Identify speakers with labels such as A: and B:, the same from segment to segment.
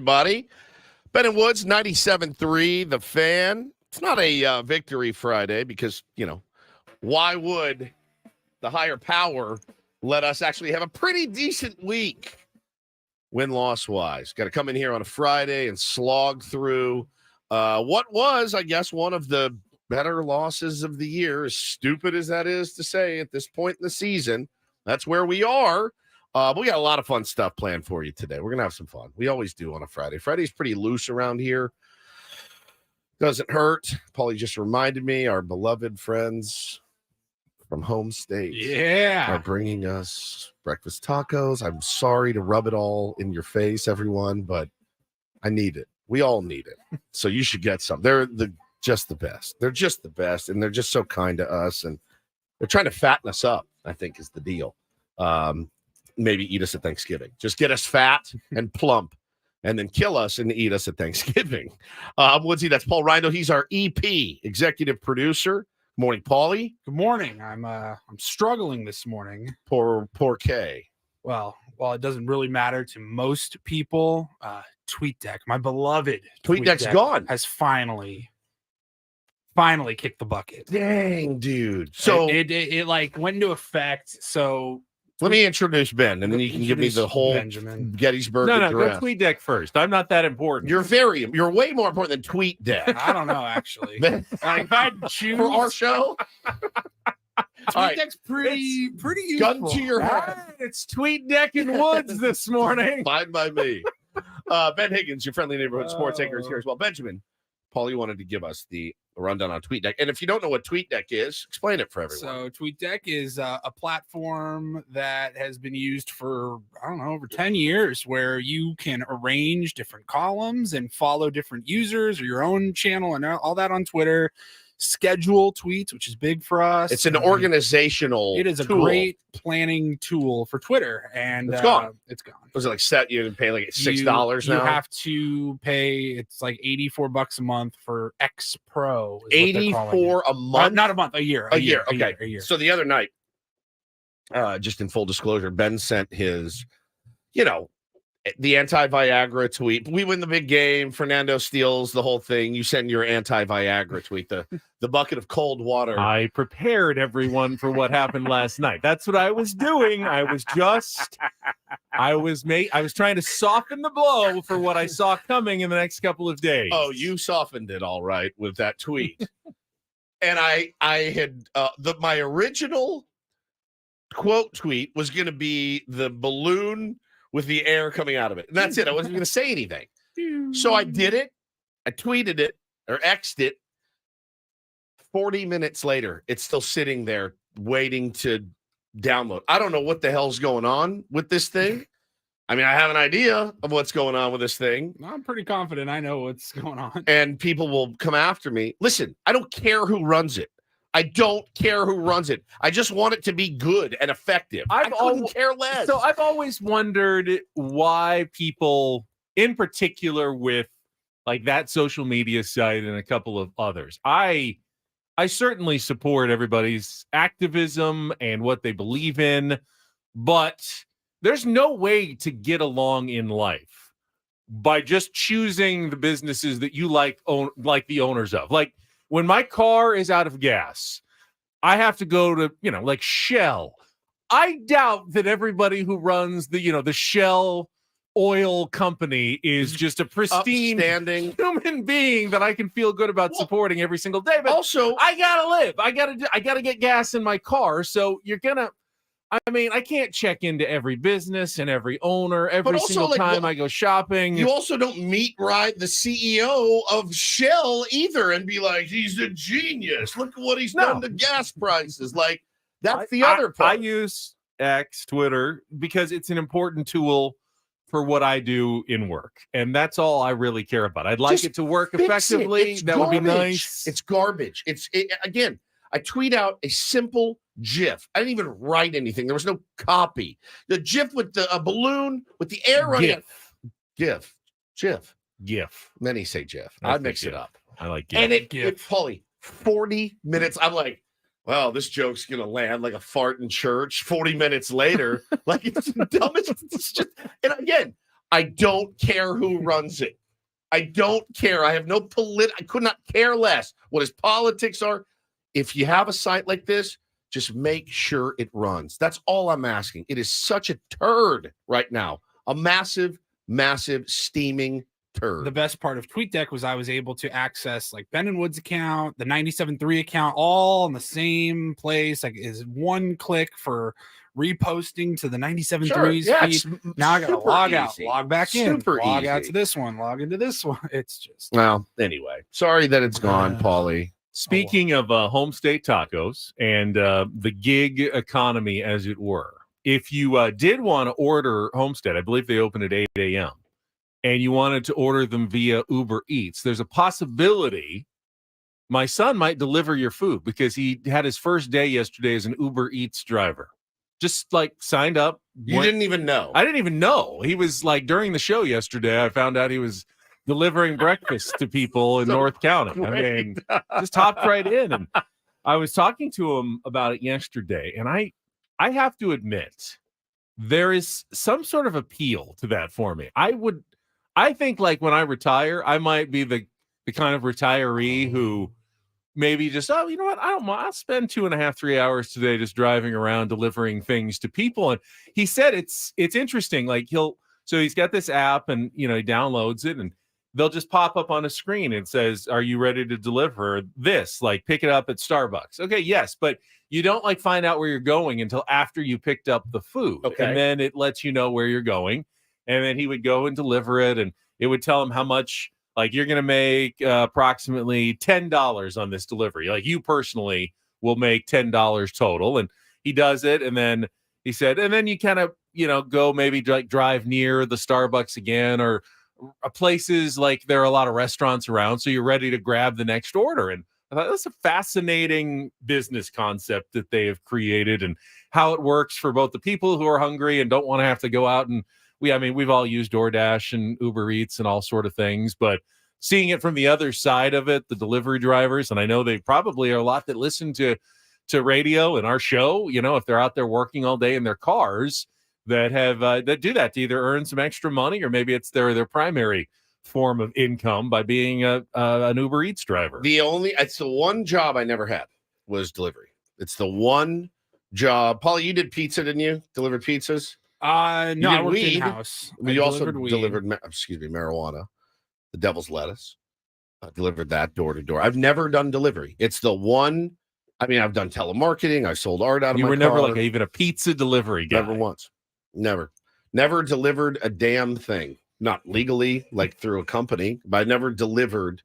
A: everybody. Ben and Woods, 97.3, The Fan. It's not a victory Friday because, why would the higher power let us actually have a pretty decent week win-loss-wise? Got to come in here on a Friday and slog through what was, I guess, one of the better losses of the year, as stupid as that is to say at this point in the season. That's where we are. But we got a lot of fun stuff planned for you today. We're going to have some fun. We always do on a Friday. Friday's pretty loose around here. Doesn't hurt. Paulie just reminded me our beloved friends from home state are bringing us breakfast tacos. I'm sorry to rub it all in your face, everyone, but I need it. We all need it. So you should get some. They're just the best. They're just the best, and they're just so kind to us, and they're trying to fatten us up, I think, is the deal. Maybe eat us at Thanksgiving. Just get us fat and plump, and then kill us and eat us at Thanksgiving. Woodsy, that's Paul Reindl. He's our EP, executive producer. Morning, Paulie.
B: Good morning. I'm struggling this morning.
A: Poor K.
B: Well, it doesn't really matter to most people. TweetDeck, my beloved
A: TweetDeck's gone.
B: Has finally kicked the bucket.
A: Dang, dude. So
B: it like went into effect. So
A: let me introduce Ben, and then you can give me the whole
B: Benjamin.
A: Gettysburg
C: No,
A: Address.
C: go TweetDeck first. I'm not that important.
A: You're way more important than TweetDeck.
B: I don't know, actually. Like, if I had to choose
A: for our show.
B: TweetDeck's pretty useful.
A: Gun to your head.
C: It's TweetDeck and Woods this morning.
A: Fine by me. Ben Higgins, your friendly neighborhood sports anchor, is here as well. Benjamin, Paul, you wanted to give us the rundown on TweetDeck. And if you don't know what TweetDeck is, explain it for everyone.
B: So TweetDeck is a platform that has been used for, over 10 years, where you can arrange different columns and follow different users or your own channel and all that on Twitter. Schedule tweets, which is big for us.
A: It's an organizational
B: It is a
A: tool.
B: great planning tool for Twitter. And
A: it's gone.
B: It's gone.
A: Was it like set? You pay like $6 now?
B: You have to pay, it's like $84 a month for X Pro.
A: $84 a month?
B: Not a month, a year.
A: A year. Okay.
B: A year.
A: So the other night, just in full disclosure, Ben sent his, the anti-Viagra tweet. We win the big game. Fernando steals the whole thing. You send your anti-Viagra tweet, the bucket of cold water.
C: I prepared everyone for what happened last night. That's what I was doing. I was trying to soften the blow for what I saw coming in the next couple of days.
A: Oh, you softened it all right with that tweet. And I had my original quote tweet was going to be the balloon with the air coming out of it. And that's it. I wasn't going to say anything. So I did it. I tweeted it or X'd it. 40 minutes later, it's still sitting there waiting to download. I don't know what the hell's going on with this thing. I mean, I have an idea of what's going on with this thing.
B: I'm pretty confident I know what's going on.
A: And people will come after me. Listen, I don't care who runs it. I don't care who runs it. I just want it to be good and effective. I couldn't care less.
C: So I've always wondered why people, in particular with like that social media site and a couple of others, I certainly support everybody's activism and what they believe in, but there's no way to get along in life by just choosing the businesses that you like the owners of. Like, when my car is out of gas, I have to go to, like Shell. I doubt that everybody who runs the Shell oil company is just a pristine human being that I can feel good about supporting every single day. But
A: also,
C: I gotta live. I gotta get gas in my car. So I can't check into every business and every owner every single time I go shopping.
A: You also don't the CEO of Shell either and be like, he's a genius. Look at what he's done to gas prices. Like, that's the other part.
C: I use X, Twitter, because it's an important tool for what I do in work. And that's all I really care about. I'd like it to work effectively. That would be nice.
A: It's garbage. Again, I tweet out a simple GIF. I didn't even write anything. There was no copy. The GIF with a balloon with the air running it. GIF. Many say GIF. I mix it up.
C: I like GIF.
A: And it Paulie, 40 minutes. I'm like, well, this joke's going to land like a fart in church. 40 minutes later, like it's the dumbest. It's just, and again, I don't care who runs it. I don't care. I have no I could not care less what his politics are. If you have a site like this, just make sure it runs. That's all I'm asking. It is such a turd right now. A massive, massive steaming turd.
B: The best part of TweetDeck was I was able to access like Ben & Wood's account, the 97.3 account, all in the same place. Like is one click for reposting to the 97.3's feed. Now I gotta log out, log back in, log out to this one, log into this one. It's just
A: well, anyway. Sorry that it's gone, Paulie.
C: Speaking of home state tacos and the gig economy, as it were, if you did want to order Homestead, I believe they open at 8 a.m., and you wanted to order them via Uber Eats, there's a possibility my son might deliver your food because he had his first day yesterday as an Uber Eats driver. Just like signed up.
A: You didn't even know.
C: I didn't even know. He was like during the show yesterday, I found out he was delivering breakfast to people in North County. Great. I mean, just hopped right in. And I was talking to him about it yesterday, and I have to admit, there is some sort of appeal to that for me. I think like when I retire, I might be the kind of retiree who maybe just, oh, you know what? I don't mind. I'll spend 2.5, 3 hours today just driving around delivering things to people. And he said it's interesting. Like he's got this app and, he downloads it and they'll just pop up on a screen and says, are you ready to deliver this? Like pick it up at Starbucks. Okay. Yes. But you don't like find out where you're going until after you picked up the food.
A: Okay.
C: And then it lets you know where you're going. And then he would go and deliver it and it would tell him how much, like you're going to make approximately $10 on this delivery. Like you personally will make $10 total. And he does it. And then he said, and then you kind of, go maybe like drive near the Starbucks again or places like there are a lot of restaurants around. So you're ready to grab the next order. And I thought that's a fascinating business concept that they have created and how it works for both the people who are hungry and don't want to have to go out and we've all used DoorDash and Uber Eats and all sort of things, but seeing it from the other side of it, the delivery drivers, and I know they probably are a lot that listen to radio and our show, if they're out there working all day in their cars that have that do that to either earn some extra money or maybe it's their primary form of income by being an Uber Eats driver.
A: It's the one job I never had was delivery. It's the one job. Paulie, you did pizza, didn't you? Delivered pizzas?
B: No, I worked in-house.
A: You also delivered marijuana, the devil's lettuce. Delivered that door to door. I've never done delivery. It's the one. I've done telemarketing. I sold art out of my car.
C: You were never like even a pizza delivery guy.
A: Never once. Never delivered a damn thing. Not legally, like through a company, but I never delivered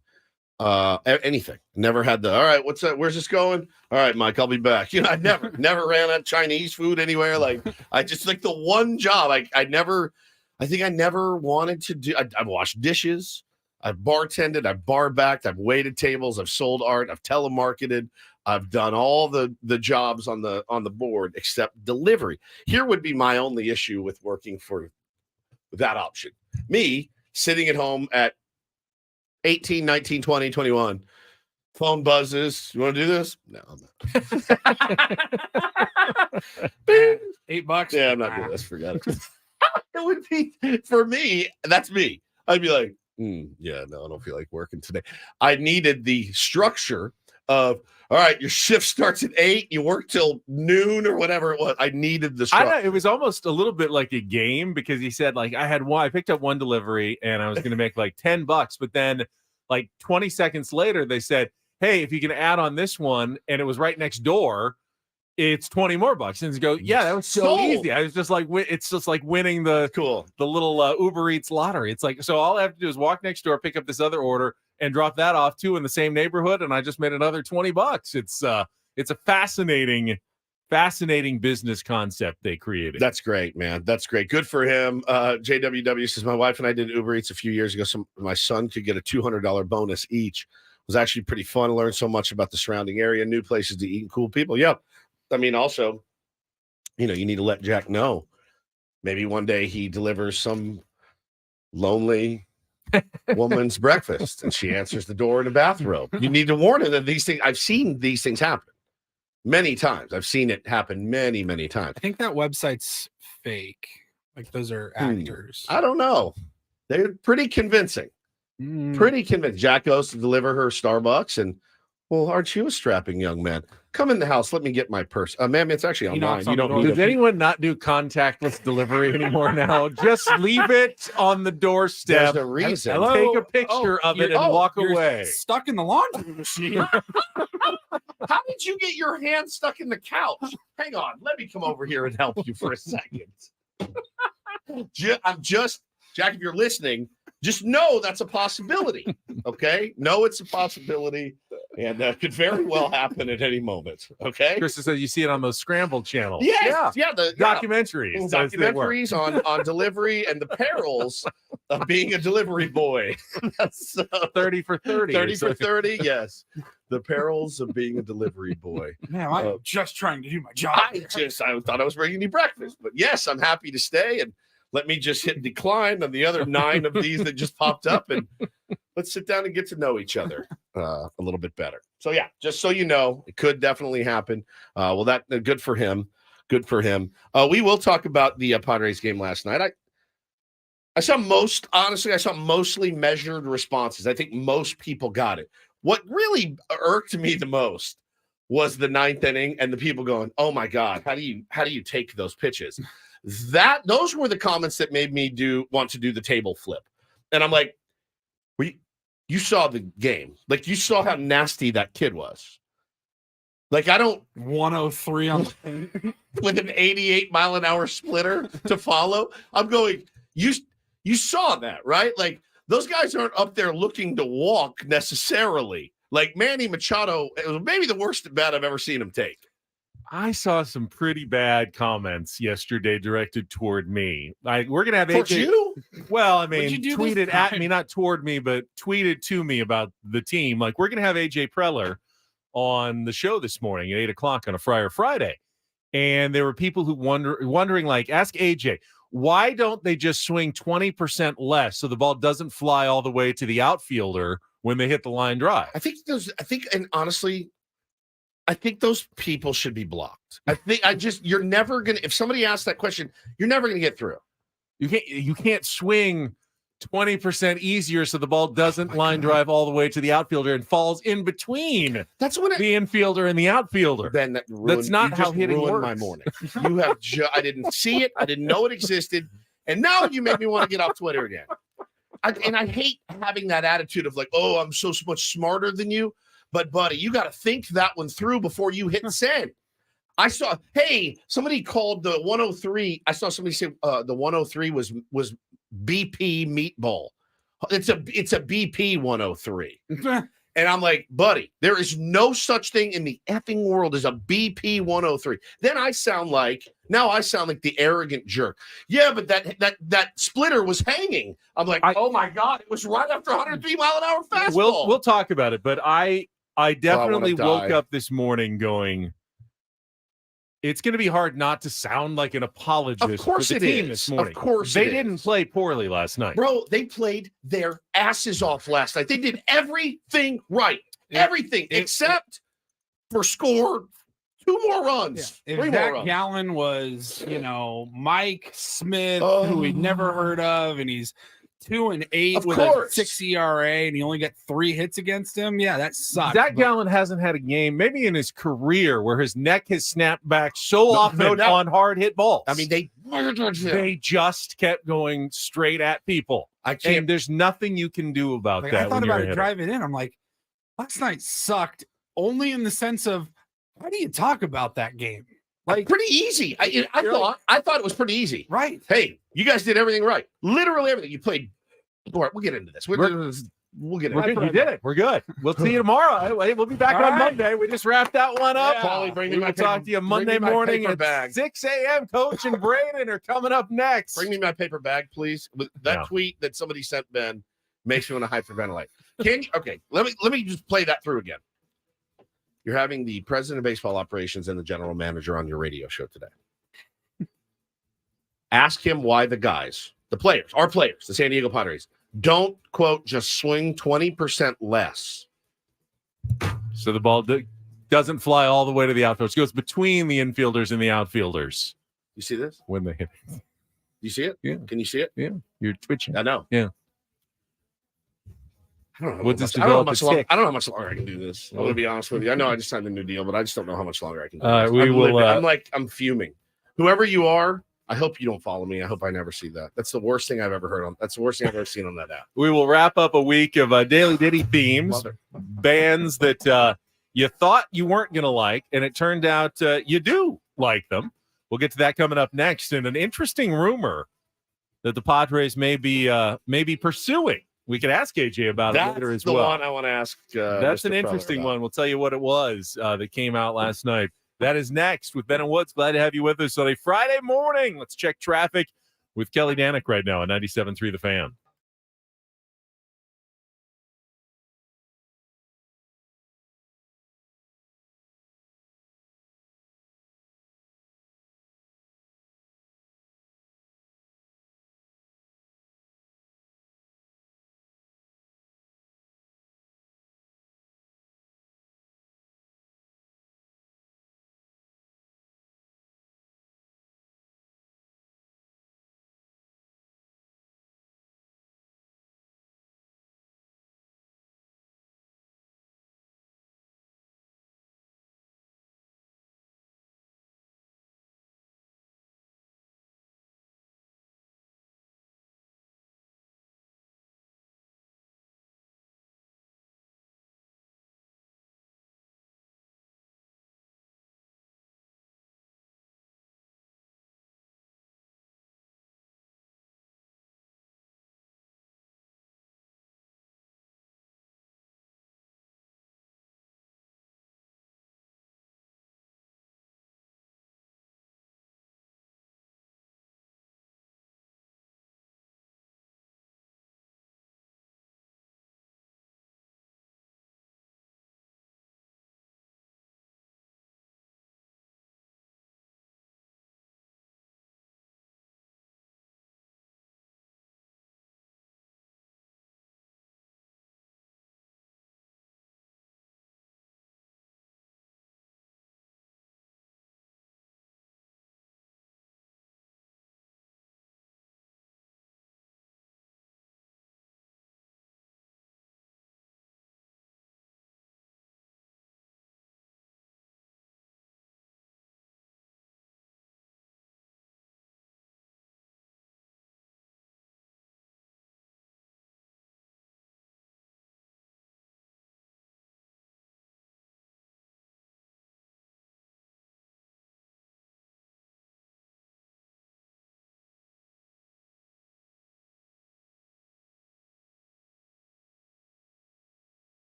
A: anything. Never had the, all right, what's that? Where's this going? All right, Mike, I'll be back. I never ran out Chinese food anywhere. Like I just like the one job I think I never wanted to do. I've washed dishes. I've bartended. I've bar backed. I've waited tables. I've sold art. I've telemarketed. I've done all the jobs on the board except delivery. Here would be my only issue with working for that option. Me sitting at home at 18, 19, 20, 21. Phone buzzes. You want to do this? No, I'm not.
B: $8.
A: Yeah, I'm not doing this. Forgot it. It would be, for me, that's me. I'd be like, yeah, no, I don't feel like working today. I needed the structure of, all right, your shift starts at 8, you work till noon or whatever it was. I needed the structure.
C: It was almost a little bit like a game because he said, like, I picked up one delivery and I was going to make like $10, but then like 20 seconds later, they said, hey, if you can add on this one, and it was right next door, it's 20 more bucks. And go, yeah, that was so easy. I was just like, it's just like winning the little Uber Eats lottery. It's like, so all I have to do is walk next door, pick up this other order, and drop that off too in the same neighborhood, and I just made another $20. It's a fascinating business concept they created.
A: That's great, man. That's great. Good for him. JWW says, my wife and I did Uber Eats a few years ago. So my son could get a $200 bonus each. It was actually pretty fun. Learned so much about the surrounding area, new places to eat, and cool people. Yeah. Also, you need to let Jack know. Maybe one day he delivers some lonely woman's breakfast and she answers the door in a bathrobe. You need to warn her that these things, I've seen these things happen many times. I've seen it happen many, many times.
B: I think that website's fake. Like those are actors.
A: I don't know. They're pretty convincing. Pretty convincing. Jack goes to deliver her Starbucks, and well, aren't you a strapping young man? Come in the house. Let me get my purse. Ma'am, it's actually online. You don't need
C: Does anyone not do contactless delivery anymore now? Just leave it on the doorstep.
A: There's a reason.
C: Hello? Take a picture of it and walk away.
B: Stuck in the laundry machine.
A: How did you get your hand stuck in the couch? Hang on. Let me come over here and help you for a second. Jack, if you're listening, just know that's a possibility. Okay? Know it's a possibility, and that could very well happen at any moment. Okay?
C: Chris says you see it on those scrambled channels.
A: Yes, yeah, the
C: documentaries.
A: Documentaries on delivery and the perils of being a delivery boy. That's
C: 30 for 30.
A: 30 for 30, yes. The perils of being a delivery boy.
B: Man, I'm just trying to do my job.
A: I thought I was bringing you breakfast, but yes, I'm happy to stay, and let me just hit decline on the other 9 of these that just popped up, and let's sit down and get to know each other a little bit better. So yeah, just so you know, it could definitely happen. Well, that good for him. Good for him. We will talk about the Padres game last night. I saw mostly measured responses. I think most people got it. What really irked me the most was the 9th inning and the people going, "Oh my God, how do you take those pitches?" Those were the comments that made me want to do the table flip. And I'm like, you saw the game. Like, you saw how nasty that kid was. Like,
B: 103 on
A: with an 88 mile an hour splitter to follow. I'm going, you saw that, right? Like, those guys aren't up there looking to walk necessarily. Like, Manny Machado, it was maybe the worst at bat I've ever seen him take.
C: I saw some pretty bad comments yesterday directed toward me. We're going to have
A: AJ. You?
C: Well, I mean, tweeted at me, not toward me, but tweeted to me about the team. Like, we're going to have AJ Preller on the show this morning at 8:00 on a Friday. And there were people who wondering, like, ask AJ, why don't they just swing 20% less so the ball doesn't fly all the way to the outfielder when they hit the line drive?
A: And honestly, I think those people should be blocked. You're never going to, if somebody asks that question, you're never going to get through.
C: You can't swing 20% easier so the ball doesn't line drive all the way to the outfielder and falls in between the infielder and the outfielder.
A: Then that's not how hitting works. My morning. You have I didn't see it. I didn't know it existed. And now you make me want to get off Twitter again. I hate having that attitude of like, oh, I'm so much smarter than you. But, buddy, you got to think that one through before you hit send. Somebody called the 103. I saw somebody say the 103 was BP meatball. It's a BP 103. And I'm like, buddy, there is no such thing in the effing world as a BP 103. Then I sound like the arrogant jerk. Yeah, but that splitter was hanging. I'm like, oh my God, it was right after 103 mile an hour fastball.
C: We'll talk about it, but I definitely woke up this morning going, it's going to be hard not to sound like an apologist for the team this morning.
A: Of course
C: they didn't play poorly last night.
A: Bro, they played their asses off last night. They did everything right. Everything except for score 2 more runs.
B: Yeah. If Zach Gallen was, Mike Smith, who we'd never heard of, and he's 2-8 with a 6 ERA, and he only got 3 hits against him. Yeah, that sucks.
C: Zach Gallen hasn't had a game, maybe in his career, where his neck has snapped back so often on hard hit balls.
A: I mean,
C: they just kept going straight at people. And there's nothing you can do about that.
B: I thought about it driving in. I'm like, last night sucked only in the sense of, how do you talk about that game?
A: Like, pretty easy. I thought it was pretty easy.
B: Right.
A: Hey, you guys did everything right. Literally everything. You played. All right, we'll get into this. We'll get into it.
C: You did it. We're good. We'll see you tomorrow. We'll be back on Monday. We just wrapped that one up.
A: Yeah. Paulie,
C: we'll talk to you Monday morning at 6 a.m. Coach and Brandon are coming up next.
A: Bring me my paper bag, please. That tweet that somebody sent Ben makes me want to hyperventilate. Okay, let me just play that through again. You're having the president of baseball operations and the general manager on your radio show today. Ask him why the players, the San Diego Padres, don't, quote, just swing 20% less.
C: So the ball doesn't fly all the way to the outfield. It goes between the infielders and the outfielders.
A: You see this?
C: When they hit
A: You see it?
C: Yeah.
A: Can you see it?
C: Yeah. You're twitching.
A: I know.
C: Yeah.
A: I don't know.
C: What does
A: I don't know how
C: develop a
A: much longer.
C: tick?
A: I don't know how much longer I can do this. I'm going to be honest with you. I know I just signed a new deal, but I just don't know how much longer I can do this.
C: We will.
A: I'm fuming. Whoever you are, I hope you don't follow me. I hope I never see that. That's the worst thing I've ever heard on. That's the worst thing I've ever seen on that app.
C: We will wrap up a week of Daily Ditty themes, bands that you thought you weren't going to like, and it turned out you do like them. We'll get to that coming up next, and an interesting rumor that the Padres may be pursuing. We could ask AJ about it later as well.
A: That's the one I want to ask.
C: That's
A: Mr.
C: an
A: Preller
C: interesting
A: about.
C: one. We'll tell you what it was that came out last night. That is next with Ben and Woods. Glad to have you with us on a Friday morning. Let's check traffic with Kelly Danick right now on 97.3 The Fan.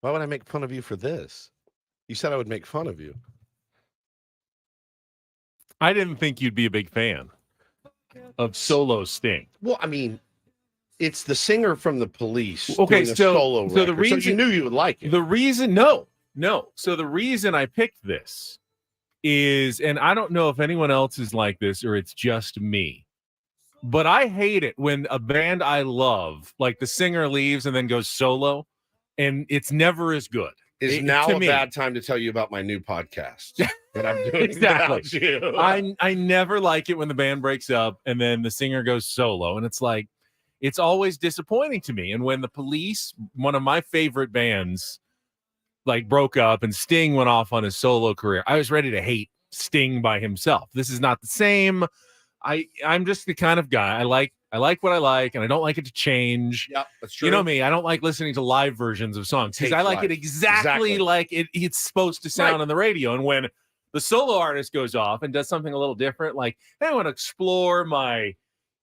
A: Why would I make fun of you for this? You said I would make fun of you.
C: I didn't think you'd be a big fan of solo Sting.
A: Well, I mean, it's the singer from the Police.
C: Okay,
A: doing a
C: so
A: solo
C: the
A: record,
C: reason
A: you knew you would like it.
C: The reason, no. So the reason I picked this is, and I don't know if anyone else is like this or it's just me, but I hate it when a band I love, like the singer leaves and then goes solo, and it's never as good.
A: Is now a bad time to tell you about my new podcast that I'm doing.
C: Exactly. I never like it when the band breaks up and then the singer goes solo, and it's like, it's always disappointing to me. And when the Police, one of my favorite bands, like broke up and Sting went off on his solo career, I was ready to hate Sting by himself. This is not the same. I'm just the kind of guy, I like what I like, and I don't like it to change.
A: Yeah, that's true.
C: You know me, I don't like listening to live versions of songs because I like it exactly like it's supposed to sound on the radio. And when the solo artist goes off and does something a little different, like, hey, I want to explore my,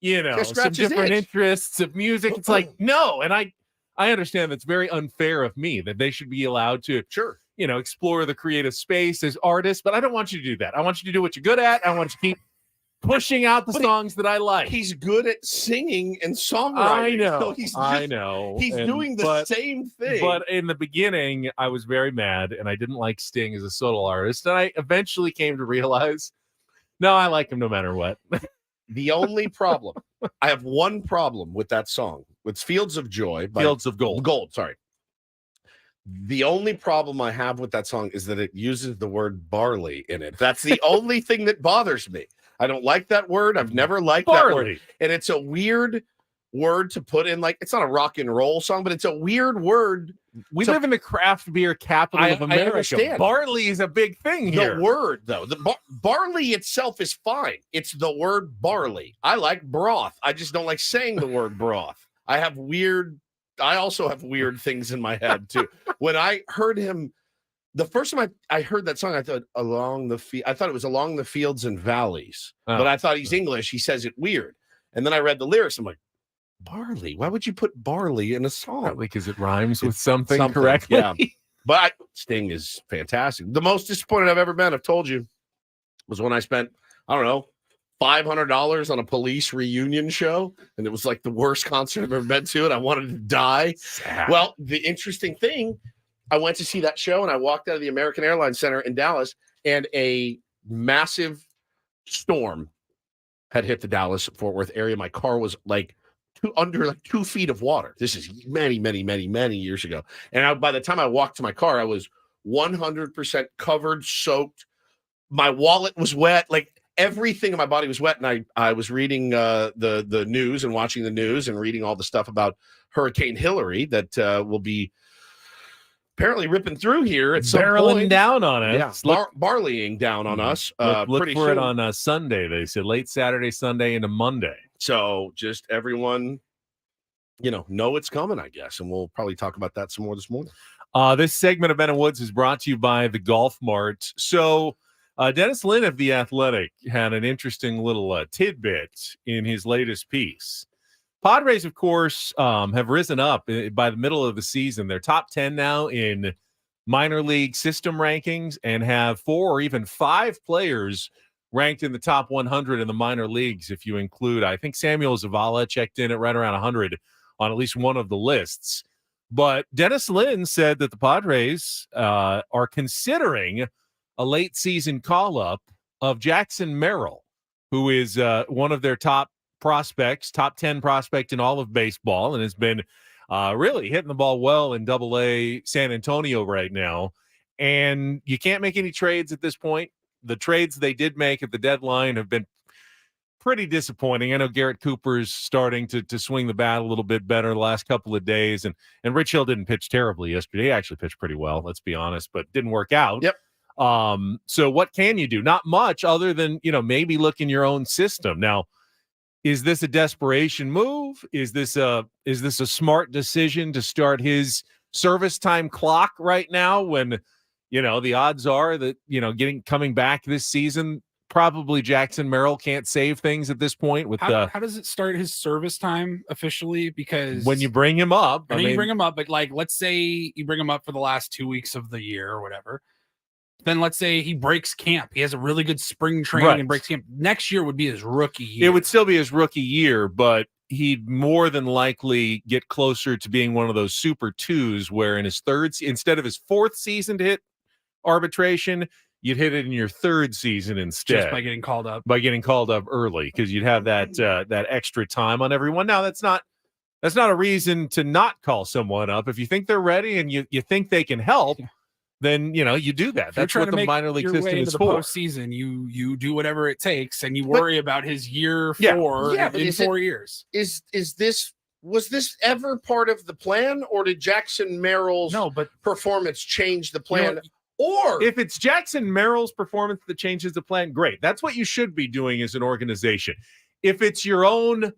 C: some different interests of music, it's like, no. And I understand that's very unfair of me that they should be allowed to, explore the creative space as artists, but I don't want you to do that. I want you to do what you're good at. I want you to keep pushing out the songs that I like.
A: He's good at singing and songwriting.
C: I know.
A: So
C: I know.
A: He's doing the same thing.
C: But in the beginning, I was very mad, and I didn't like Sting as a solo artist. And I eventually came to realize, no, I like him no matter what.
A: The only problem, I have one problem with that song. It's Fields of Joy.
C: Fields of Gold.
A: Gold, sorry. The only problem I have with that song is that it uses the word barley in it. That's the only thing that bothers me. I don't like that word. I've never liked that word. And it's a weird word to put in. Like, it's not a rock and roll song, but it's a weird word.
C: We live in the craft beer capital of America. I understand. Barley is a big thing here.
A: The word, though, the barley itself is fine. It's the word barley. I like broth. I just don't like saying the word broth. I also have weird things in my head, too. When I heard him, the first time I heard that song, I thought it was Along the Fields and Valleys. Oh. But I thought he's English. He says it weird. And then I read the lyrics. I'm like, barley? Why would you put barley in a song?
C: Probably because it rhymes with something correctly.
A: Yeah. But Sting is fantastic. The most disappointed I've ever been, I've told you, was when I spent, I don't know, $500 on a Police reunion show. And it was like the worst concert I've ever been to. And I wanted to die. Sad. Well, the interesting thing, I went to see that show and I walked out of the American Airlines Center in Dallas, and a massive storm had hit the Dallas-Fort Worth area. My car was under 2 feet of water. This is many, many, many, many years ago. And by the time I walked to my car, I was 100% covered, soaked. My wallet was wet. Like, everything in my body was wet. And I was reading the news and watching the news and reading all the stuff about Hurricane Hillary that will be apparently ripping through here at some point.
C: Down on us.
A: Yeah, barleying down on us.
C: Look for it on Sunday, they said. Late Saturday, Sunday, into Monday.
A: So just everyone, know it's coming, I guess. And we'll probably talk about that some more this morning.
C: This segment of Ben and Woods is brought to you by the Golf Mart. So Dennis Lynn of The Athletic had an interesting little tidbit in his latest piece. Padres, of course, have risen up by the middle of the season. They're top 10 now in minor league system rankings and have 4 or even 5 players ranked in the top 100 in the minor leagues. If you include, I think Samuel Zavala checked in at right around 100 on at least one of the lists. But Dennis Lynn said that the Padres are considering a late season call-up of Jackson Merrill, who is one of their top prospects, top 10 prospect in all of baseball, and has been really hitting the ball well in Double-A San Antonio right now. And you can't make any trades at this point. The trades they did make at the deadline have been pretty disappointing. I know Garrett Cooper's starting to swing the bat a little bit better the last couple of days, and Rich Hill didn't pitch terribly yesterday. He actually pitched pretty well, let's be honest, but didn't work out.
A: Yep.
C: So what can you do? Not much other than, maybe look in your own system. Now, is this a desperation move? Is this a smart decision to start his service time clock right now when, the odds are that, coming back this season, probably Jackson Merrill can't save things at this point with
B: how does it start his service time officially? Because
C: when you bring him up.
B: I know you bring him up, but like, let's say you bring him up for the last 2 weeks of the year or whatever. Then let's say he breaks camp. He has a really good spring training and breaks camp. Next year would be his rookie year.
C: It would still be his rookie year, but he'd more than likely get closer to being one of those super twos where in his instead of his fourth season to hit arbitration, you'd hit it in your third season instead.
B: Just by getting called up.
C: By getting called up early, because you'd have that that extra time on everyone. Now, that's not a reason to not call someone up. If you think they're ready and you think they can help, then you do that. That's what the minor league system is for.
B: Postseason, you do whatever it takes, and you worry about his year 4 in 4 years.
A: Was this ever part of the plan, or did Jackson Merrill's performance change the plan? Or
C: if it's Jackson Merrill's performance that changes the plan, great. That's what you should be doing as an organization. If it's your own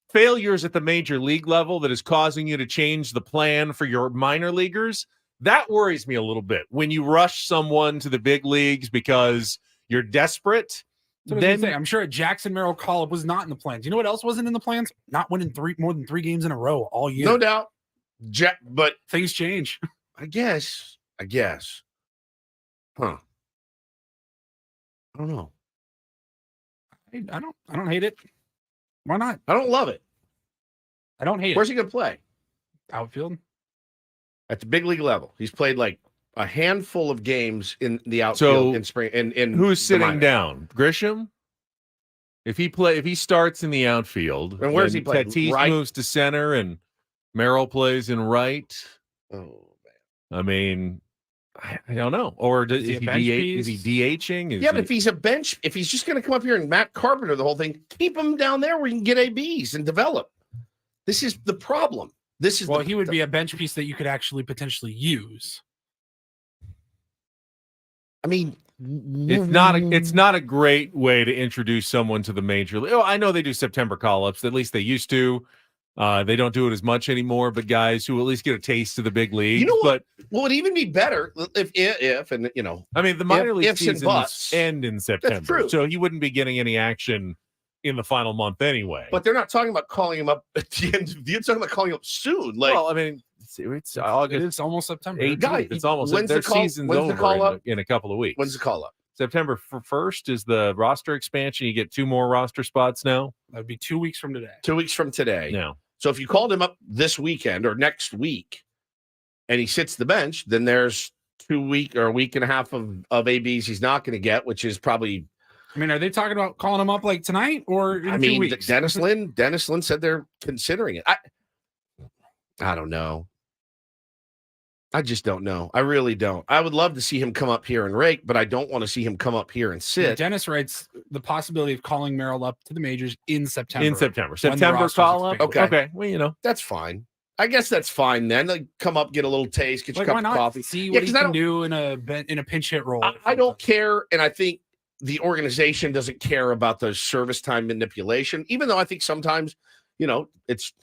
C: failures at the major league level that is causing you to change the plan for your minor leaguers, that worries me a little bit. When you rush someone to the big leagues because you're desperate,
B: then I'm sure a Jackson Merrill call-up was not in the plans. You know what else wasn't in the plans? Not winning more than 3 games in a row all year.
A: No doubt. But
B: things change.
A: I guess. Huh. I don't know.
B: I don't hate it. Why not?
A: I don't love it.
B: I don't hate
A: Where's
B: it.
A: he going to play?
B: Outfield.
A: At the big league level. He's played like a handful of games in the outfield in spring. In
C: who's sitting down? Grisham? If he starts in the outfield,
A: and where's he playing?
C: Tatis
A: right?
C: Moves to center and Merrill plays in right.
A: Oh man.
C: I mean, I don't know. Or is he DHing?
A: But if he's a bench, if he's just going to come up here and Matt Carpenter the whole thing, keep him down there where you can get ABs and develop. This is the problem.
B: He would be a bench piece that you could actually potentially use.
A: I mean,
C: it's not a great way to introduce someone to the major league. Oh, I know they do September call-ups. At least they used to. They don't do it as much anymore, but guys who at least get a taste of the big league.
A: What would even be better if and
C: I mean, the minor league seasons end in September.
A: That's true.
C: So he wouldn't be getting any action in the final month anyway.
A: But they're not talking about calling him up at the end of the year. They're talking about calling him up soon. Well,
C: I mean, it's August.
B: It's almost September.
C: It's almost their season's over in a couple of weeks.
A: When's the call up?
C: September 1st is the roster expansion. You get 2 more roster spots now.
B: That'd be 2 weeks from today.
A: 2 weeks from today.
C: Yeah.
A: So if you called him up this weekend or next week and he sits the bench, then there's 2 week or a week and a half of ABs he's not going to get, which is probably.
B: I mean, are they talking about calling him up like tonight or in 2 weeks?
A: Dennis Lynn said they're considering it. I don't know. I just don't know. I really don't. I would love to see him come up here and rake, but I don't want to see him come up here and sit.
B: Dennis writes the possibility of calling Merrill up to the majors in September.
C: September call up.
A: Okay.
C: Well,
A: that's fine. I guess that's fine then. Like, come up, get a little taste, get your cup of coffee.
B: See what he can do in a pinch hit role.
A: I don't care, and I think the organization doesn't care about the service time manipulation, even though I think sometimes, it's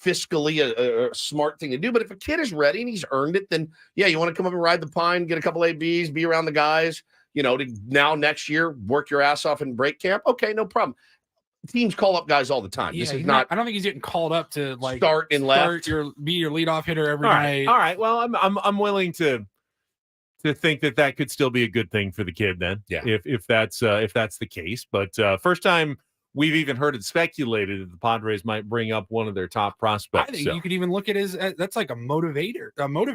A: fiscally a smart thing to do. But if a kid is ready and he's earned it, then you want to come up and ride the pine, get a couple ABs, be around the guys, to now next year work your ass off in break camp. Okay, no problem. Teams call up guys all the time. This is not.
B: I don't think he's getting called up to
A: start and left.
B: Be your leadoff hitter every night.
C: All right. Well, I'm willing to think that could still be a good thing for the kid then.
A: Yeah.
C: If that's the case. But first time we've even heard it speculated that the Padres might bring up one of their top prospects.
B: I think you could even look at it as that's like a motivator.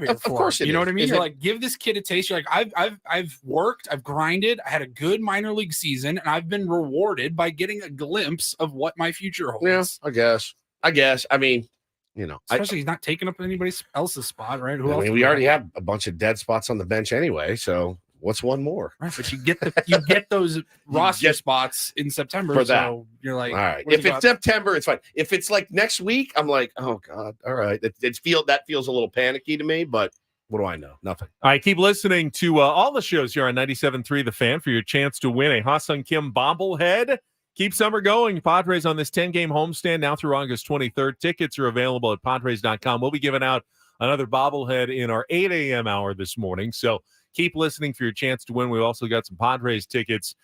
A: Of course,
B: you know what I mean. You're like, give this kid a taste. You're like, I've worked, I've grinded, I had a good minor league season, and I've been rewarded by getting a glimpse of what my future holds.
A: Yeah, I guess. I mean,
B: especially he's not taking up anybody else's spot, right?
A: I mean, we already have a bunch of dead spots on the bench anyway, so. What's one more?
B: Right, but you get those roster spots in September
A: for that.
B: So you're like,
A: all right. If it's September, it's fine. If it's like next week, I'm like, oh god, all right. That feels a little panicky to me, but what do I know? Nothing.
C: All right, keep listening to all the shows here on 97.3 The Fan for your chance to win a Ha-Sung Kim bobblehead. Keep summer going. Padres on this 10-game homestand now through August 23rd. Tickets are available at Padres.com. We'll be giving out another bobblehead in our 8 a.m. hour this morning. So keep listening for your chance to win. We've also got some Padres tickets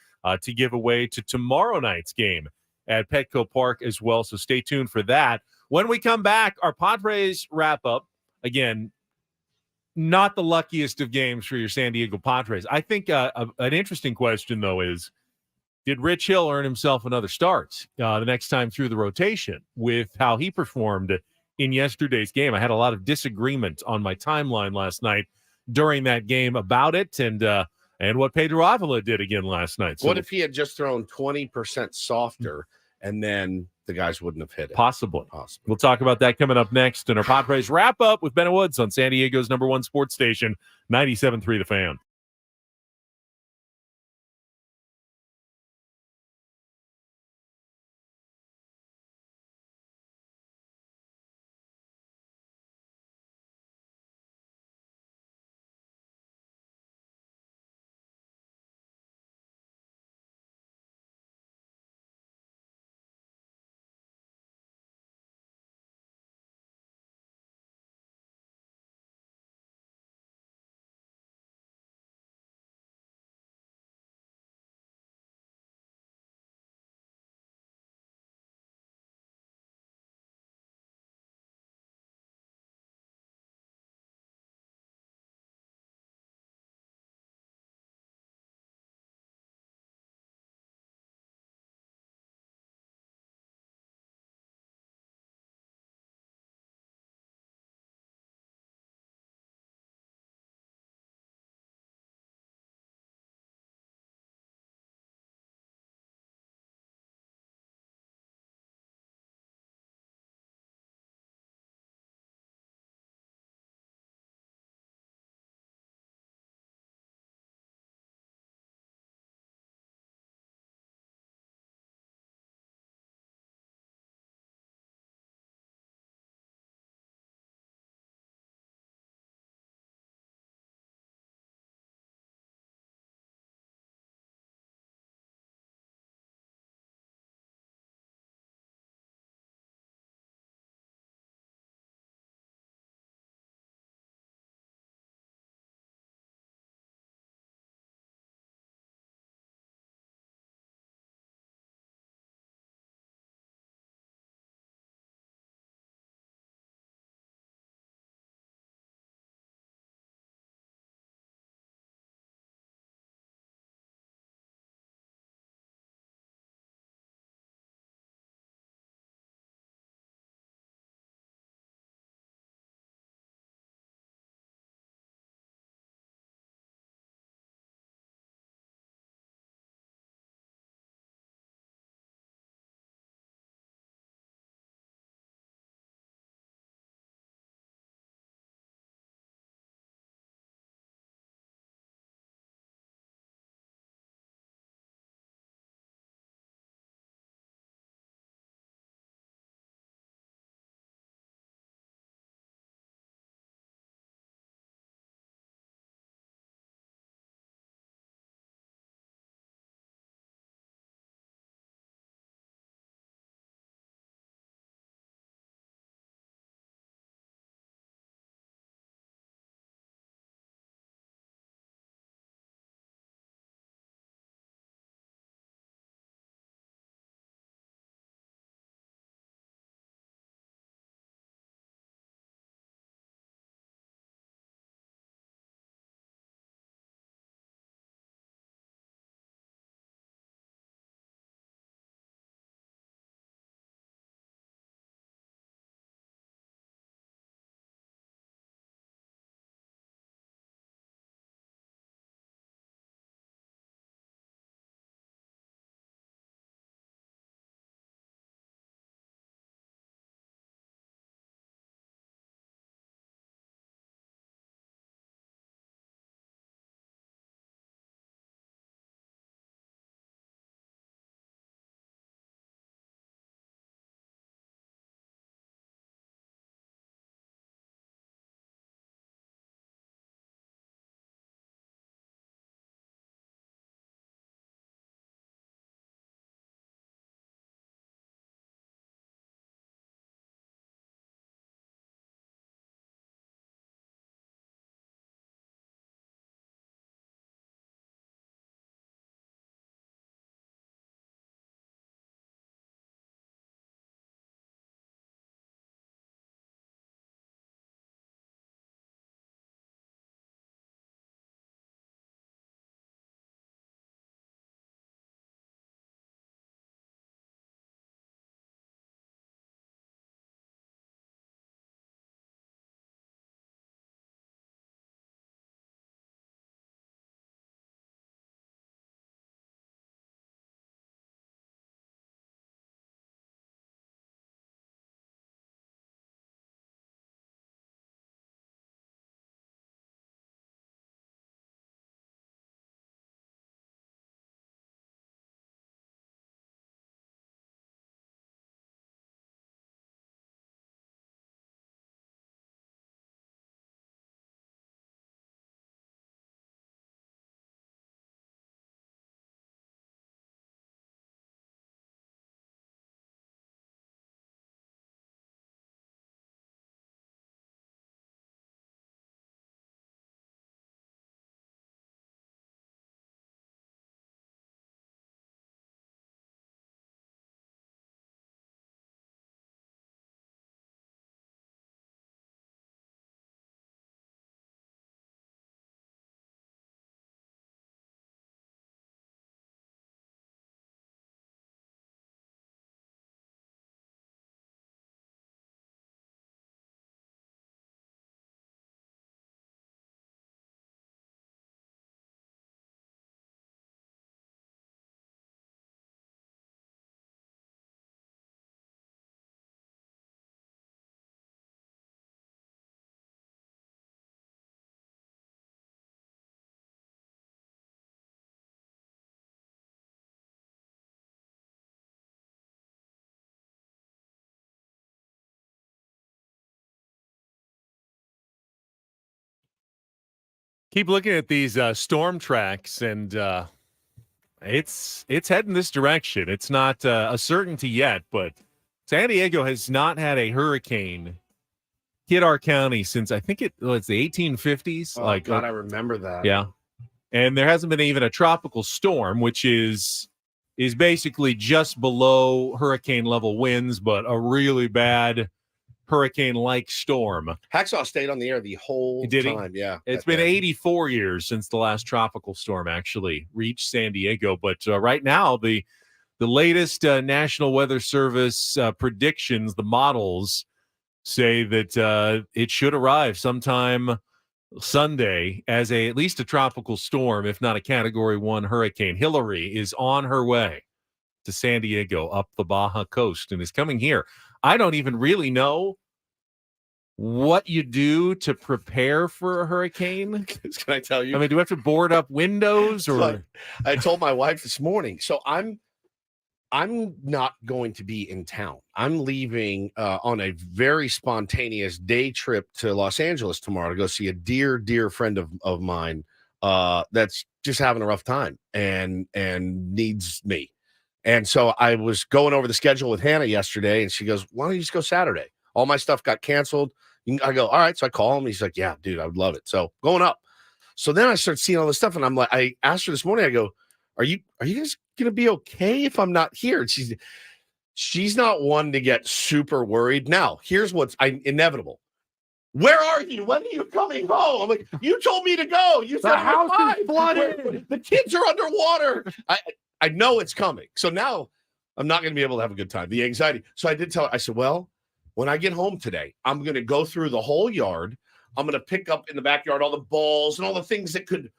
C: to give away to tomorrow night's game at Petco Park as well. So stay tuned for that. When we come back, our Padres wrap up. Again, not the luckiest of games for your San Diego Padres. I think an interesting question, though, is did Rich Hill earn himself another start the next time through the rotation with how he performed in yesterday's game? I had a lot of disagreement on my timeline last night during that game about it and what Pedro Avila did again last night. So
A: what if he had just thrown 20% softer and then the guys wouldn't have hit it?
C: Possibly. We'll talk about that coming up next in our Padres wrap up with Ben Woods on San Diego's #1 sports station, 97.3 The Fan. Keep looking at these storm tracks, and it's heading this direction. It's not a certainty yet, but San Diego has not had a hurricane hit our county since I think it's the 1850s.
A: Oh, God, I remember that.
C: Yeah. And there hasn't been even a tropical storm, which is basically just below hurricane level winds, but a really bad hurricane-like storm.
A: Hacksaw stayed on the air the whole time. Yeah.
C: It's been 84 years since the last tropical storm actually reached San Diego. But right now, the latest National Weather Service predictions, the models, say that it should arrive sometime Sunday as at least a tropical storm, if not a Category 1 hurricane. Hillary is on her way to San Diego up the Baja coast and is coming here. I don't even really know what you do to prepare for a hurricane.
A: Can I tell you?
C: I mean, do we have to board up windows or?
A: I told my wife this morning. So I'm not going to be in town. I'm leaving on a very spontaneous day trip to Los Angeles tomorrow to go see a dear friend of mine that's just having a rough time and needs me. And so I was going over the schedule with Hannah yesterday, and she goes, "Why don't you just go Saturday? All my stuff got canceled." I go, "All right." So I call him. He's like, "Yeah, dude, I would love it." So going up. So then I start seeing all this stuff, and I'm like, I asked her this morning. I go, Are you guys gonna be okay if I'm not here? And she's not one to get super worried. Now, here's what's inevitable. Where are you? When are you coming home? I'm like, you told me to go. You said
C: the house is flooded.
A: The kids are underwater. I know it's coming. So now I'm not going to be able to have a good time. The anxiety. So I did tell her, I said, well, when I get home today, I'm going to go through the whole yard. I'm going to pick up in the backyard all the balls and all the things that could,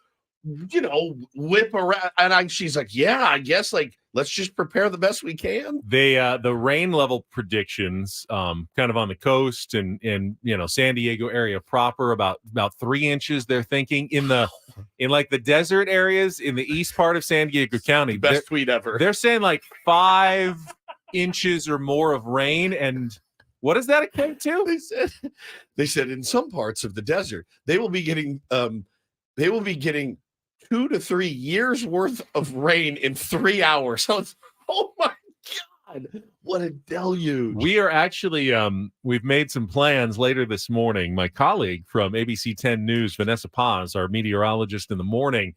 A: whip around. And she's like, yeah, I guess let's just prepare the best we can.
C: The rain level predictions, kind of on the coast and San Diego area proper, about 3 inches. They're thinking in the desert areas in the east part of San Diego County.
A: Best tweet ever.
C: They're saying 5 inches or more of rain. And what does that equate to?
A: They said in some parts of the desert they will be getting 2 to 3 years worth of rain in 3 hours. So it's, oh my God, what a deluge.
C: We are actually, we've made some plans later this morning. My colleague from ABC 10 News, Vanessa Paz, our meteorologist in the morning,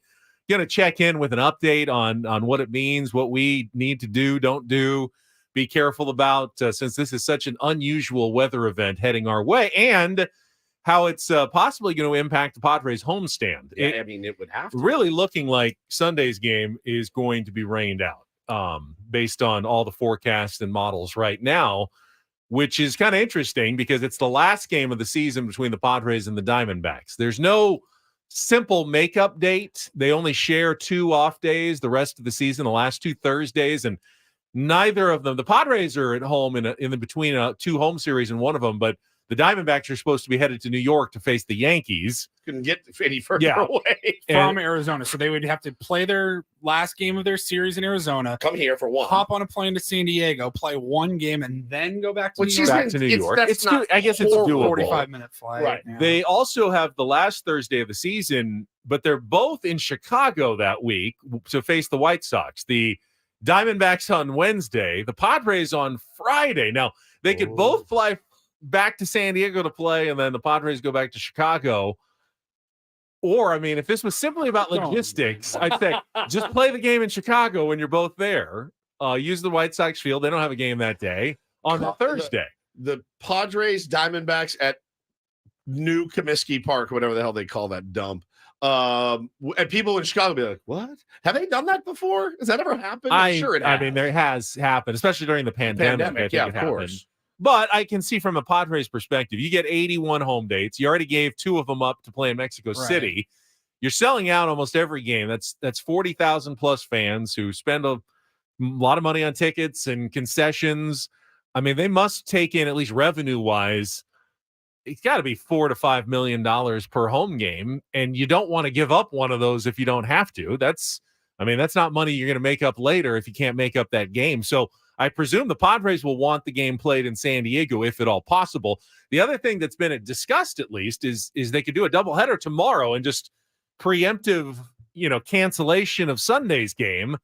C: going to check in with an update on what it means, what we need to do, don't do, be careful about, since this is such an unusual weather event heading our way, and how it's possibly going to impact the Padres homestand.
A: Yeah, it would have to.
C: Really looking like Sunday's game is going to be rained out, based on all the forecasts and models right now, which is kind of interesting because it's the last game of the season between the Padres and the Diamondbacks. There's no simple makeup date. They only share 2 off days the rest of the season, the last 2 Thursdays, and neither of them. The Padres are at home in between 2 home series in one of them, but the Diamondbacks are supposed to be headed to New York to face the Yankees.
A: Couldn't get any further away
B: from Arizona. So they would have to play their last game of their series in Arizona.
A: Come here for one.
B: Hop on a plane to San Diego, play 1 game, and then go back to New York.
C: Back to New York. I guess it's a
B: 45-minute flight.
C: Right. Yeah. They also have the last Thursday of the season, but they're both in Chicago that week to face the White Sox. The Diamondbacks on Wednesday, the Padres on Friday. Now, they could both fly back to San Diego to play, and then the Padres go back to Chicago. Or, if this was simply about logistics, I'd say just play the game in Chicago when you're both there. Use the White Sox field. They don't have a game that day on Thursday.
A: The Padres, Diamondbacks at New Comiskey Park, whatever the hell they call that dump. And people in Chicago be like, what? Have they done that before? Has that ever happened? I'm sure it has.
C: There has happened, especially during the pandemic.
A: Yeah, of course.
C: But I can see from a Padres perspective, you get 81 home dates. You already gave 2 of them up to play in Mexico City. You're selling out almost every game. That's 40,000 plus fans who spend a lot of money on tickets and concessions. They must take in, at least revenue-wise, it's got to be $4 to $5 million per home game, and you don't want to give up one of those if you don't have to. That's not money you're going to make up later if you can't make up that game. So I presume the Padres will want the game played in San Diego if at all possible. The other thing that's been discussed, at least, is they could do a doubleheader tomorrow and just preemptive, cancellation of Sunday's game,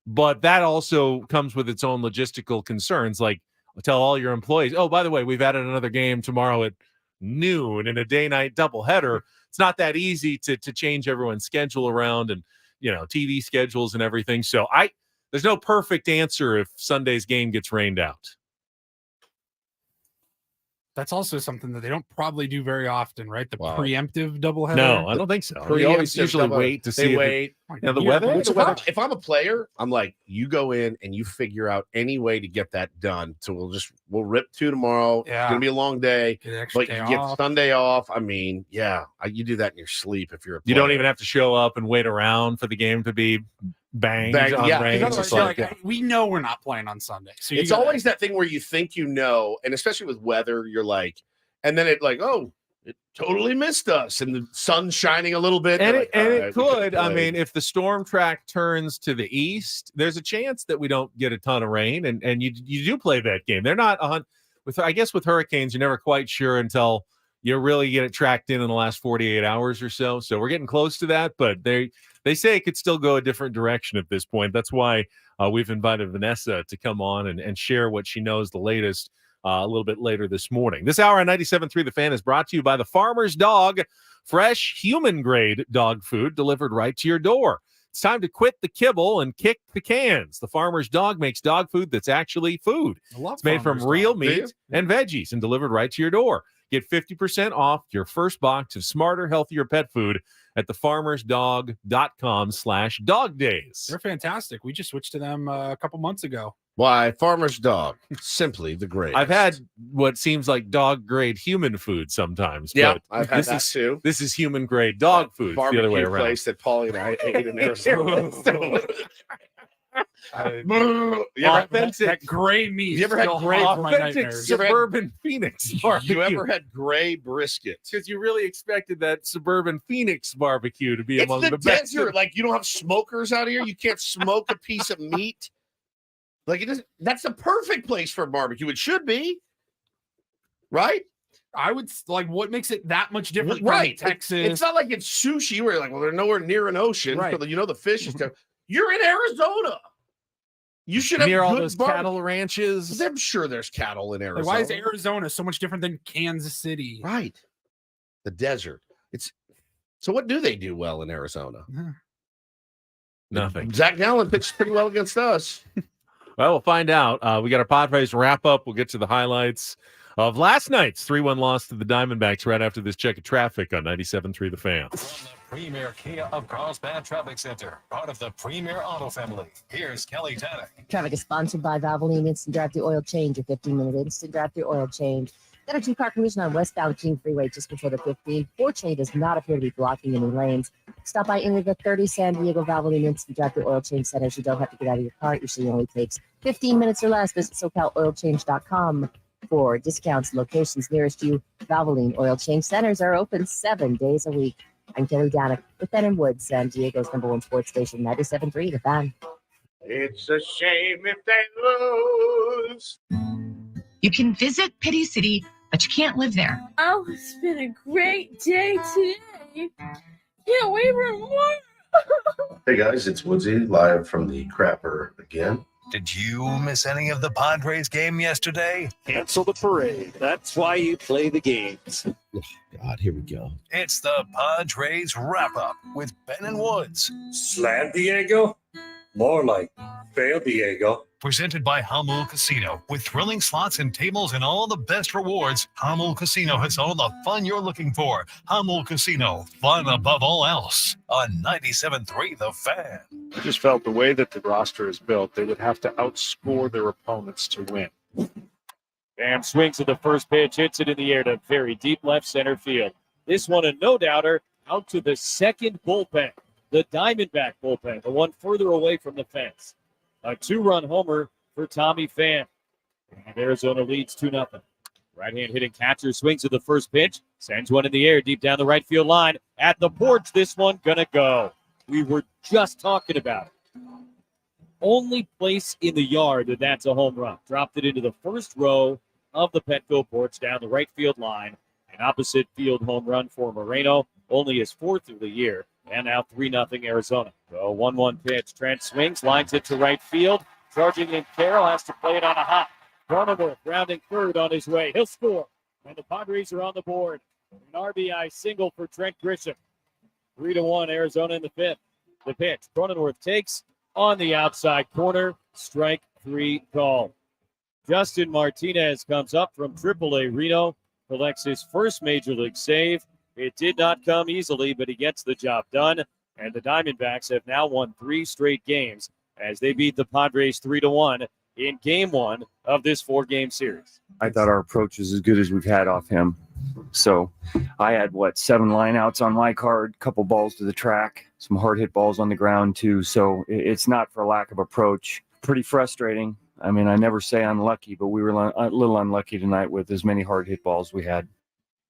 C: but that also comes with its own logistical concerns. Like, tell all your employees, oh, by the way, we've added another game tomorrow at noon in a day-night doubleheader. It's not that easy to change everyone's schedule around and, TV schedules and everything. So there's no perfect answer if Sunday's game gets rained out.
B: That's also something that they don't probably do very often, right? The preemptive doubleheader.
C: No, I don't think so. We always usually wait to see. The weather.
A: If I'm a player, I'm like, you go in and you figure out any way to get that done. So we'll rip 2 tomorrow. Yeah. It's gonna be a long day, but you get Sunday off. I mean, you do that in your sleep if you're a player.
C: You don't even have to show up and wait around for the game to be banged on rain.
B: We know we're not playing on Sunday. So
A: it's always that thing where you think and especially with weather, you're like, and then it totally missed us, and the sun's shining a little bit.
C: And it could. I mean, if the storm track turns to the east, there's a chance that we don't get a ton of rain, and you do play that game. They're not with hurricanes, you're never quite sure until you really get it tracked in the last 48 hours or so. So we're getting close to that, but they say it could still go a different direction at this point. That's why we've invited Vanessa to come on and share what she knows the latest a little bit later this morning. This hour on 97.3 The Fan is brought to you by the Farmer's Dog, fresh human-grade dog food delivered right to your door. It's time to quit the kibble and kick the cans. The Farmer's Dog makes dog food that's actually food. It's made from real meat and veggies and delivered right to your door. Get 50% off your first box of smarter, healthier pet food at thefarmersdog.com/dog days.
B: They're fantastic. We just switched to them a couple months ago.
A: Why? Farmer's Dog. Simply the greatest.
C: I've had what seems like dog-grade human food sometimes.
A: Yeah,
C: but
A: I've had that too.
C: This is human-grade dog food. It's the other way around.
A: Place that Paulie and I ate in Arizona.
B: That gray meat.
A: You ever had gray
C: authentic suburban Phoenix barbecue?
A: You ever had gray brisket?
C: Because you really expected that suburban Phoenix barbecue to be among the
A: best.
C: Desert.
A: Like, you don't have smokers out here. You can't smoke a piece of meat. Like, that's the perfect place for a barbecue. It should be, right?
B: I would what makes it that much different
A: right.
B: from Texas?
A: It's not like it's sushi where you're like, well, they're nowhere near an ocean.
B: Right.
A: So the fish is You're in Arizona. You should have
C: near all those cattle ranches.
A: I'm sure there's cattle in Arizona.
B: Why is Arizona so much different than Kansas City?
A: Right. The desert. So what do they do well in Arizona?
C: Nothing.
A: Zach Gallen pitched pretty well against us.
C: Well, we'll find out. We got our Padres wrap up. We'll get to the highlights of last night's 3-1 loss to the Diamondbacks right after this check of traffic on 97.3 The Fan.
D: From the Premier Kia of Carlsbad Traffic Center, part of the Premier Auto family. Here's Kelly Tanner.
E: Traffic is sponsored by Valvoline Instant Drive-Thru Oil Change, your 15-minute instant drive-thru oil change. Got a 2-car collision on westbound King Freeway just before the 15. Fortunately, does not appear to be blocking any lanes. Stop by any of the 30 San Diego Valvoline Instant Drive-Thru Oil Change centers. You don't have to get out of your car. It usually only takes 15 minutes or less. Visit SoCalOilChange.com for discounts and locations nearest you. Valvoline Oil Change centers are open 7 days a week. I'm Kelly Danek with Ben and Woods, San Diego's #1 sports station, 97.3 The Fan.
A: It's a shame if they lose.
F: You can visit Pity City, but you can't live there.
G: Oh, it's been a great day today. Can't wait for more.
H: Hey guys, it's Woodsy live from the Crapper again.
D: Did you miss any of the Padres game yesterday?
I: Cancel the parade. That's why you play the games.
H: Oh, God, here we go.
D: It's the Padres wrap-up with Ben and Woods.
I: Slam Diego? More like fail Diego.
D: Presented by Hamul Casino. With thrilling slots and tables and all the best rewards, Hamul Casino has all the fun you're looking for. Hamul Casino, fun above all else. On 97.3 The Fan.
I: I just felt the way that the roster is built, they would have to outscore their opponents to win. Bam swings at the first pitch, hits it in the air to very deep left center field. This one a no-doubter out to the second bullpen. The Diamondback bullpen, the one further away from the fence. A 2-run homer for Tommy Pham. And Arizona leads 2-0. Right-hand hitting catcher swings at the first pitch, sends one in the air deep down the right field line. At the porch, this one gonna go. We were just talking about it. Only place in the yard that's a home run. Dropped it into the first row of the Petco porch down the right field line. An opposite field home run for Moreno, only his 4th of the year. And now 3-0 Arizona. So 1-1 pitch. Trent swings, lines it to right field. Charging in Carroll, has to play it on a hop. Cronenworth rounding third on his way. He'll score. And the Padres are on the board. An RBI single for Trent Grisham. 3-1 Arizona in the fifth. The pitch. Cronenworth takes on the outside corner. Strike 3 call. Justin Martinez comes up from AAA Reno. Collects his first major league save. It did not come easily, but he gets the job done. And the Diamondbacks have now won 3 straight games as they beat the Padres 3-1 in game 1 of this 4-game series.
J: I thought our approach is as good as we've had off him. So I had, 7 lineouts on my card, couple balls to the track, some hard hit balls on the ground too. So it's not for lack of approach. Pretty frustrating. I mean, I never say unlucky, but we were a little unlucky tonight with as many hard hit balls we had.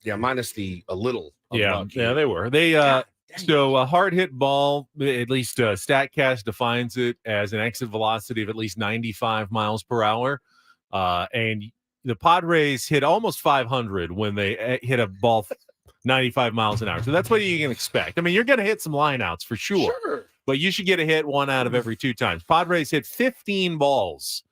A: Yeah, minus the a little.
C: Yeah,
A: unlucky.
C: they were. So a hard hit ball, at least StatCast defines it as an exit velocity of at least 95 miles per hour. And the Padres hit almost 500 when they hit a ball 95 miles an hour. So that's what you can expect. I mean, you're going to hit some lineouts for sure, but you should get a hit 1 out of every 2 times. Padres hit 15 balls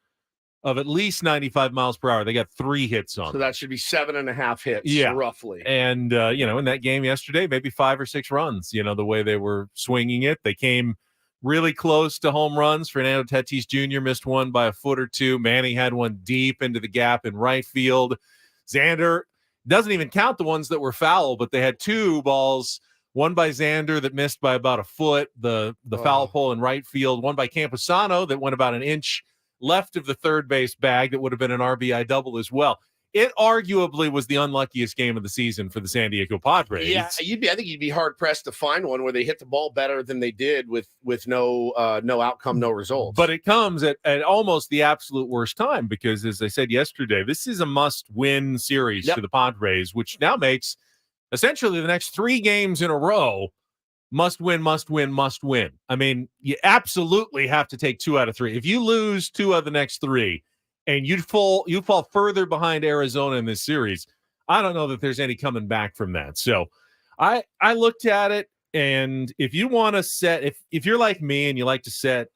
C: of at least 95 miles per hour. They got 3 hits on.
A: So that should be 7.5 hits, roughly.
C: And, in that game yesterday, maybe 5 or 6 runs, the way they were swinging it. They came really close to home runs. Fernando Tatis Jr. missed one by a foot or 2. Manning had one deep into the gap in right field. Xander doesn't even count the ones that were foul, but they had 2 balls, one by Xander that missed by about a foot, the foul pole in right field, one by Camposano that went about an inch left of the third base bag that would have been an RBI double as well. It arguably was the unluckiest game of the season for the San Diego Padres.
A: Yeah, I think you'd be hard pressed to find one where they hit the ball better than they did with no outcome, no results.
C: But it comes at almost the absolute worst time because, as I said yesterday, this is a must-win series for the Padres, which now makes essentially the next 3 games in a row must win, must win, must win. I mean, you absolutely have to take 2 out of 3. If you lose 2 of the next 3 and you fall further behind Arizona in this series, I don't know that there's any coming back from that. So I looked at it, and if you want to set, if you're like me and you like to set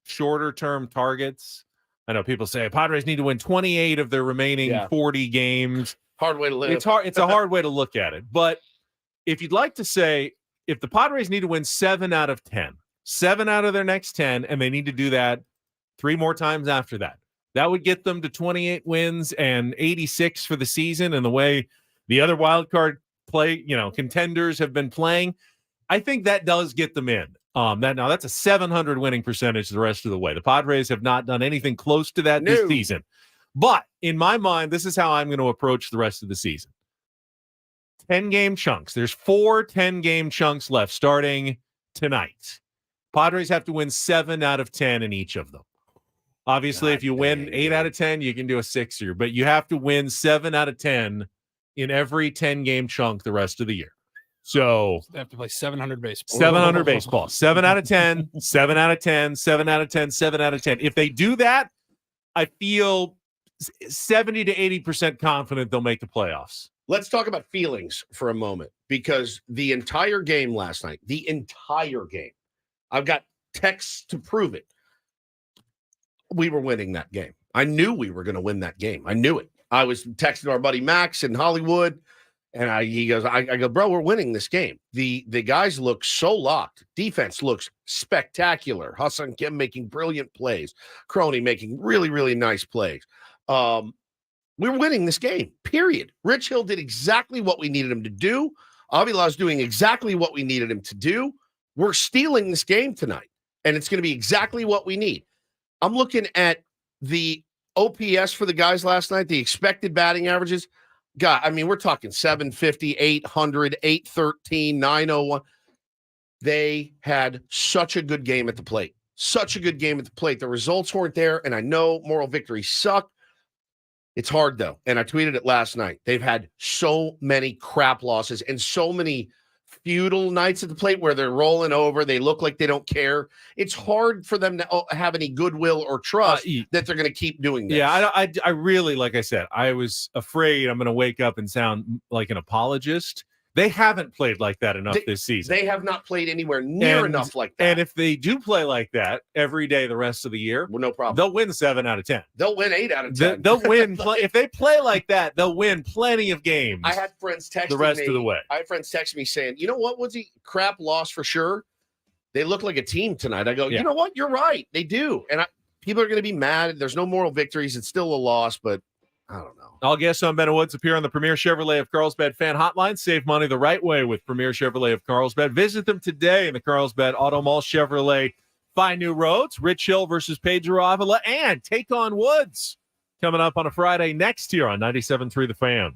C: shorter term targets, I know people say Padres need to win 28 of their remaining 40 games.
A: Hard way to live.
C: It's hard. It's a hard way to look at it. But if you'd like to say, if the Padres need to win 7 out of 10, 7 out of their next 10, and they need to do that 3 more times after that, that would get them to 28 wins and 86 for the season. And the way the other wild card contenders have been playing, I think that does get them in. That's a 700 winning percentage the rest of the way. The Padres have not done anything close to that this season. But in my mind, this is how I'm going to approach the rest of the season. 10-game chunks. There's 4 10-game chunks left starting tonight. Padres have to win 7 out of 10 in each of them. Obviously, if you win 8 out of 10, you can do a 6er, but you have to win 7 out of 10 in every 10-game chunk the rest of the year. So
B: they have to play 700 baseball.
C: 700 baseball. 7 out of 10, 7 out of 10, 7 out of 10, 7 out of 10. If they do that, I feel 70 to 80% confident they'll make the playoffs.
A: Let's talk about feelings for a moment, because the entire game last night, I've got texts to prove it. We were winning that game. I knew we were going to win that game. I knew it. I was texting our buddy Max in Hollywood, and he goes, I go, bro, we're winning this game. The guys look so locked. Defense looks spectacular. Hassan Kim making brilliant plays. Crony making really, really nice plays. We're winning this game, period. Rich Hill did exactly what we needed him to do. Avila's doing exactly what we needed him to do. We're stealing this game tonight, and it's going to be exactly what we need. I'm looking at the OPS for the guys last night, the expected batting averages. God, I mean, we're talking 750, 800, 813, 901. They had such a good game at the plate. Such a good game at the plate. The results weren't there, and I know moral victories suck. It's hard, though, and I tweeted it last night. They've had so many crap losses and so many futile nights at the plate where they're rolling over. They look like they don't care. It's hard for them to have any goodwill or trust that they're going to keep doing this.
C: Yeah, I really, like I said, I was afraid I'm going to wake up and sound like an apologist. They haven't played like that enough this season.
A: They have not played anywhere near enough like that.
C: And if they do play like that every day the rest of the year,
A: well, no problem.
C: They'll win 7 out of 10.
A: They'll win 8 out of 10.
C: They'll win. If they play like that, they'll win plenty of games.
A: I had friends texting
C: the rest
A: me,
C: of the way.
A: I had friends text me saying, you know what, Woodsy? Crap loss for sure. They look like a team tonight. I go, you know what? You're right. They do. And people are going to be mad. There's no moral victories. It's still a loss, but I don't know.
C: All guests on Ben and Woods appear on the Premier Chevrolet of Carlsbad fan hotline. Save money the right way with Premier Chevrolet of Carlsbad. Visit them today in the Carlsbad Auto Mall. Chevrolet, find new roads. Rich Hill versus Pedro Avila, and take on Woods. Coming up on a Friday next year on 97.3 The Fan.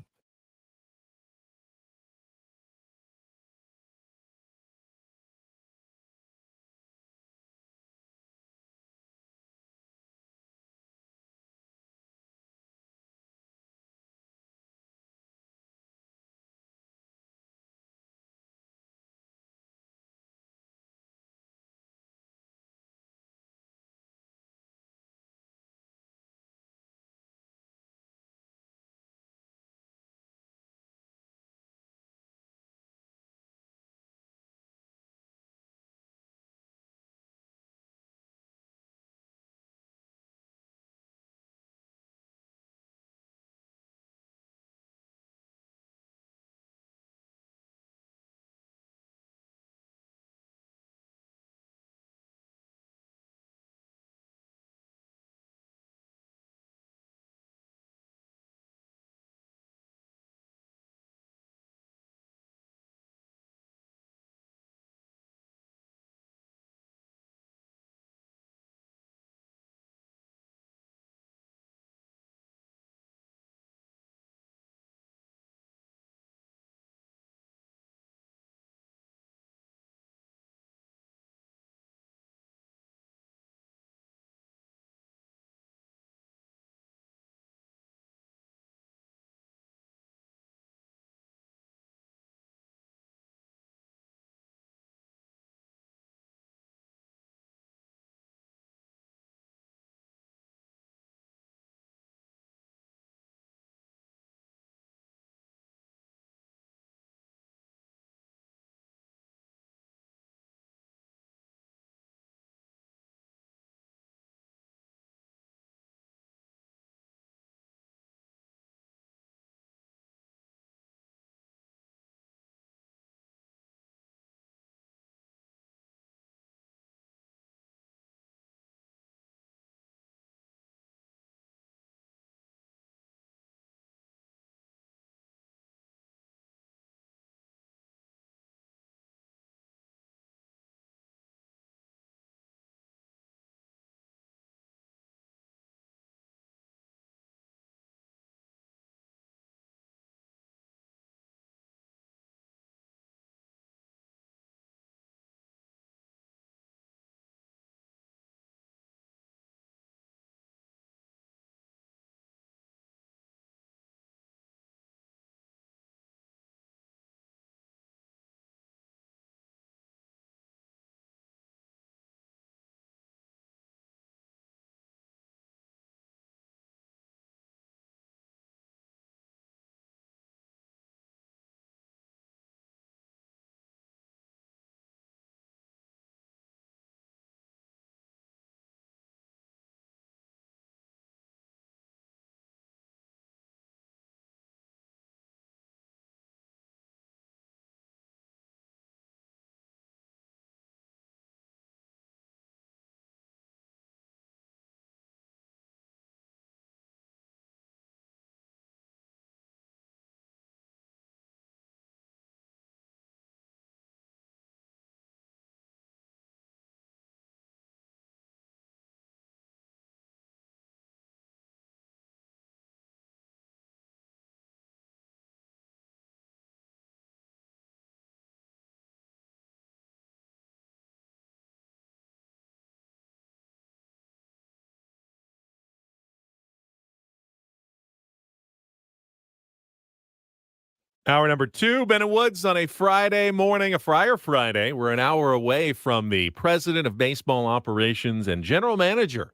C: Hour number 2, Ben and Woods on a Friday morning, a Friar Friday. We're an hour away from the president of baseball operations and general manager,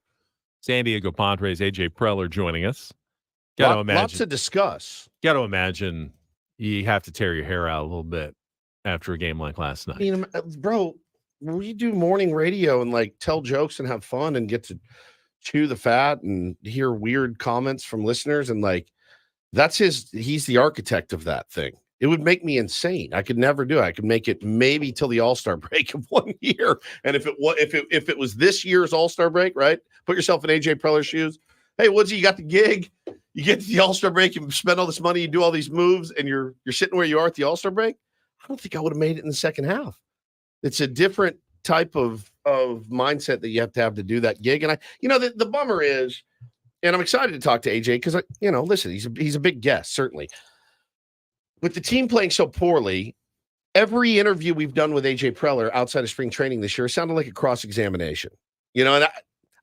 C: San Diego Padres, AJ Preller, joining us. Got to imagine.
A: Lots to discuss.
C: Got to imagine you have to tear your hair out a little bit after a game like last night.
A: I mean, bro, we do morning radio and like tell jokes and have fun and get to chew the fat and hear weird comments from listeners. And like, he's the architect of that thing. It would make me insane. I could never do it. I could make it maybe till the All-Star break of 1 year. And if it was this year's All-Star break, right? Put yourself in AJ Preller's shoes. Hey, Woodsy, you got the gig. You get to the All-Star break, you spend all this money, you do all these moves, and you're sitting where you are at the All-Star break. I don't think I would have made it in the second half. It's a different type of mindset that you have to do that gig. And the bummer is, and I'm excited to talk to AJ because listen, he's a big guest, certainly. With the team playing so poorly, every interview we've done with AJ Preller outside of spring training this year sounded like a cross-examination. And I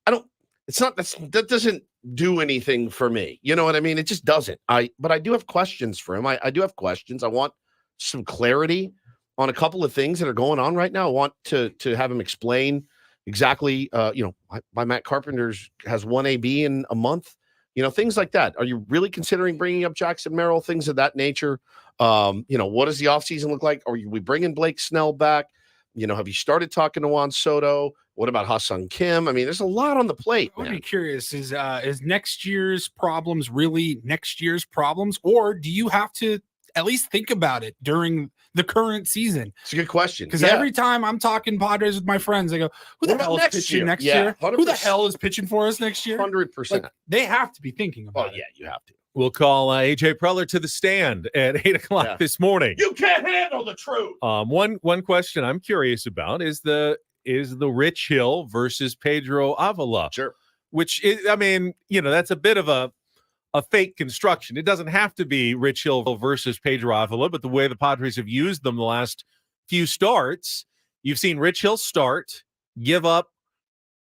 A: don't. It's not that doesn't do anything for me. You know what I mean? It just doesn't. But I do have questions for him. I do have questions. I want some clarity on a couple of things that are going on right now. I want to have him explain exactly. Why Matt Carpenter's has one AB in a month. Things like that. Are you really considering bringing up Jackson Merrill? Things of that nature. What does the offseason look like? Are we bringing Blake Snell back? Have you started talking to Juan Soto? What about Ha-Seong Kim? I mean, there's a lot on the plate.
B: I would be curious, is next year's problems really next year's problems? Or do you have to at least think about it during the current season?
A: It's a good question.
B: Because every time I'm talking Padres with my friends, I go, who the hell is pitching next year?
A: 100%.
B: Who the hell is pitching for us next year?
A: 100%.
B: They have to be thinking about it.
A: Oh, yeah, you have to.
C: We'll call AJ Preller to the stand at 8:00 this morning.
A: You can't handle the truth.
C: One question I'm curious about is the Rich Hill versus Pedro Avila.
A: Sure.
C: Which is, that's a bit of a fake construction. It doesn't have to be Rich Hill versus Pedro Avila, but the way the Padres have used them the last few starts, you've seen Rich Hill start, give up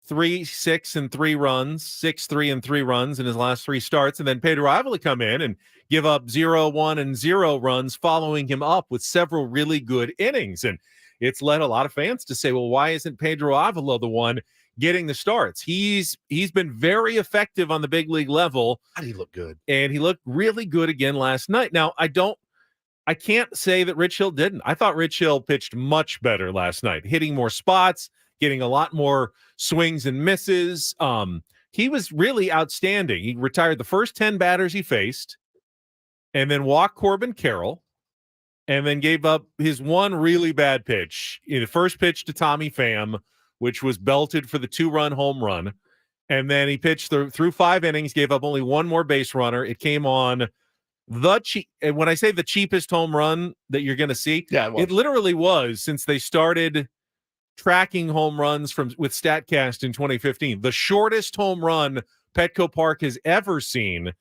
C: 3-6 and 3 runs, 6-3 and 3 runs in his last 3 starts, and then Pedro Avila come in and give up 0-1 and 0 runs, following him up with several really good innings. And it's led a lot of fans to say, well, why isn't Pedro Avila the one getting the starts? He's been very effective on the big league level.
A: How did he look good?
C: And he looked really good again last night. Now, I can't say that Rich Hill didn't. I thought Rich Hill pitched much better last night, hitting more spots, getting a lot more swings and misses. He was really outstanding. He retired the first 10 batters he faced and then walked Corbin Carroll and then gave up his one really bad pitch. The first pitch to Tommy Pham, which was belted for the 2-run home run. And then he pitched through 5 innings, gave up only one more base runner. It came on and when I say the cheapest home run that you're going to see, it literally was, since they started tracking home runs with StatCast in 2015, the shortest home run Petco Park has ever seen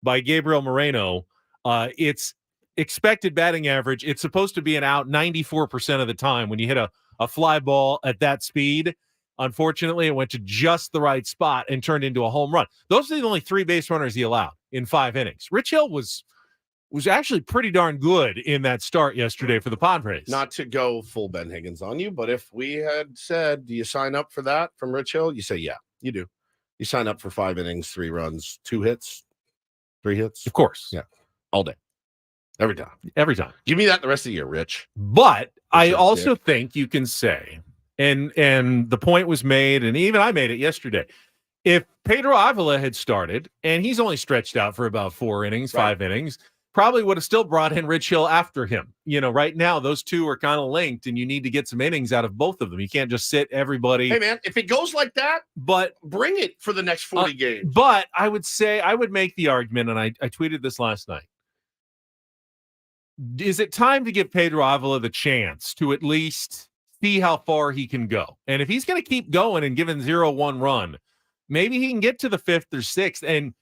C: by Gabriel Moreno. It's expected batting average. It's supposed to be an out 94% of the time when you hit a fly ball at that speed. Unfortunately, it went to just the right spot and turned into a home run. Those are the only 3 base runners he allowed in 5 innings. Rich Hill was actually pretty darn good in that start yesterday for the Padres.
A: Not to go full Ben Higgins on you, but if we had said, do you sign up for that from Rich Hill? You say, yeah, you do. You sign up for 5 innings, 3 runs, 2 hits, 3 hits.
C: Of course.
A: Yeah. All day. Every time.
C: Every time.
A: Give me that the rest of the year, Rich.
C: But I also think you can say, and the point was made, and even I made it yesterday, if Pedro Avila had started, and he's only stretched out for about 4 innings, 5 innings, probably would have still brought in Rich Hill after him. Right now, those two are kind of linked, and you need to get some innings out of both of them. You can't just sit everybody.
A: Hey, man, if it goes like that,
C: but
A: bring it for the next 40 games.
C: But I would make the argument, and I tweeted this last night. Is it time to give Pedro Avila the chance to at least see how far he can go? And if he's going to keep going and giving 0-1 run, maybe he can get to the 5th or 6th and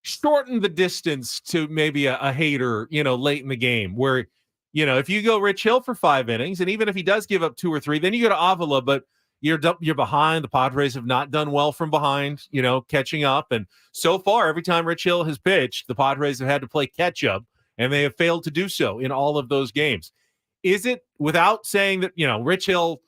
C: shorten the distance to maybe a hater, late in the game where, if you go Rich Hill for 5 innings, and even if he does give up 2 or 3, then you go to Avila, but you're behind. The Padres have not done well from behind, catching up. And so far, every time Rich Hill has pitched, the Padres have had to play catch up, and they have failed to do so in all of those games. Is it, without saying that, Rich Hill,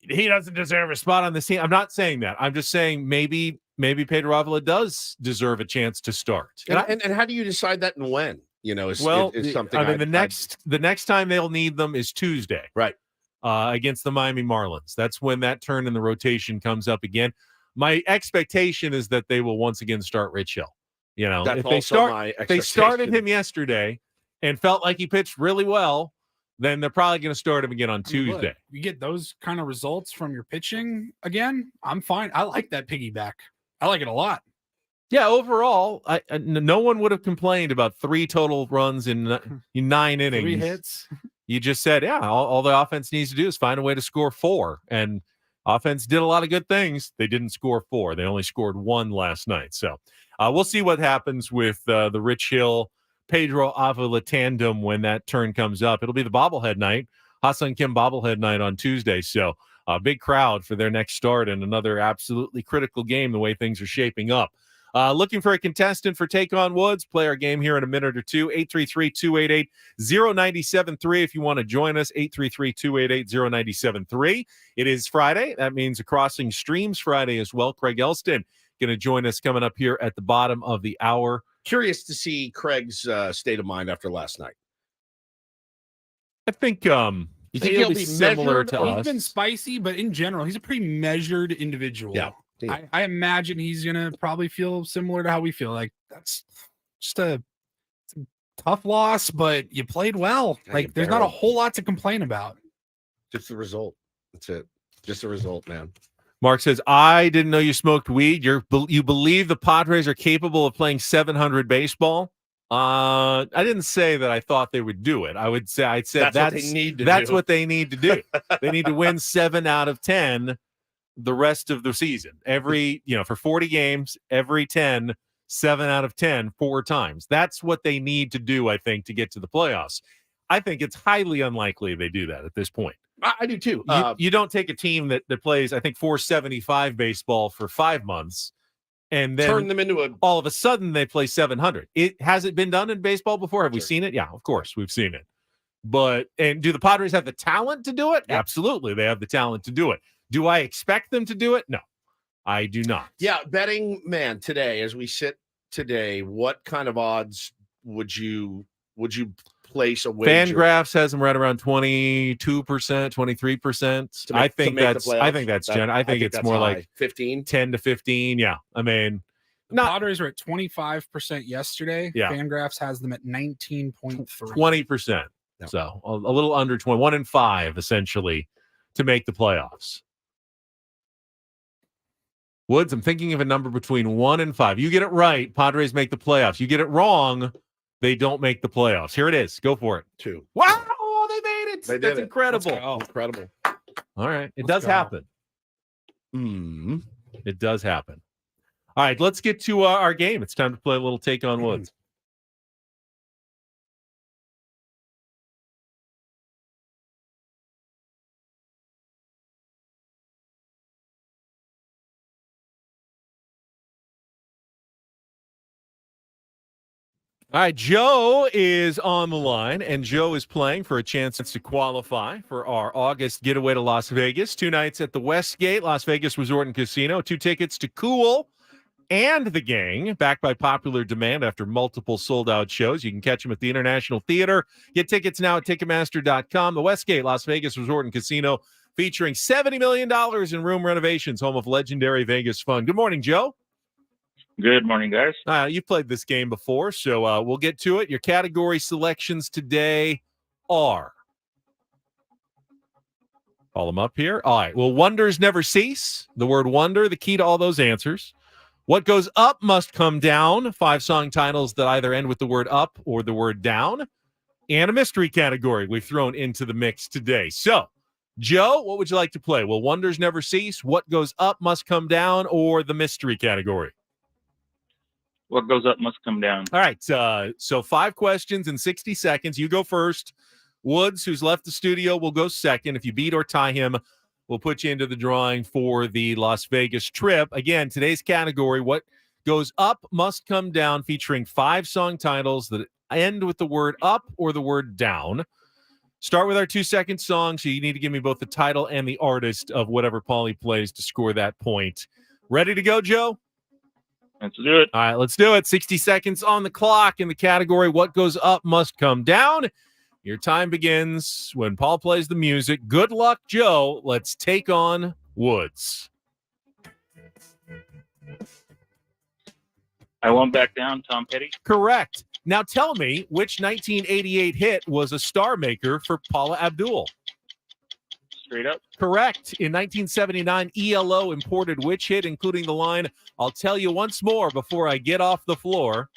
C: he doesn't deserve a spot on this team? I'm not saying that. I'm just saying maybe Pedro Avila does deserve a chance to start.
A: And how do you decide that and when? is something.
C: I mean, the next time they'll need them is Tuesday,
A: right?
C: Against the Miami Marlins. That's when that turn in the rotation comes up again. My expectation is that they will once again start Rich Hill.
A: That's
C: if
A: they
C: started him yesterday and felt like he pitched really well, then they're probably going to start him again on Tuesday.
B: Look, you get those kind of results from your pitching again, I'm fine. I like that piggyback. I like it a lot.
C: Yeah, overall, no one would have complained about 3 total runs in 9 innings.
B: 3 hits.
C: You just said, yeah, all the offense needs to do is find a way to score 4. And offense did a lot of good things. They didn't score 4. They only scored 1 last night. So we'll see what happens with the Rich Hill, Pedro Avila tandem when that turn comes up. It'll be the bobblehead night, Ha-Seong Kim bobblehead night on Tuesday. So a big crowd for their next start and another absolutely critical game the way things are shaping up. Looking for a contestant for Take on Woods? Play our game here in a minute or two. 833-288-0973 if you want to join us. 833-288-0973. It is Friday. That means a Crossing Streams Friday as well. Craig Elsten going to join us coming up here at the bottom of the hour.
A: Curious to see Craig's state of mind after last night.
C: I think you think he'll be similar to us.
B: He's been spicy, but in general, he's a pretty measured individual.
A: Yeah.
B: I imagine he's going to probably feel similar to how we feel. Like, that's just a tough loss, but you played well. Like, there's not a whole lot to complain about.
A: Just the result. That's it. Just the result, man.
C: Mark says, I didn't know you smoked weed. You believe the Padres are capable of playing 700 baseball? I didn't say that I thought they would do it. I'd say that's what they need to do. What they need to do. They need to win 7 out of 10 the rest of the season. For 40 games, every 10, 7 out of 10, 4 times. That's what they need to do, I think, to get to the playoffs. I think it's highly unlikely they do that at this point.
A: I do too.
C: You don't take a team that plays, I think, 475 baseball for 5 months and then
A: turn them into
C: all of a sudden they play 700. Has it been done in baseball before? Have we seen it? Yeah, of course we've seen it. And do the Padres have the talent to do it?
A: Yep.
C: Absolutely. They have the talent to do it. Do I expect them to do it? No, I do not.
A: Yeah. Betting man today, as we sit today, what kind of odds would you place a wager?
C: Fangraphs has them right around 22%, 23%. I think that's more high.
A: Like 15,
C: 10 to 15. Yeah. I mean,
B: the Padres were at 25% yesterday.
C: Yeah.
B: Fangraphs has them at 19.3.
C: 20%. No. So a little under 20, 1 in 5 essentially to make the playoffs. Woods, I'm thinking of a number between 1 and 5. You get it right, Padres make the playoffs. You get it wrong, they don't make the playoffs. Here it is. Go for it.
A: 2.
C: Wow, they made it. That's incredible.
A: Incredible.
C: All right. It does happen. It does happen. All right, let's get to our game. It's time to play a little Take on Woods. All right, Joe is on the line, and Joe is playing for a chance to qualify for our August getaway to Las Vegas. 2 nights at the Westgate, Las Vegas Resort and Casino. 2 tickets to Cool and the Gang, backed by popular demand after multiple sold-out shows. You can catch them at the International Theater. Get tickets now at Ticketmaster.com. The Westgate, Las Vegas Resort and Casino, featuring $70 million in room renovations, home of legendary Vegas fun. Good morning, Joe.
K: Good morning, guys.
C: You've played this game before, so we'll get to it. Your category selections today are... Call them up here. All right. Well, wonders never cease. The word wonder, the key to all those answers. What goes up must come down. 5 song titles that either end with the word up or the word down. And a mystery category we've thrown into the mix today. So, Joe, what would you like to play? Well, wonders never cease. What goes up must come down, or the mystery category?
K: What goes up must come down.
C: All right. So 5 questions in 60 seconds. You go first. Woods, who's left the studio, will go second. If you beat or tie him, we'll put you into the drawing for the Las Vegas trip. Again, today's category, what goes up must come down, featuring 5 song titles that end with the word up or the word down. Start with our 2-second song, so you need to give me both the title and the artist of whatever Paulie plays to score that point. Ready to go, Joe?
K: Let's do it.
C: All right, let's do it. 60 seconds on the clock in the category What Goes Up Must Come Down. Your time begins when Paul plays the music. Good luck, Joe. Let's take on Woods.
K: I won't back down, Tom Petty.
C: Correct. Now tell me which 1988 hit was a star maker for Paula Abdul.
K: Straight up.
C: Correct. In 1979, ELO imported which hit, including the line, I'll tell you once more before I get off the floor.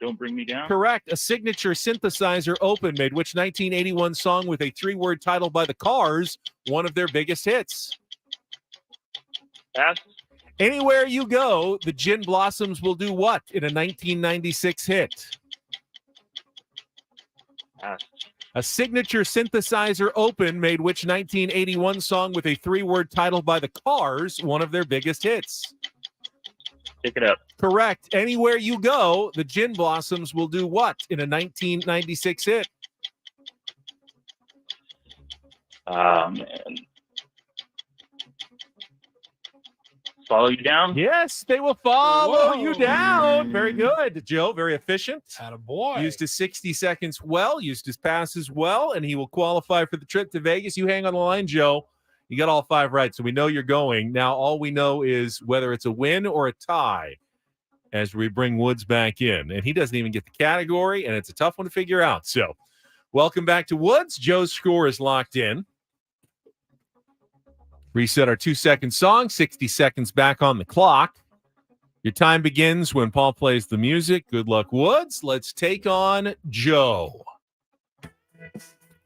K: Don't Bring Me Down.
C: Correct. A signature synthesizer open made which 1981 song with a 3-word title by the Cars, one of their biggest hits.
K: Pass.
C: Anywhere you go, the Gin Blossoms will do what in a 1996 hit?
K: Pass.
C: A signature synthesizer open made which 1981 song with a 3-word title by the Cars, one of their biggest hits?
K: Pick it up.
C: Correct. Anywhere you go, the Gin Blossoms will do what in a 1996 hit?
K: Man. Follow You Down.
C: Yes, they will follow
B: Whoa.
C: you down. Very good, Joe. Very efficient.
B: Attaboy.
C: Used his 60 seconds well, used his passes well, and he will qualify for the trip to Vegas. You hang on the line, Joe. You got all 5 right, so we know you're going. Now, all we know is whether it's a win or a tie as we bring Woods back in. And he doesn't even get the category, and it's a tough one to figure out. So, welcome back to Woods. Joe's score is locked in. Reset our 2-second song, 60 seconds back on the clock. Your time begins when Paul plays the music. Good luck, Woods. Let's take on Joe.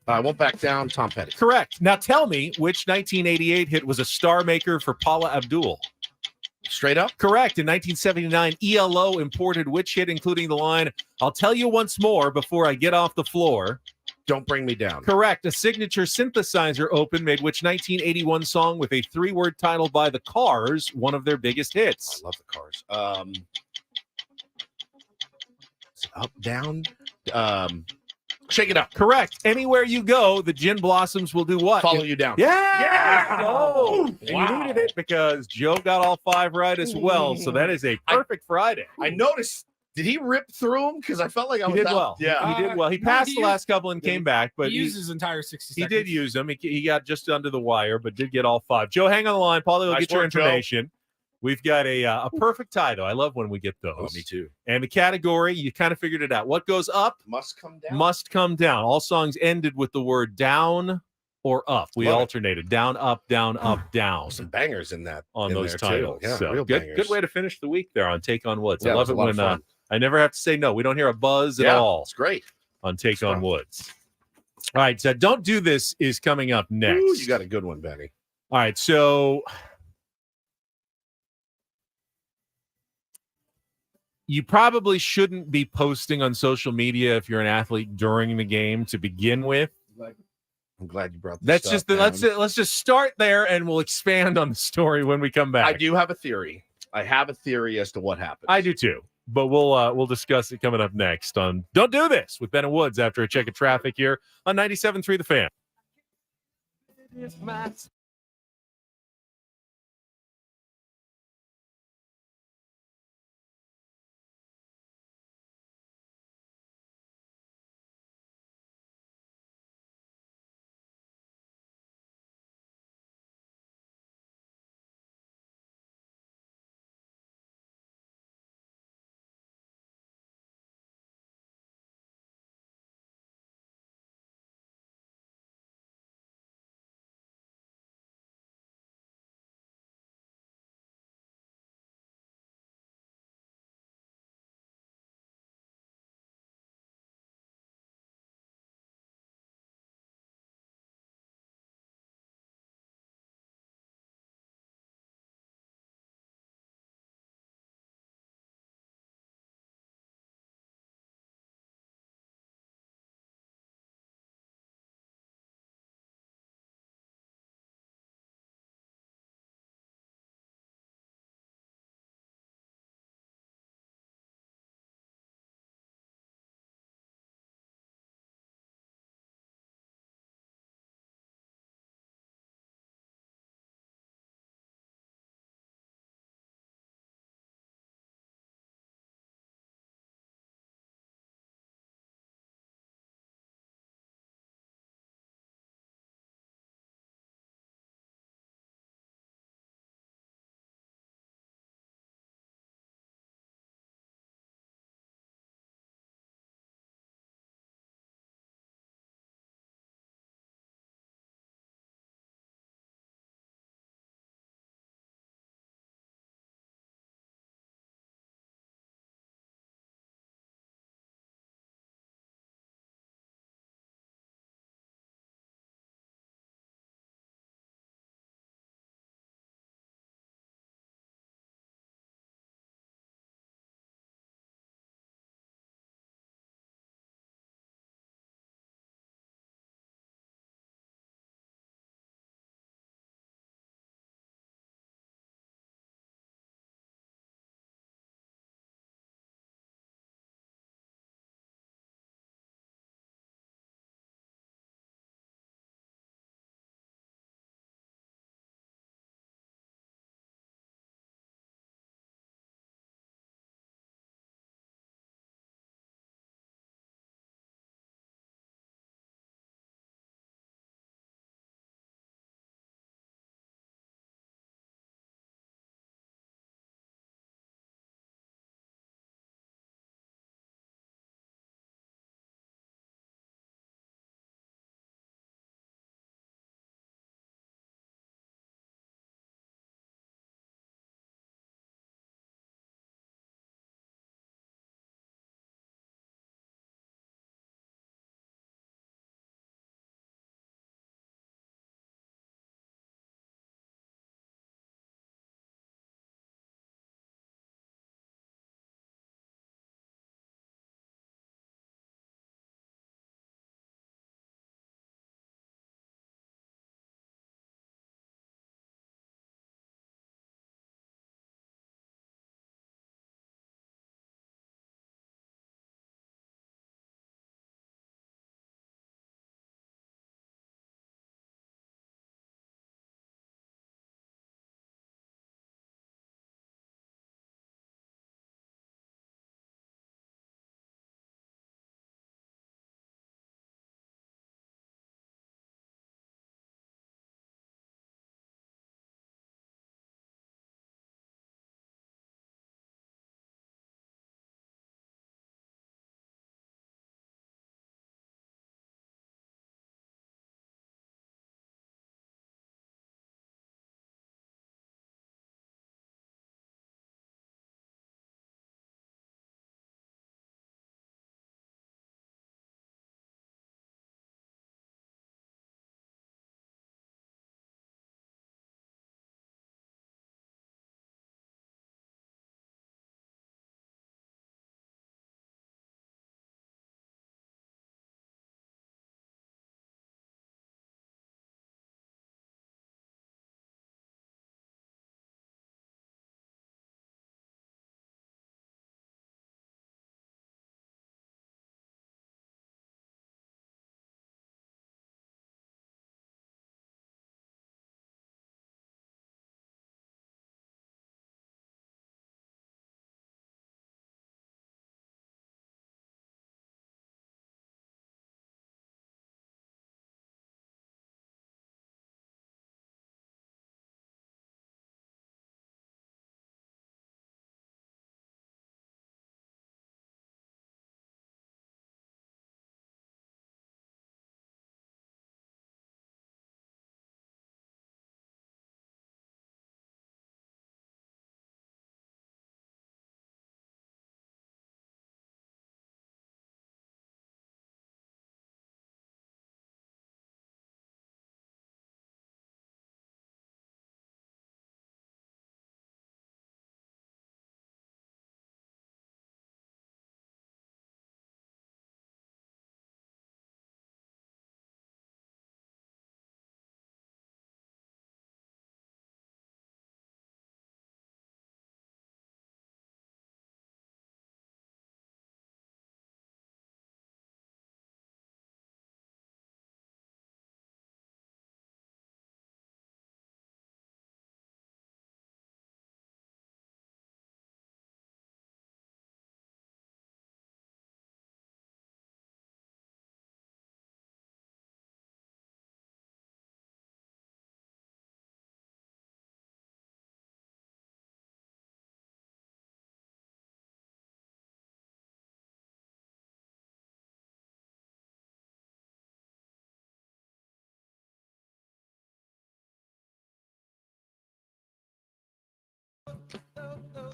A: I won't back down, Tom Petty.
C: Correct. Now tell me which 1988 hit was a star maker for Paula Abdul.
A: Straight up?
C: Correct. In 1979, ELO imported which hit, including the line, I'll tell you once more before I get off the floor.
A: Don't Bring Me Down.
C: Correct. A signature synthesizer open made which 1981 song with a 3-word title by the Cars, one of their biggest hits.
A: I love the Cars. Is it up, down? Shake It Up.
C: Correct. Anywhere you go, the Gin Blossoms will do what?
A: Follow You Down.
C: Yeah!
A: Oh,
C: And you needed it because Joe got all 5 right as well. So that is a perfect Friday.
A: I noticed. Did he rip through them? Because I felt like I
C: He
A: was
C: did
A: out.
C: well.
A: Yeah.
C: He did well. He
B: No,
C: passed
B: he
C: the last couple and came back, but
B: he used his entire 60
C: he
B: seconds.
C: did use them. He got just under the wire, but did get all 5. Joe, hang on the line. Paulie will
A: Nice
C: get your
A: work, Joe.
C: information. We've got a perfect tie, though. I love when we get those.
A: Oh, me too.
C: And the category, you kind of figured it out. What goes up
A: Must come down.
C: must come down. All songs ended with the word down or up. We
A: Love it.
C: alternated down, up, down,
A: Some bangers in that.
C: on
A: in
C: those
A: there,
C: titles.
A: Too. Yeah,
C: So
A: real
C: good
A: bangers.
C: way to finish the week there on Take on Woods.
A: Yeah,
C: I love
A: was
C: it
A: a lot
C: when
A: of fun.
C: I never have to say no. We don't hear a buzz at all
A: It's great.
C: on Take
A: It's
C: on
A: fun.
C: Woods. All right, so Don't Do This is coming up next.
A: Ooh, you got a good one, Benny.
C: All right, so you probably shouldn't be posting on social media if you're an athlete during the game to begin with.
A: I'm glad you brought this
C: That's
A: up,
C: just
A: man.
C: let's just start there, and we'll expand on the story when we come back.
A: I do have a theory. I have a theory as to what happened.
C: I do too. But we'll discuss it coming up next on Don't Do This with Ben and Woods after a check of traffic here on 97.3 The Fan.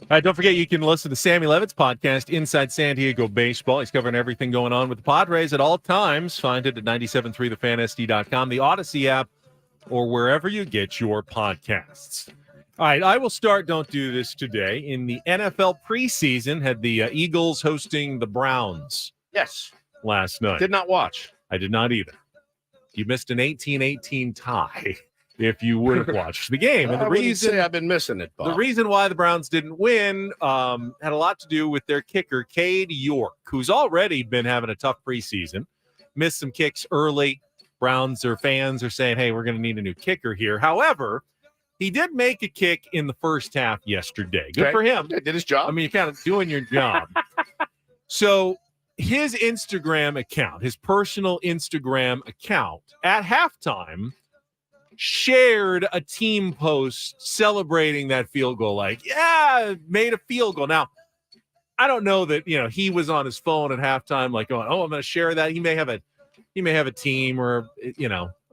C: Don't forget, you can listen to Sammy Levitt's podcast, Inside San Diego Baseball. He's covering everything going on with the Padres at all times. Find it at 973thefansd.com, the Odyssey app, or wherever you get your podcasts. All right, I will start Don't Do This today. In the NFL preseason, had the Eagles hosting the Browns.
A: Yes.
C: Last night.
A: Did not watch.
C: I did not either. You missed an 18-18 tie if you would have watched the game. And the reason
A: I've been missing it, Bob.
C: The reason why the Browns didn't win had a lot to do with their kicker, Cade York, who's already been having a tough preseason. Missed some kicks early. Browns fans are saying, hey, we're going to need a new kicker here. However, he did make a kick in the first half yesterday. Good for him.
A: Did his job.
C: I mean, you're kind of doing your job. So his Instagram account, his personal Instagram account, at halftime shared a team post celebrating that field goal. Like, yeah, made a field goal. Now, I don't know that, he was on his phone at halftime, like going, oh, I'm going to share that. He may have a team or,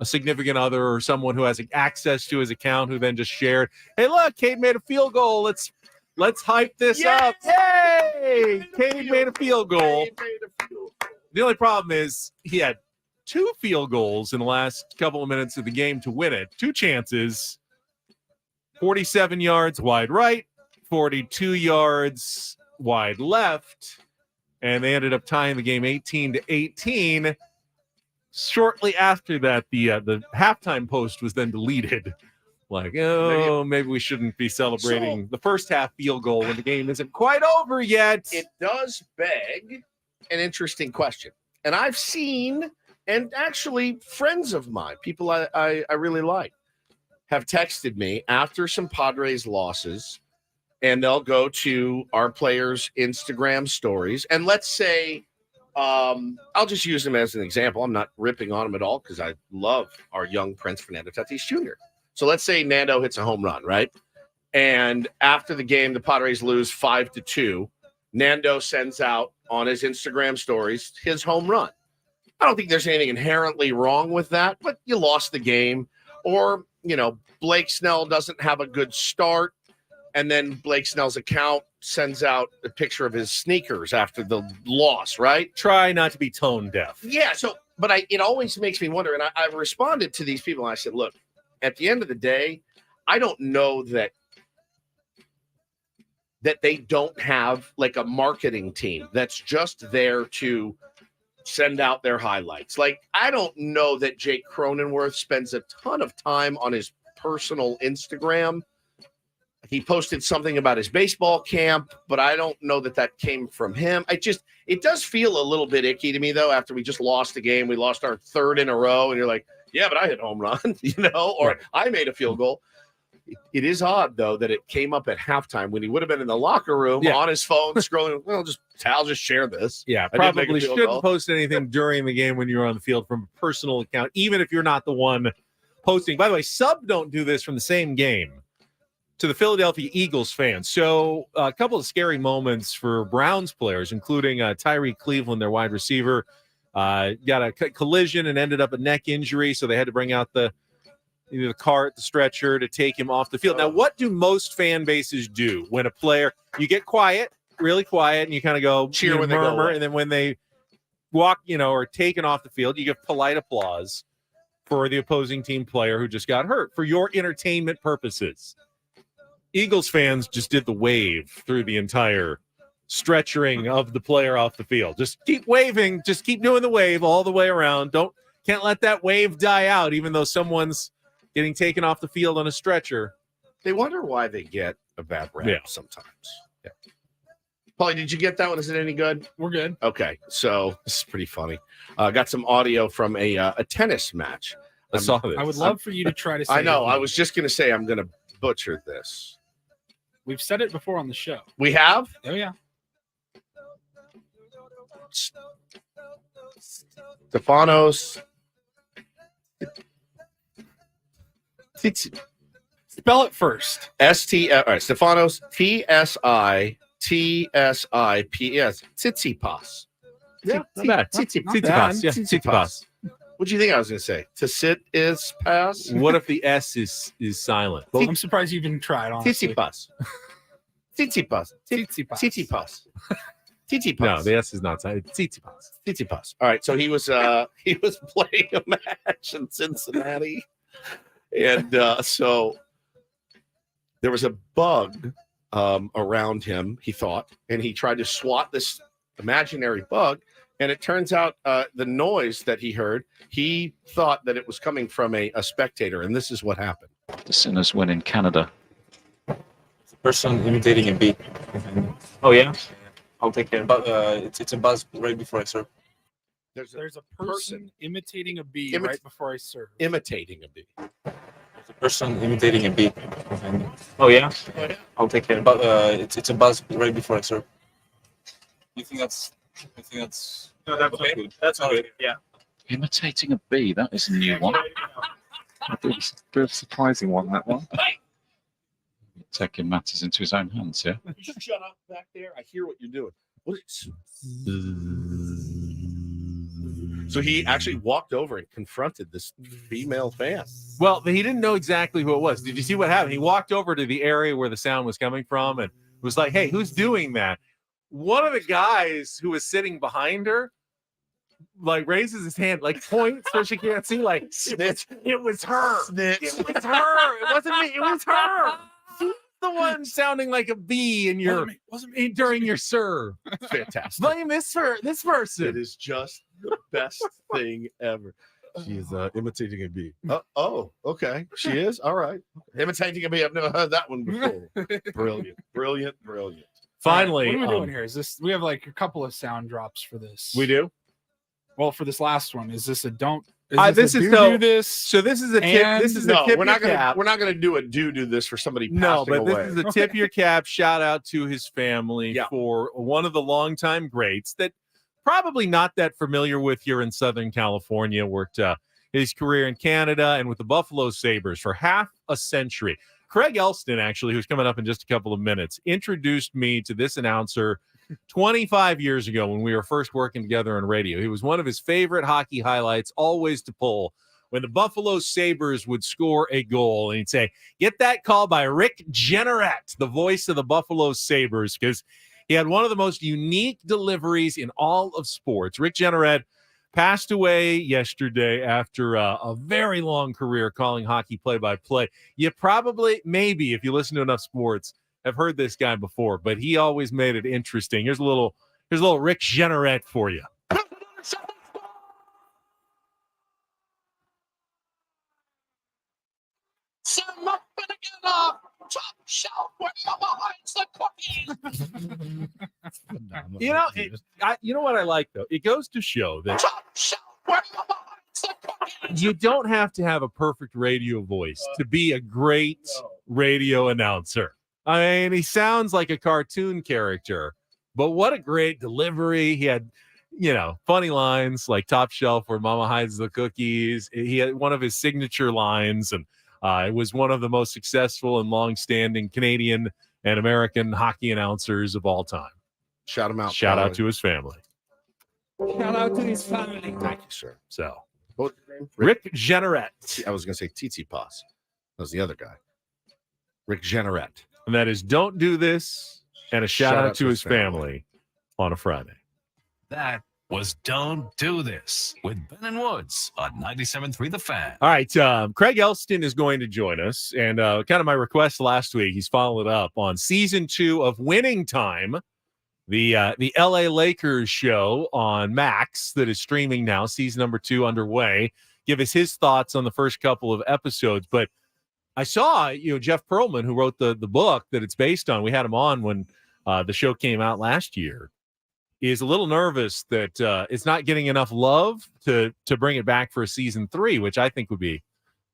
C: a significant other or someone who has access to his account who then just shared, hey, look, Cade made a field goal. Let's hype this up. Hey, Cade made a field goal. The only problem is he had 2 field goals in the last couple of minutes of the game to win it. 2 chances, 47 yards wide right, 42 yards wide left, and they ended up tying the game 18-18. Shortly after that, the halftime post was then deleted. Like, maybe we shouldn't be celebrating the first half field goal when the game isn't quite over yet.
A: It does beg an interesting question. And I've seen, and actually friends of mine, people I really like, have texted me after some Padres losses, and they'll go to our players' Instagram stories. And let's say, I'll just use him as an example. I'm not ripping on him at all because I love our young Prince Fernando Tatis Jr. So let's say Nando hits a home run, right? And after the game, the Padres lose 5-2. Nando sends out on his Instagram stories his home run. I don't think there's anything inherently wrong with that, but you lost the game. Or, Blake Snell doesn't have a good start, and then Blake Snell's account sends out a picture of his sneakers after the loss, right?
C: Try not to be tone deaf.
A: Yeah, but it always makes me wonder, and I've responded to these people, and I said, look, at the end of the day, I don't know that they don't have like a marketing team that's just there to send out their highlights. Like, I don't know that Jake Cronenworth spends a ton of time on his personal Instagram. He posted something about his baseball camp, but I don't know that came from him. It does feel a little bit icky to me, though, after we just lost the game. We lost our 3rd in a row, and you're like, yeah, but I hit a home run, or right. I made a field goal. It is odd, though, that it came up at halftime when he would have been in the locker room on his phone scrolling. Well, I'll just share this.
C: Yeah, probably shouldn't post anything during the game when you're on the field from a personal account, even if you're not the one posting. By the way, Sub don't do this from the same game to the Philadelphia Eagles fans. So a couple of scary moments for Browns players, including Tyree Cleveland, their wide receiver, got a collision and ended up a neck injury. So they had to bring out the cart, the stretcher to take him off the field. Now, what do most fan bases do when a player, you get quiet, really quiet, and you kind of go
A: cheer when
C: murmur,
A: they go away.
C: And then when they walk, or taken off the field, you give polite applause for the opposing team player who just got hurt for your entertainment purposes. Eagles fans just did the wave through the entire stretchering of the player off the field. Just keep waving. Just keep doing the wave all the way around. Can't let that wave die out, even though someone's getting taken off the field on a stretcher.
A: They wonder why they get a bad rap sometimes. Yeah. Paulie, did you get that one? Is it any good?
B: We're good.
A: Okay, so this is pretty funny. Got some audio from a tennis match.
C: I saw this.
B: I would love for you to try to say
A: I know. I was just going to say I'm going to butcher this.
B: We've said it before on the show.
A: We have?
B: Oh, yeah.
A: Stefanos.
B: Spell it first.
A: S-T. All right, Stefanos. T-S-I-T-S-I-P-S. Tsitsipas.
C: Yeah, not bad. Tsitsipas. Yeah, Tsitsipas.
A: What do you think I was going to say? To sit is pass?
C: What if the S is silent?
B: Well, I'm surprised you even tried, honestly.
A: Tsitsipas. Tsitsipas.
B: Tsitsipas.
A: Tsitsipas. Tsitsipas.
C: No, the S is not silent. Tsitsipas.
A: Tsitsipas. All right, so he was playing a match in Cincinnati, and so there was a bug around him, he thought, and he tried to swat this imaginary bug, and it turns out the noise that he heard, he thought that it was coming from a spectator, and this is what happened.
L: The Sinners win in Canada.
M: Person imitating a bee.
L: Oh, yeah?
M: I'll take care. But it's a buzz right before I serve.
B: There's a person imitating a bee
A: Imi-
B: right before I serve.
A: Imitating a bee.
M: There's a person imitating a bee.
L: Oh, yeah?
M: I'll take care. But it's a buzz right before I serve. You think that's? I think that's.
I: No, that's
M: okay.
I: good. That's good. Yeah.
L: Imitating a bee. That is a new one. A bit of a surprising one, that one. Taking matters into his own hands, yeah?
A: You should shut up back there. I hear what you're doing. So he actually walked over and confronted this female fan.
C: Well, he didn't know exactly who it was. Did you see what happened? He walked over to the area where the sound was coming from and was like, hey, who's doing that? One of the guys who was sitting behind her, like, raises his hand, like, points so she can't see, like,
A: Snitch.
C: It was her.
A: Snitch.
C: It was her. It wasn't me. It was her. She's the one sounding like a bee in your
B: Wasn't me.
C: during your serve.
A: Fantastic.
C: Blame this person.
A: It is just the best thing ever. She is imitating a bee. Oh, okay. She is? All right. Imitating a bee. I've never heard that one before. Brilliant.
C: Finally,
B: What are we doing here? Is this? We have like a couple of sound drops for this.
C: we do.
B: Well, for this last one, is this a don't?
C: This is
B: do
C: so.
B: this?
C: So this is a tip.
B: And-
C: This is
A: No,
C: a tip
A: we're
C: your
A: not gonna
C: cap.
A: we're not gonna do a do this for somebody
C: No,
A: passing
C: but
A: away.
C: this is a tip your cap. Shout out to his family
A: Yeah.
C: for one of the longtime greats that probably not that familiar with here in Southern California. Worked his career in Canada and with the Buffalo Sabres for half a century. Craig Elsten, actually, who's coming up in just a couple of minutes, introduced me to this announcer 25 years ago when we were first working together on radio. He was one of his favorite hockey highlights always to pull when the Buffalo Sabres would score a goal, and he'd say, get that call by Rick Jenneret, the voice of the Buffalo Sabres, because he had one of the most unique deliveries in all of sports. Rick Jenneret passed away yesterday after a very long career calling hockey play-by-play. You probably, maybe, if you listen to enough sports, have heard this guy before, but he always made it interesting. Here's a little Rick Jenneret for you.
N: Top shelf where mama hides the cookies.
C: You know, you know what I like, though? It goes to show that
N: Top shelf where mama hides the cookies.
C: you don't have to have a perfect radio voice to be a great radio announcer. I mean, he sounds like a cartoon character, but what a great delivery. He had, funny lines like top shelf where mama hides the cookies. He had one of his signature lines, and it was one of the most successful and long-standing Canadian and American hockey announcers of all time.
A: Shout him out.
C: Shout out to his family.
N: Shout out to his family.
A: Thank you, sir.
C: So,
A: What was his name?
C: Rick Jenneret.
A: I was going to say Tsitsipas. That was the other guy. Rick Jenneret.
C: And that is Don't Do This, and a shout out to his family on a Friday.
D: That was Don't Do This with Ben and Woods on 97.3 The Fan.
C: All right, Craig Elsten is going to join us, and kind of my request last week, he's followed up on season 2 of Winning Time, the LA Lakers show on Max that is streaming now, season number 2 underway. Give us his thoughts on the first couple of episodes, but I saw, Jeff Pearlman, who wrote the book that it's based on. We had him on when the show came out last year. Is a little nervous that it's not getting enough love to bring it back for a season 3, which I think would be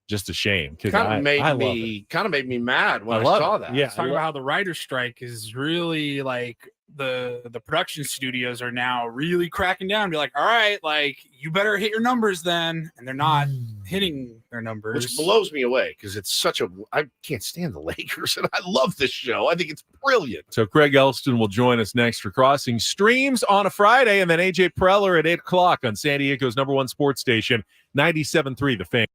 C: just a shame. Because
A: Kind of made me mad when I saw that.
B: Yeah, talking about how the writer's strike is really like the production studios are now really cracking down and be like, all right, like you better hit your numbers then, and they're not hitting their numbers,
A: Which blows me away because it's I can't stand the Lakers and I love this show. I think it's brilliant.
C: So Craig Elsten will join us next for Crossing Streams on a Friday, and then AJ Preller at 8 o'clock on San Diego's #1 sports station, 97.3 The Fan.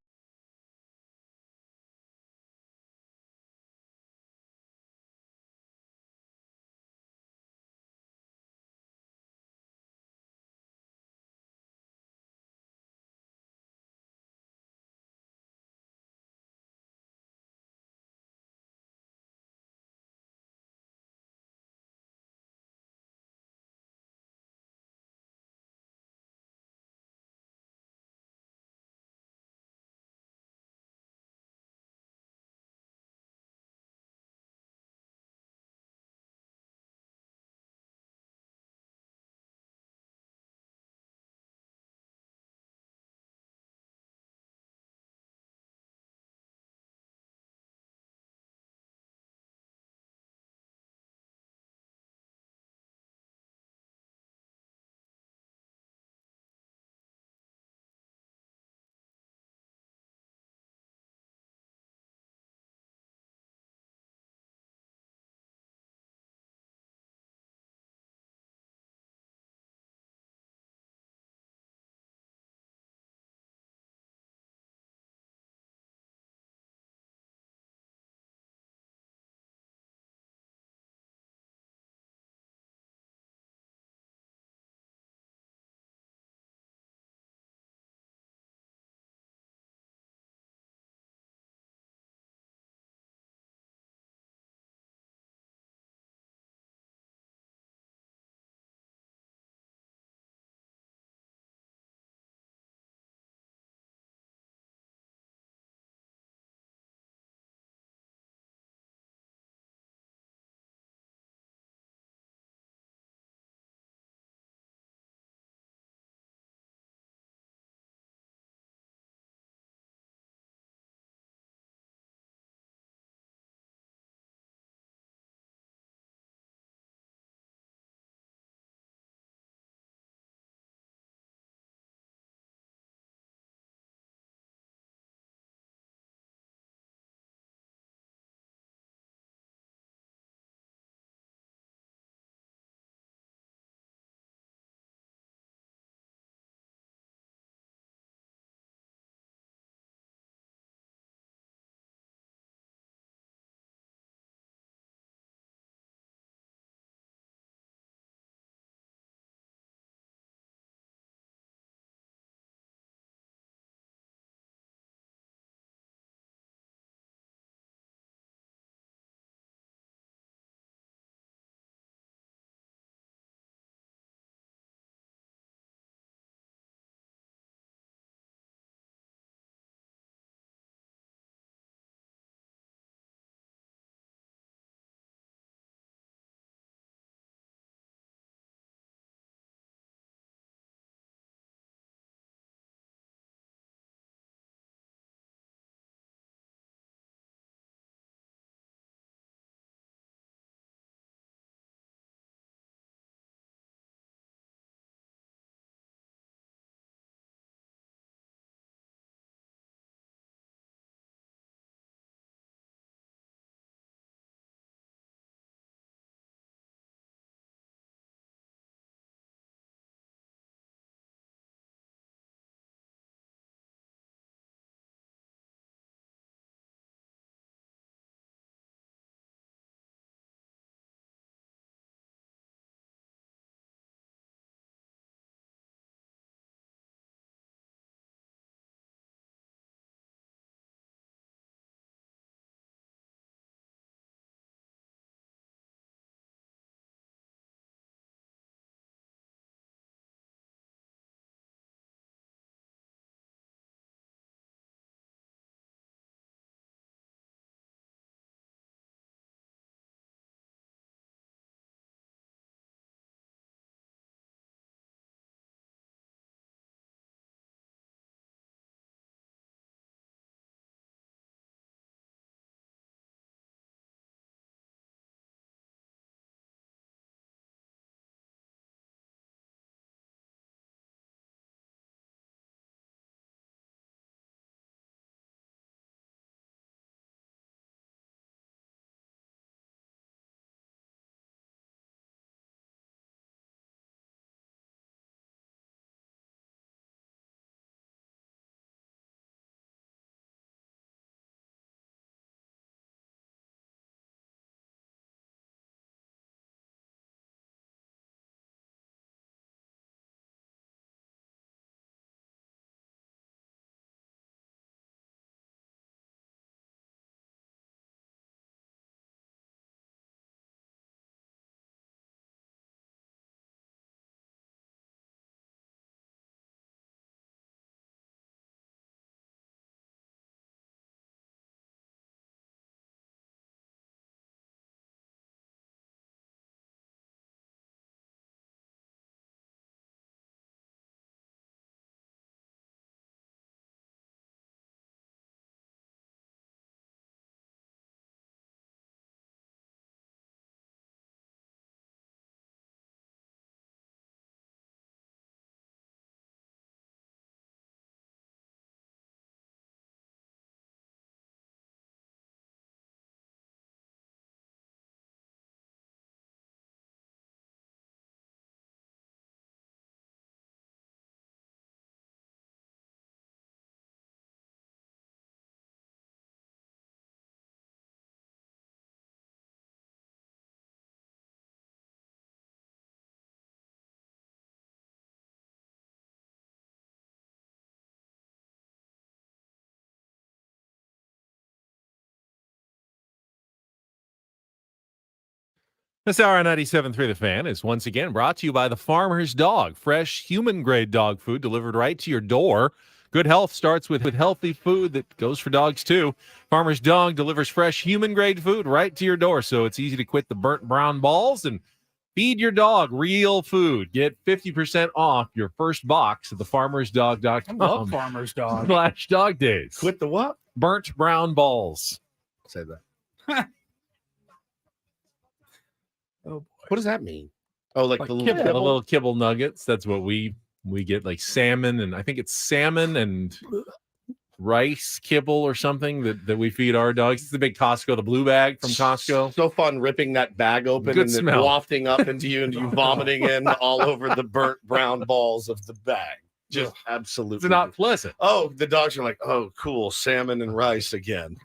C: This hour on 97.3 The Fan is once again brought to you by the Farmer's Dog. Fresh, human-grade dog food delivered right to your door. Good health starts with healthy food that goes for dogs, too. Farmer's Dog delivers fresh, human-grade food right to your door, so it's easy to quit the burnt brown balls and feed your dog real food. Get 50% off your first box at thefarmersdog.com.
B: I love Farmer's Dog.
C: /dog days.
A: Quit the what?
C: Burnt brown balls.
A: Say that. Oh boy. What does that mean? Oh, like the little
C: Kibble,
A: kibble?
C: the little kibble nuggets. That's what we get, like salmon, and I think it's salmon and rice kibble or something that we feed our dogs. It's the big Costco, the blue bag from Costco.
A: So fun ripping that bag open
C: Good
A: and then
C: smell.
A: wafting up into you and you vomiting in all over the burnt brown balls of the bag. Just absolutely.
C: It's not pleasant.
A: Oh, the dogs are like, oh, cool, salmon and rice again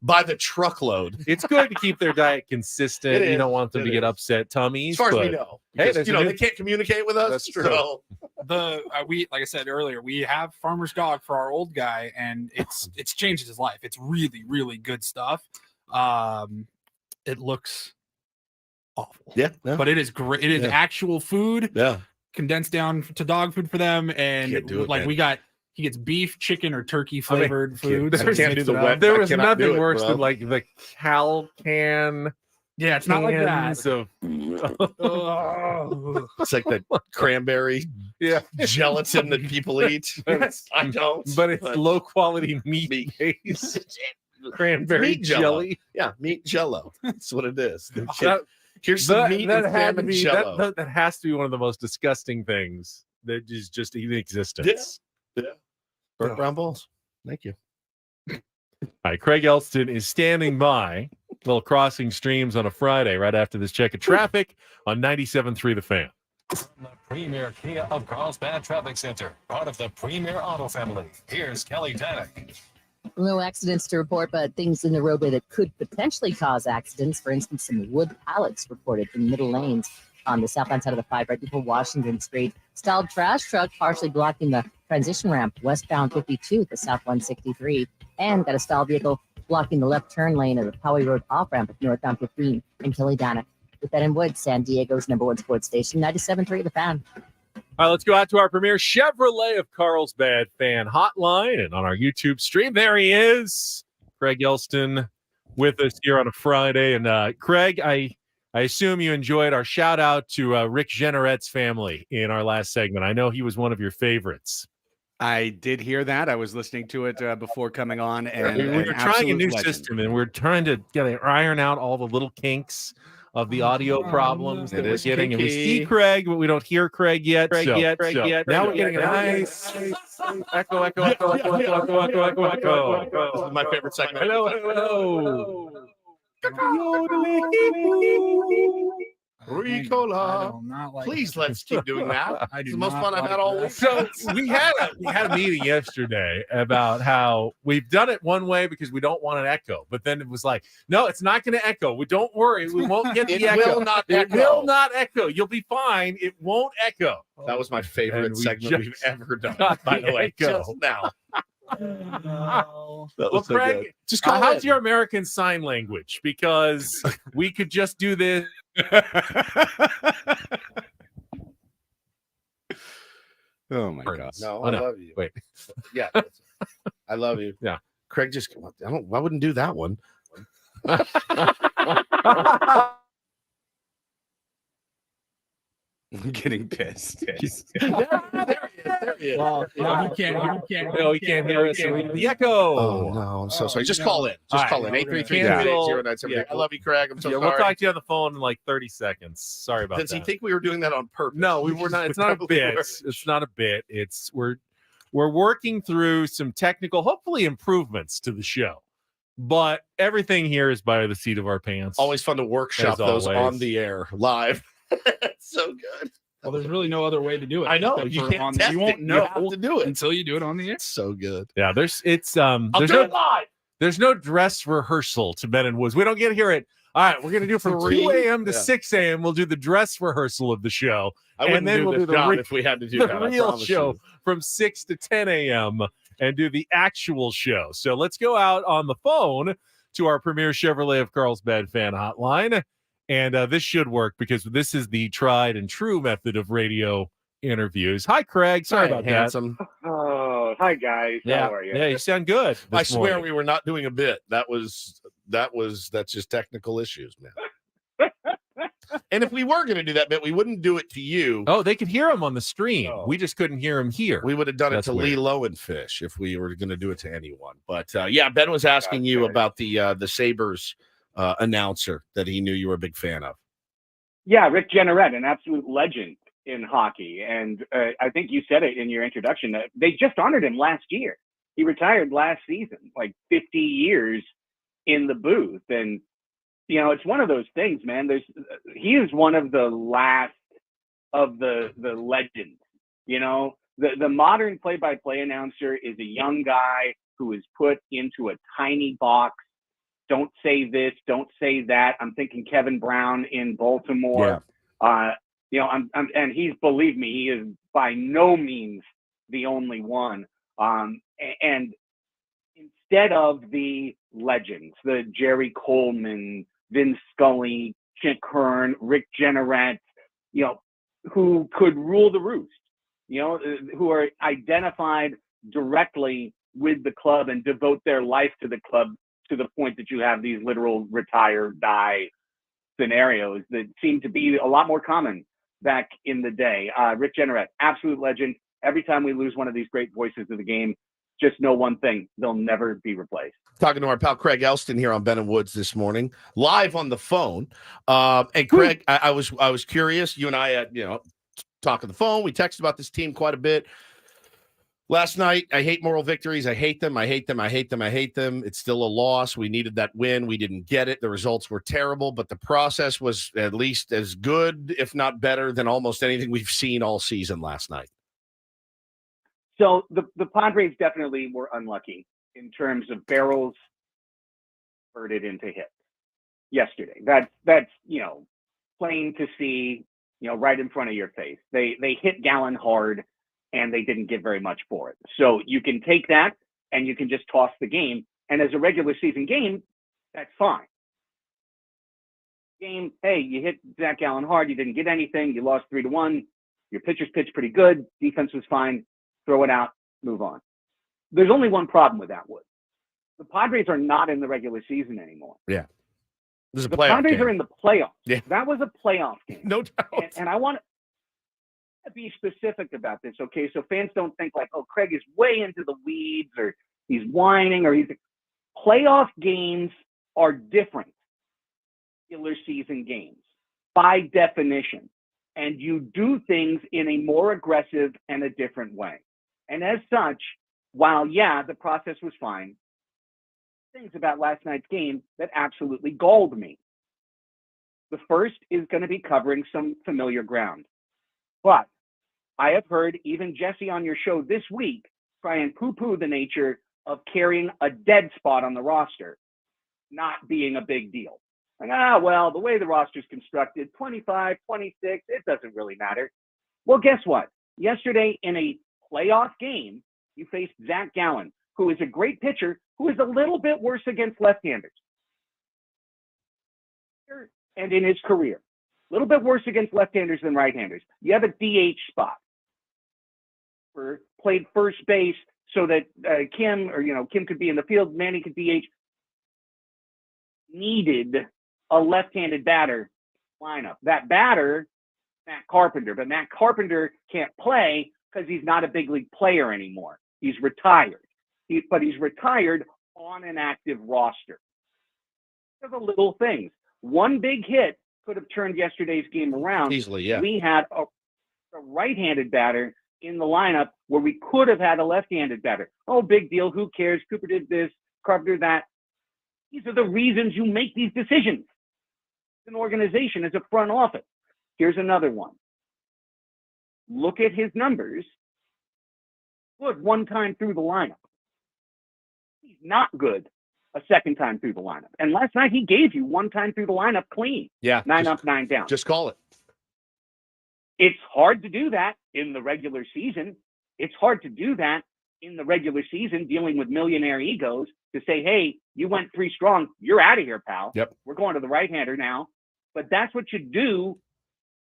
A: by the truckload.
C: It's good to keep their diet consistent.
A: It
C: You don't
A: is.
C: want them
A: It
C: to get
A: is.
C: upset tummies.
A: As far as we
C: but-
A: know.
C: Hey,
A: Because,
C: there's
A: you
C: a
A: know,
C: new-
A: they can't communicate with us.
C: That's true.
A: So
B: We, like I said earlier, we have Farmer's Dog for our old guy, and it's changed his life. It's really, really good stuff. It looks awful.
A: Yeah.
B: But it is great. It is
A: Yeah.
B: actual food.
A: Yeah.
B: Condensed down to dog food for them, and
A: Can't do it,
B: like
A: man.
B: he gets beef, chicken, or turkey flavored food.
A: I can't do the wet.
C: There
A: I
C: was
A: cannot do
C: nothing
A: it,
C: worse
A: bro.
C: than like the Cal can.
B: Yeah, it's not like that.
C: cans of
A: It's like the cranberry gelatin that people eat.
C: Yes.
A: I don't.
C: but it's low quality meat based cranberry
A: Meat jello.
C: jelly.
A: Yeah, meat jello. That's what it is.
C: That-
A: Here's some meat and
C: had to
A: salmon
C: be
A: jello.
C: that has to be one of the most disgusting things that is just in existence.
A: Yeah. Burnt brown balls. Thank you.
C: All right, Craig Elsten is standing by. Little crossing streams on a Friday right after this check of traffic on 97.3 The Fan.
D: The Premier Kia of Carlsbad Traffic Center, part of the Premier Auto family. Here's Kelly Danick.
E: No accidents to report, but things in the roadway that could potentially cause accidents. For instance, some wood pallets reported in middle lanes on the southbound side of the 5 right before Washington Street. Stalled trash truck partially blocking the transition ramp westbound 52 to south 163. And got a stalled vehicle blocking the left turn lane of the Poway Road off-ramp at northbound 15 in Killy-Dana. With that in Wood, San Diego's #1 sports station, 97.3 The Fan.
C: All right, let's go out to our premier Chevrolet of Carlsbad fan hotline and on our YouTube stream. There he is, Craig Elsten, with us here on a Friday. And Craig, I assume you enjoyed our shout out to Rick Generet's family in our last segment. I know he was one of your favorites.
O: I did hear that. I was listening to it before coming on, and
C: we were
O: an
C: trying a new
O: absolute legend.
C: system, and we're trying to iron out all the little kinks of the audio problems that
A: It
C: we're
A: is
C: getting. And we
A: kinky.
C: see Craig, but we don't hear Craig yet. So now we're getting a nice echo.
A: This is my favorite segment.
C: Hello.
A: Ricola. Please let's keep doing that. It's the most fun I've had all week.
C: So we had a meeting yesterday about how we've done it one way because we don't want an echo, but then it was like, no, it's not going to echo. We don't worry, we won't get the
A: It
C: echo.
A: will not
C: It
A: echo.
C: will not echo. You'll be fine. It won't echo.
A: That was my favorite
C: And we
A: segment we've
C: just
A: ever done.
C: got
A: By
C: the
A: the way,
C: echo.
A: just now.
C: Well,
A: so
C: Craig,
A: good. Just call
C: how's
A: in.
C: your American Sign Language? Because we could just do this.
O: Oh my god!
A: No,
C: Oh,
A: I
C: no.
A: love you.
C: Wait.
A: Yeah, I love you.
C: Yeah.
A: Craig just. I wouldn't do that one.
O: I'm getting pissed.
A: There he is. There he is.
B: No, you can't.
C: No, he can't hear us. The echo.
A: Oh no, I'm so sorry. Just call in. Just call in. 833-978-0978.
C: Yeah.
A: I love you, Craig. I'm so
C: Yeah,
A: sorry.
C: we'll talk to you on the phone in like 30 seconds. Sorry about
A: Does
C: that.
A: he think we were doing that on purpose?
C: No, we were not. It's not a
A: Probably
C: bit.
A: were.
C: It's not a bit. It's we're working through some technical, hopefully improvements to the show. But everything here is by the seat of our pants.
A: Always fun to workshop
C: As
A: those
C: always.
A: on the air live. It's so good.
B: Well, there's really no other way to do it.
A: I know.
B: except
A: You
B: for
A: can't test
B: you won't
A: it. You
B: know
A: have to do it.
B: until you do it on the air.
A: It's so good.
C: Yeah, there's
A: I'll
C: there's
A: do
C: no
A: it live.
C: there's no dress rehearsal to Ben and Woods. We don't get here at all right, we're gonna do from 2 a.m. to 6 a.m. We'll do the dress rehearsal of the show.
A: I wouldn't
C: and then
A: do
C: we'll
A: this
C: do the
A: job
C: re-
A: if we had to do
C: the
A: that. I
C: real
A: promise
C: show
A: you.
C: from 6 to 10 a.m. and do the actual show. So let's go out on the phone to our premier Chevrolet of Carlsbad fan hotline And this should work because this is the tried and true method of radio interviews. Hi, Craig. Sorry
A: Hi,
C: about
A: handsome.
P: Oh, hi guys.
C: that.
P: How are you?
C: Yeah, you sound good.
A: I
C: this
A: swear
C: morning.
A: we were not doing a bit. That's just technical issues, man. And if we were going to do that bit, we wouldn't do it to you.
C: Oh, they could hear him on the stream.
A: Oh.
C: We just couldn't hear him here.
A: We would have done
C: That's
A: it to
C: weird.
A: Lee Lowenfish if we were going to do it to anyone. But yeah, Ben was asking you about the Sabres announcer that he knew you were a big fan of.
P: Yeah, Rick Jenneret, an absolute legend in hockey. And I think you said it in your introduction. They just honored him last year. He retired last season, like 50 years in the booth. And, you know, it's one of those things, man. He is one of the last of the legends. You know, the modern play-by-play announcer is a young guy who is put into a tiny box. Don't say this, don't say that. I'm thinking Kevin Brown in Baltimore. You know, and he's, believe me, he is by no means the only one. And instead of the legends, the Jerry Coleman, Vin Scully, Chick Hearn, Rick Jenneret, you know, who could rule the roost, you know, who are identified directly with the club and devote their life to the club to the point that you have these literal retire, die scenarios that seem to be a lot more common back in the day. Rick Jenneret, absolute legend. Every time we lose one of these great voices of the game, just know one thing, they'll never be replaced.
A: Talking to our pal Craig Elsten here on Ben and Woods this morning, live on the phone. And Craig, I was curious. You and I had, you know, talk on the phone. We texted about this team quite a bit. Last night, I hate moral victories. I hate them. I hate them. I hate them. I hate them. It's still a loss. We needed that win. We didn't get it. The results were terrible, but the process was at least as good, if not better, than almost anything we've seen all season last night.
P: So the Padres definitely were unlucky in terms of barrels converted into hits yesterday. That's you know, plain to see, you know, right in front of your face. They hit Gallen hard, and they didn't get very much for it. So you can take that and you can just toss the game. And as a regular season game, that's fine. Game, hey, you hit Zach Gallen hard, you didn't get anything, you lost 3-1. Your pitchers pitched pretty good, defense was fine. Throw it out, move on. There's only one problem with that, Wood. The Padres are not in the regular season anymore.
A: Yeah. This is a
P: The
A: playoff
P: Padres
A: game.
P: are in the playoffs.
A: Yeah.
P: That was a playoff game.
A: No doubt.
P: And I want to be specific about this, okay? So fans don't think like, oh, Craig is way into the weeds or he's whining or he's... Playoff games are different than regular season games by definition. And you do things in a more aggressive and a different way. And as such, while, yeah, the process was fine, things about last night's game that absolutely galled me. The first is going to be covering some familiar ground. But I have heard even Jesse on your show this week try and poo-poo the nature of carrying a dead spot on the roster not being a big deal. Like, well, the way the roster's constructed, 25, 26, it doesn't really matter. Well, guess what? Yesterday in a playoff game, you faced Zach Gallen, who is a great pitcher, who is a little bit worse against left-handers. And in his career, a little bit worse against left-handers than right-handers. You have a DH spot. Played first base so that Kim could be in the field, Manny could DH. Needed a left-handed batter lineup. That batter, Matt Carpenter, but Matt Carpenter can't play because he's not a big league player anymore. He's retired. But he's retired on an active roster. They're the little things. One big hit could have turned yesterday's game around.
A: Easily, yeah.
P: We had a right-handed batter in the lineup where we could have had a left-handed batter. Oh, big deal. Who cares? Cooper did this, Carpenter that. These are the reasons you make these decisions. An organization as a front office. Here's another one. Look at his numbers. Good one time through the lineup. He's not good a second time through the lineup. And last night he gave you one time through the lineup clean.
A: Yeah.
P: 9 up, 9 down.
A: Just call it.
P: It's hard to do that in the regular season. It's hard to do that in the regular season dealing with millionaire egos to say, hey, you went 3 strong. You're out of here, pal.
A: Yep.
P: We're going to the right-hander now. but that's what you do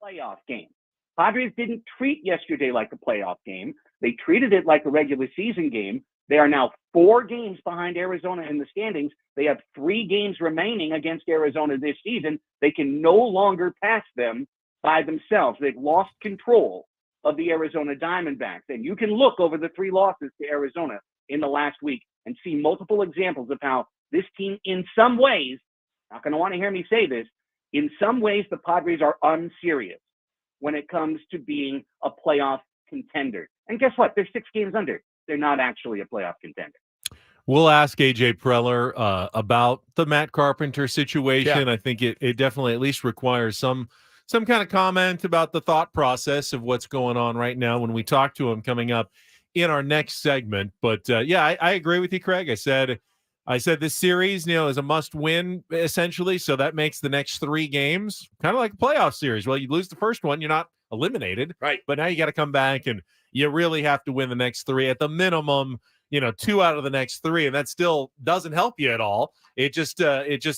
P: playoff game. Padres didn't treat yesterday like a playoff game. They treated it like a regular season game. They are now 4 games behind Arizona in the standings. They have 3 games remaining against Arizona this season. They can no longer pass them by themselves. They've lost control of the Arizona Diamondbacks. And you can look over the 3 losses to Arizona in the last week and see multiple examples of how this team, in some ways, not going to want to hear me say this, in some ways the Padres are unserious when it comes to being a playoff contender. And guess what? They're 6 games under. They're not actually a playoff contender.
C: We'll ask AJ Preller about the Matt Carpenter situation.
A: Yeah.
C: I think it definitely at least requires some kind of comment about the thought process of what's going on right now when we talk to him coming up in our next segment. But I agree with you, Craig. I said this series, is a must-win essentially. So that makes the next 3 games kind of like a playoff series. Well, you lose the first one, you're not eliminated,
A: right?
C: But now you got to come back and you really have to win the next 3 at the minimum. 2 out of the next 3, and that still doesn't help you at all. It just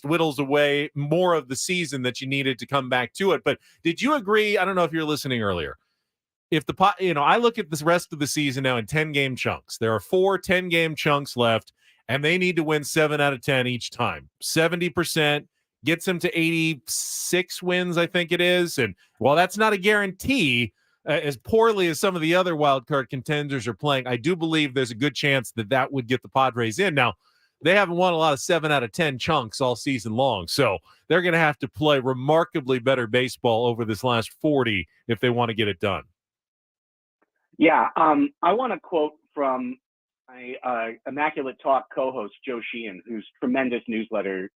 C: whittles away more of the season that you needed to come back to it. But did you agree? I don't know if you're listening earlier. If I look at this rest of the season now in 10-game chunks. There are 4 10-game chunks left, and they need to win 7 out of 10 each time. 70% gets them to 86 wins, I think it is. And while that's not a guarantee, as poorly as some of the other wild card contenders are playing, I do believe there's a good chance that would get the Padres in. Now, they haven't won a lot of 7 out of 10 chunks all season long, so they're going to have to play remarkably better baseball over this last 40 if they want to get it done.
P: Yeah, I want to quote from my Immaculate Talk co-host, Joe Sheehan, whose tremendous newsletter,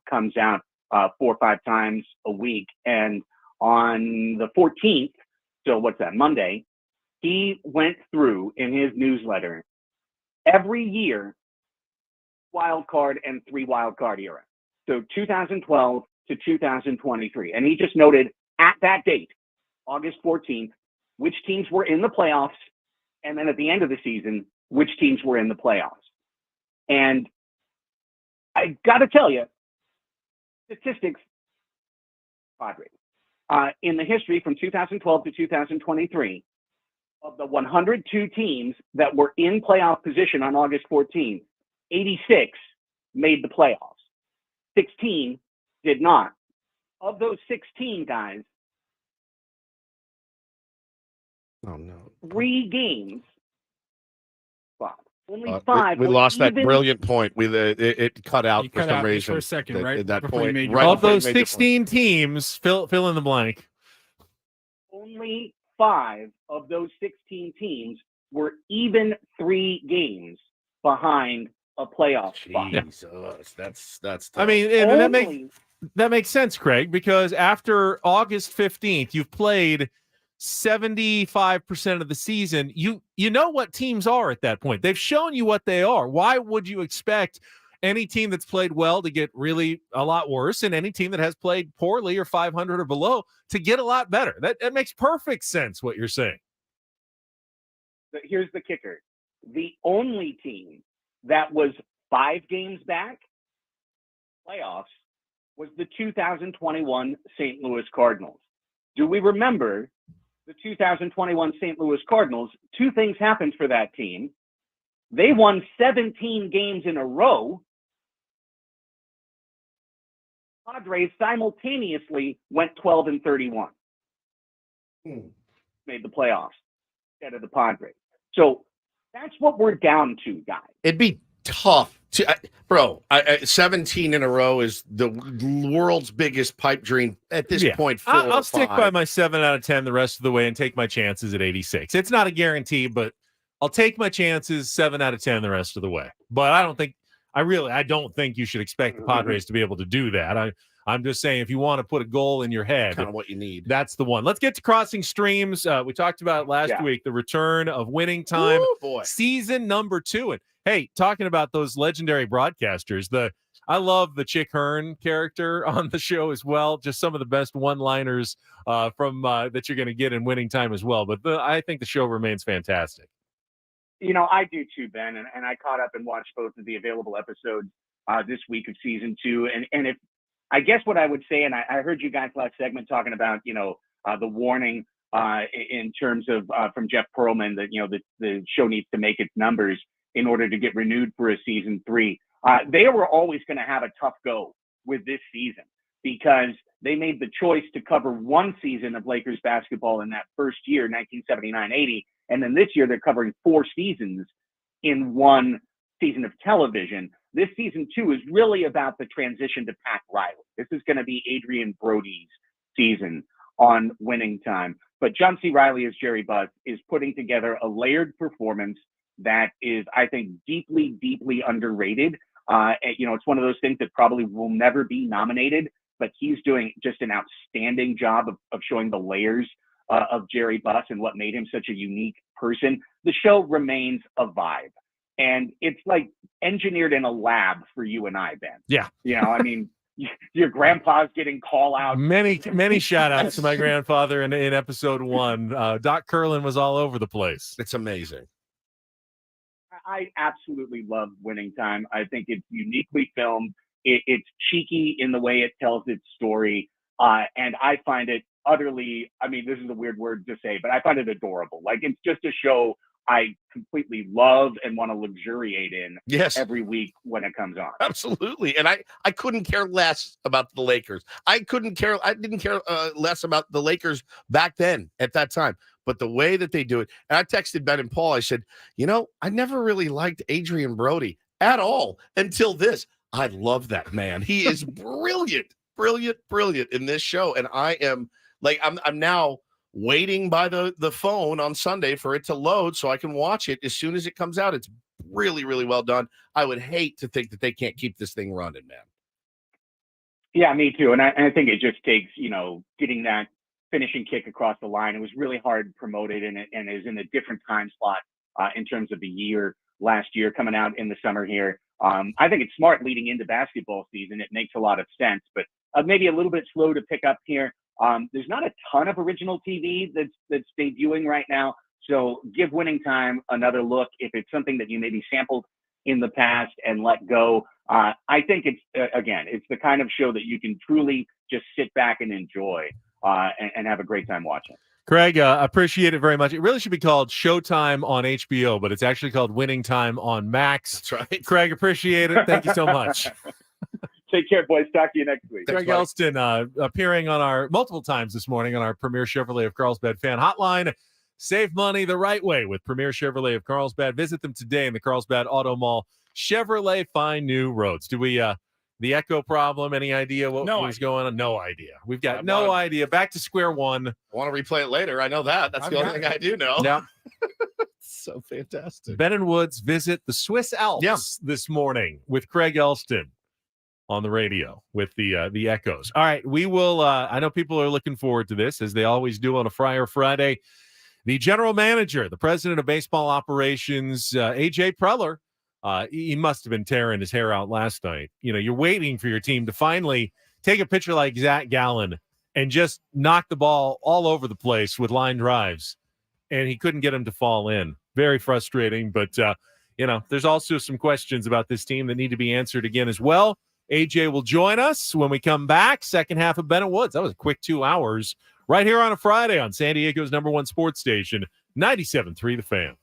P: comes out 4 or 5 times a week. And on the 14th, so what's that, Monday, he went through in his newsletter every year, wild card and 3 wild card era. So 2012 to 2023. And he just noted at that date, August 14th, which teams were in the playoffs. And then at the end of the season, which teams were in the playoffs. And I got to tell you, statistics, Padres. In the history from 2012 to 2023, of the 102 teams that were in playoff position on August 14th, 86 made the playoffs. 16 did not. Of those 16 guys,
A: oh no,
P: 3 games. Only 5.
A: We lost that
P: even
A: brilliant point. It cut out for
B: cut
A: some
B: out just
A: reason
B: for a second, right?
A: That
B: Before you
A: point,
B: made your
A: right
C: Of
A: before you
C: those
A: made your point.
C: 16 teams, fill in the blank.
P: Only 5 of those 16 teams were even 3 games behind a playoff spot.
A: Jesus, that's tough.
C: I mean, and that makes sense, Craig, because after August 15th, you've played 75% of the season. You know what teams are at that point. They've shown you what they are. Why would you expect any team that's played well to get really a lot worse, and any team that has played poorly or 500 or below to get a lot better? That makes perfect sense, what you're saying.
P: But here's the kicker. The only team that was 5 games back, playoffs, was the 2021 St. Louis Cardinals. Do we remember the 2021 St. Louis Cardinals? 2 things happened for that team. They won 17 games in a row. Padres simultaneously went 12-31. Made the playoffs instead of the Padres. So that's what we're down to, guys.
A: It'd be tough to, 17 in a row is the world's biggest pipe dream at this point. 4
C: I'll
A: or
C: stick
A: 5.
C: by my 7 out of 10 the rest of the way and take my chances at 86. It's not a guarantee, but I'll take my chances 7 out of 10 the rest of the way. But I don't think you should expect the Padres to be able to do that. I'm just saying, if you want to put a goal in your head,
A: kind of what you need.
C: That's the one. Let's get to crossing streams. We talked about it last week, the return of Winning Time, season number 2. And hey, talking about those legendary broadcasters, I love the Chick Hearn character on the show as well. Just some of the best one-liners from that you're going to get in Winning Time as well. But I think the show remains fantastic.
P: I do too, Ben, and I caught up and watched both of the available episodes this week of season 2. And if I guess what I would say, and I heard you guys last segment talking about, the warning in terms of from Jeff Pearlman that, the show needs to make its numbers in order to get renewed for a season 3. They were always going to have a tough go with this season because they made the choice to cover one season of Lakers basketball in that first year, 1979-80. And then this year they're covering 4 seasons in one season of television. This season 2 is really about the transition to Pat Riley. This is going to be Adrian Brody's season on Winning Time. But John C. Reilly as Jerry Buss is putting together a layered performance that is, I think, deeply, deeply underrated. It's one of those things that probably will never be nominated, but he's doing just an outstanding job of showing the layers of Jerry Buss and what made him such a unique person. The show remains a vibe. And it's like engineered in a lab for you and I, Ben.
C: Yeah.
P: Your grandpa's getting call out.
C: Many shout outs to my grandfather in episode 1. Doc Curlin was all over the place.
A: It's amazing.
P: I absolutely love Winning Time. I think it's uniquely filmed. It's cheeky in the way it tells its story. And I find it utterly, this is a weird word to say, but I find it adorable. Like, it's just a show I completely love and want to luxuriate in every week when it comes on.
A: Absolutely. And I couldn't care less about the Lakers. I didn't care less about the Lakers back then at that time. But the way that they do it, and I texted Ben and Paul, I said, I never really liked Adrian Brody at all until this. I love that man. He is brilliant in this show. And I am I'm now waiting by the phone on Sunday for it to load so I can watch it as soon as it comes out. It's really, really well done. I would hate to think that they can't keep this thing running, man.
P: Yeah, me too. And I think it just takes, getting that finishing kick across the line. It was really hard to promote it, and is in a different time slot in terms of the year last year, coming out in the summer here. I think it's smart leading into basketball season. It makes a lot of sense, but maybe a little bit slow to pick up here. There's not a ton of original TV that's debuting right now, so give Winning Time another look if it's something that you maybe sampled in the past and let go. I think it's it's the kind of show that you can truly just sit back and enjoy and have a great time watching.
C: Craig, appreciate it very much. It really should be called Showtime on HBO, but it's actually called Winning Time on Max.
A: That's right.
C: Craig, appreciate it. Thank you so much.
P: Take care, boys. Talk to you next week.
C: Craig Elsten appearing on our multiple times this morning on our Premier Chevrolet of Carlsbad fan hotline. Save money the right way with Premier Chevrolet of Carlsbad. Visit them today in the Carlsbad Auto Mall. Chevrolet, find new roads. Do we the echo problem? Any idea what was going on? No idea. We've got no idea. Back to square one.
A: I want to replay it later. I know that. That's the only thing I do know.
C: Yeah.
A: So fantastic.
C: Ben and Woods visit the Swiss Alps this morning with Craig Elsten on the radio with the echoes. All right, we will I know people are looking forward to this, as they always do on a Friar Friday. The general manager, the president of baseball operations, AJ Preller, he must have been tearing his hair out last night. You're waiting for your team to finally take a pitcher like Zach Gallen and just knock the ball all over the place with line drives, and he couldn't get him to fall in. Very frustrating, but there's also some questions about this team that need to be answered again as well. AJ will join us when we come back. Second half of Ben and Woods. That was a quick 2 hours right here on a Friday on San Diego's #1 sports station, 97.3 The Fan.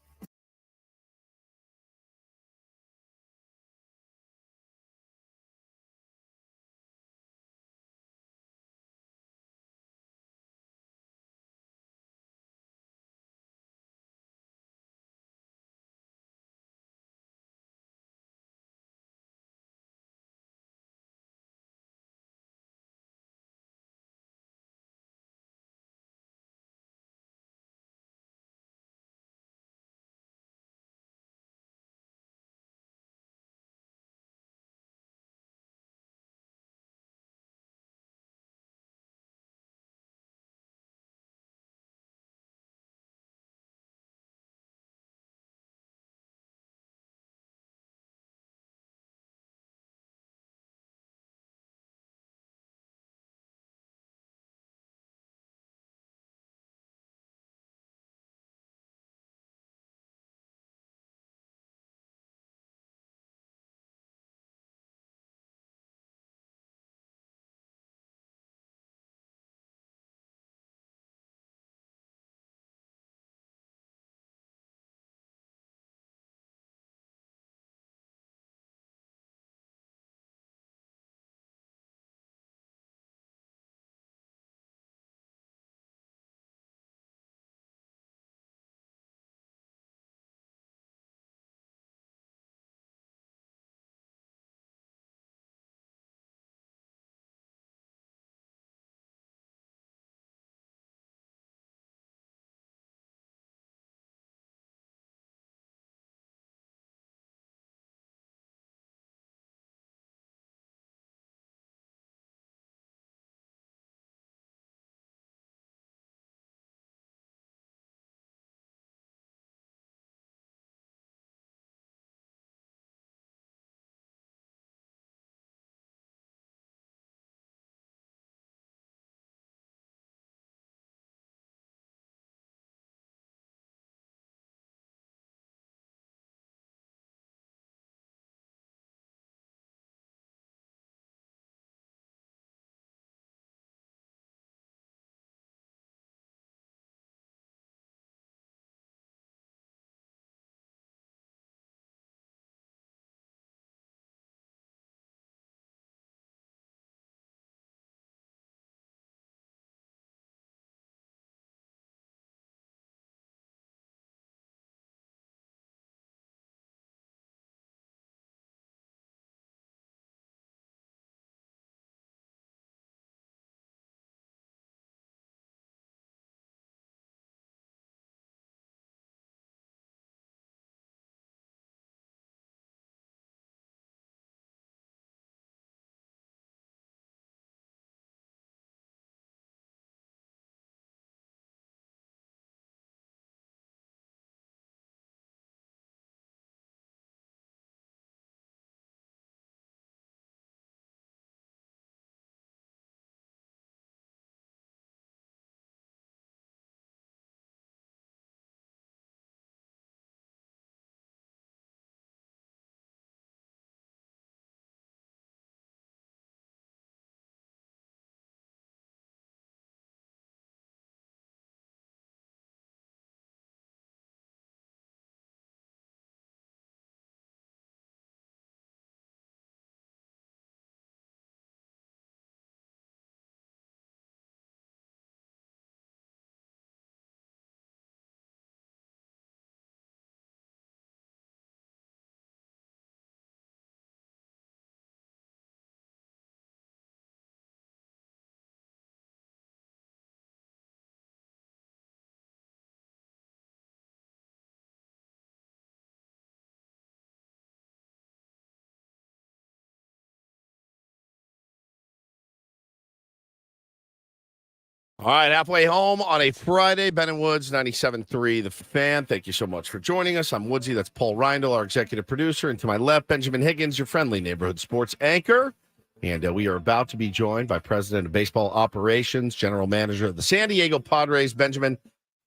A: All right, halfway home on a Friday. Ben and Woods, 97.3 The Fan. Thank you so much for joining us. I'm Woodsy. That's Paul Reindl, our executive producer. And to my left, Benjamin Higgins, your friendly neighborhood sports anchor. And we are about to be joined by President of Baseball Operations, General Manager of the San Diego Padres, Benjamin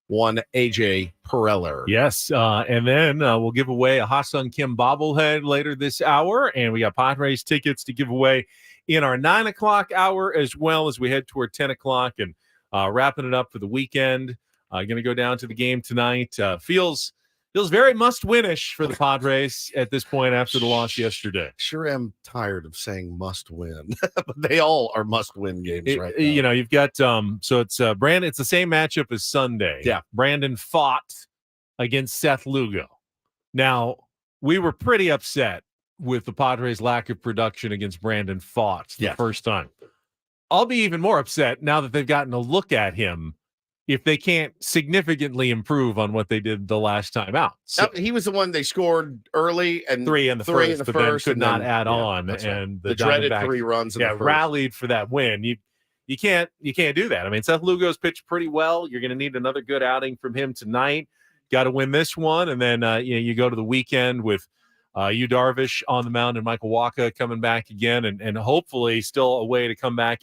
A: AJ Preller.
C: Yes, and then we'll give away a Ha-Sung Kim bobblehead later this hour. And we got Padres tickets to give away in our 9 o'clock hour, as well as we head toward 10 o'clock. And wrapping it up for the weekend. Going to go down to the game tonight. Feels very must-winish for the Padres at this point after the loss yesterday.
A: Sure am tired of saying must win. But they all are must-win games right now.
C: You know, you've got so it's Brandon. It's the same matchup as Sunday.
A: Yeah.
C: Brandon fought against Seth Lugo. Now, we were pretty upset with the Padres' lack of production against Brandon Fought the first time. I'll be even more upset now that they've gotten a look at him if they can't significantly improve on what they did the last time out. So,
A: he was the one they scored early and
C: three in the first, but then could not add on. And
A: the dreaded
C: Diamondbacks,
A: 3 runs in the first.
C: Rallied for that win. You can't do that. I mean, Seth Lugo's pitched pretty well. You're going to need another good outing from him tonight. Got to win this one, and then you go to the weekend with Yu Darvish on the mound and Michael Wacha coming back again, and hopefully still a way to come back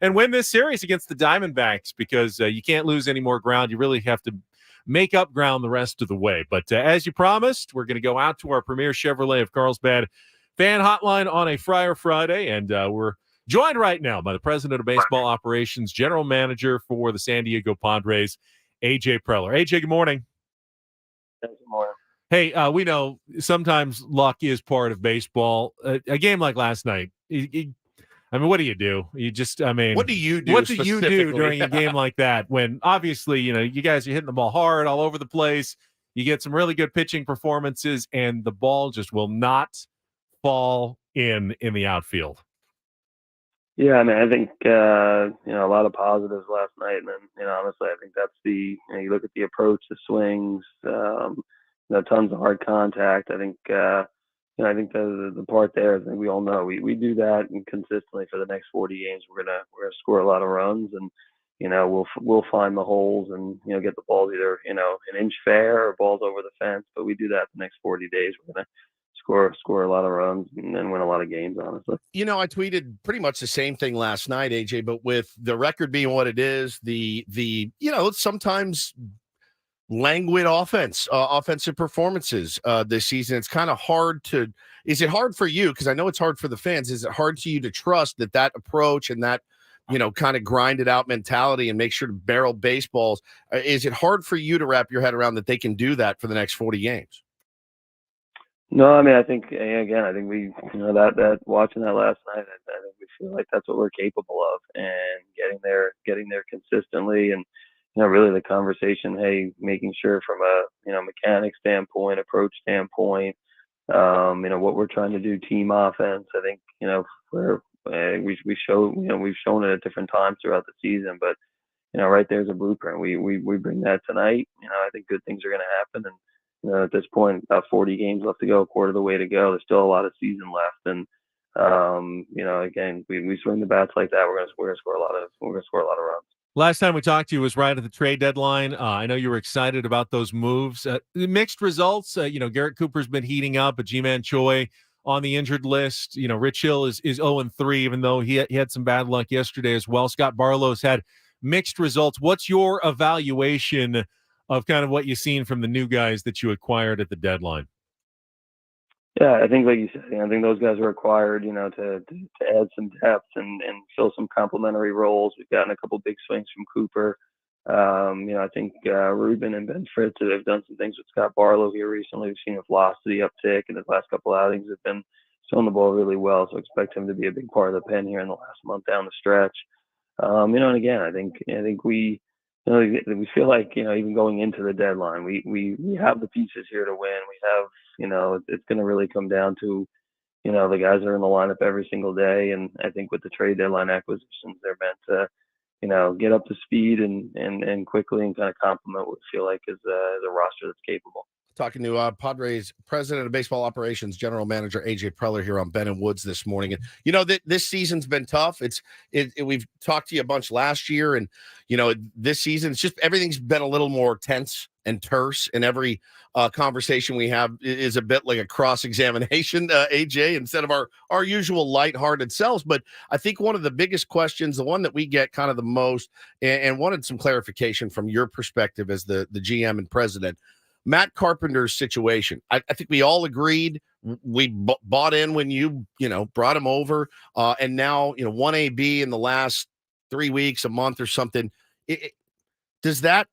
C: and win this series against the Diamondbacks, because you can't lose any more ground. You really have to make up ground the rest of the way. But as you promised, we're going to go out to our premier Chevrolet of Carlsbad fan hotline on a Friday, and we're joined right now by the president of baseball operations, general manager for the San Diego Padres, AJ Preller. AJ, good morning.
Q: Good morning.
C: Hey, we know sometimes luck is part of baseball. A game like last night, I mean, what do you do?
A: What do you do?
C: What do you do during a game like that when obviously, you guys are hitting the ball hard all over the place. You get some really good pitching performances, and the ball just will not fall in the outfield.
Q: Yeah, I mean, I think a lot of positives last night, and then honestly, I think that's you look at the approach, the swings, tons of hard contact. I think I think the part there is that we all know we do that and consistently for the next 40 games. We're gonna score a lot of runs, and we'll find the holes and get the balls either an inch fair or balls over the fence. But we do that the next 40 days. We're gonna score a lot of runs and then win a lot of games, honestly.
A: I tweeted pretty much the same thing last night, AJ, but with the record being what it is, the sometimes languid offensive performances this season, it's kind of hard to, is it hard for you? Because I know it's hard for the fans. Is it hard to you to trust that approach and that, kind of grind it out mentality and make sure to barrel baseballs? Is it hard for you to wrap your head around that they can do that for the next 40 games?
Q: No, I mean, I think we, that watching that last night, I think we feel like that's what we're capable of, and getting there consistently, and really the conversation, hey, making sure from a mechanic standpoint, approach standpoint, what we're trying to do, team offense. I think we've shown it at different times throughout the season, but right there's a blueprint. We bring that tonight. I think good things are going to happen, and at this point, about 40 games left to go, a quarter of the way to go. There's still a lot of season left, and again, we swing the bats like that. We're gonna score a lot of runs.
C: Last time we talked to you was right at the trade deadline. I know you were excited about those moves. Mixed results. Garrett Cooper's been heating up, but G-Man Choi on the injured list. Rich Hill is 0-3, even though he had some bad luck yesterday as well. Scott Barlow's had mixed results. What's your evaluation of kind of what you've seen from the new guys that you acquired at the deadline?
Q: Yeah, I think like you said, I think those guys are required, to add some depth and fill some complementary roles. We've gotten a couple big swings from Cooper. I think Ruben and Ben Fritz have done some things with Scott Barlow here recently. We've seen a velocity uptick, and his last couple outings have been throwing the ball really well. So expect him to be a big part of the pen here in the last month down the stretch. And again, I think we feel like, even going into the deadline, we have the pieces here to win. We have, it's going to really come down to, the guys that are in the lineup every single day. And I think with the trade deadline acquisitions, they're meant to, get up to speed and quickly and kind of complement what we feel like is a roster that's capable.
A: Talking to Padres President of Baseball Operations, General Manager AJ Preller here on Ben and Woods this morning. And you know that this season's been tough. We've talked to you a bunch last year, and you know this season it's just everything's been a little more tense and terse. And every conversation we have is a bit like a cross-examination, AJ, instead of our usual lighthearted selves. But I think one of the biggest questions, the one that we get kind of the most, and wanted some clarification from your perspective as the GM and president. Matt Carpenter's situation. I think we all agreed. We bought in when you brought him over, and now 1AB in the last 3 weeks, a month or something. Does that?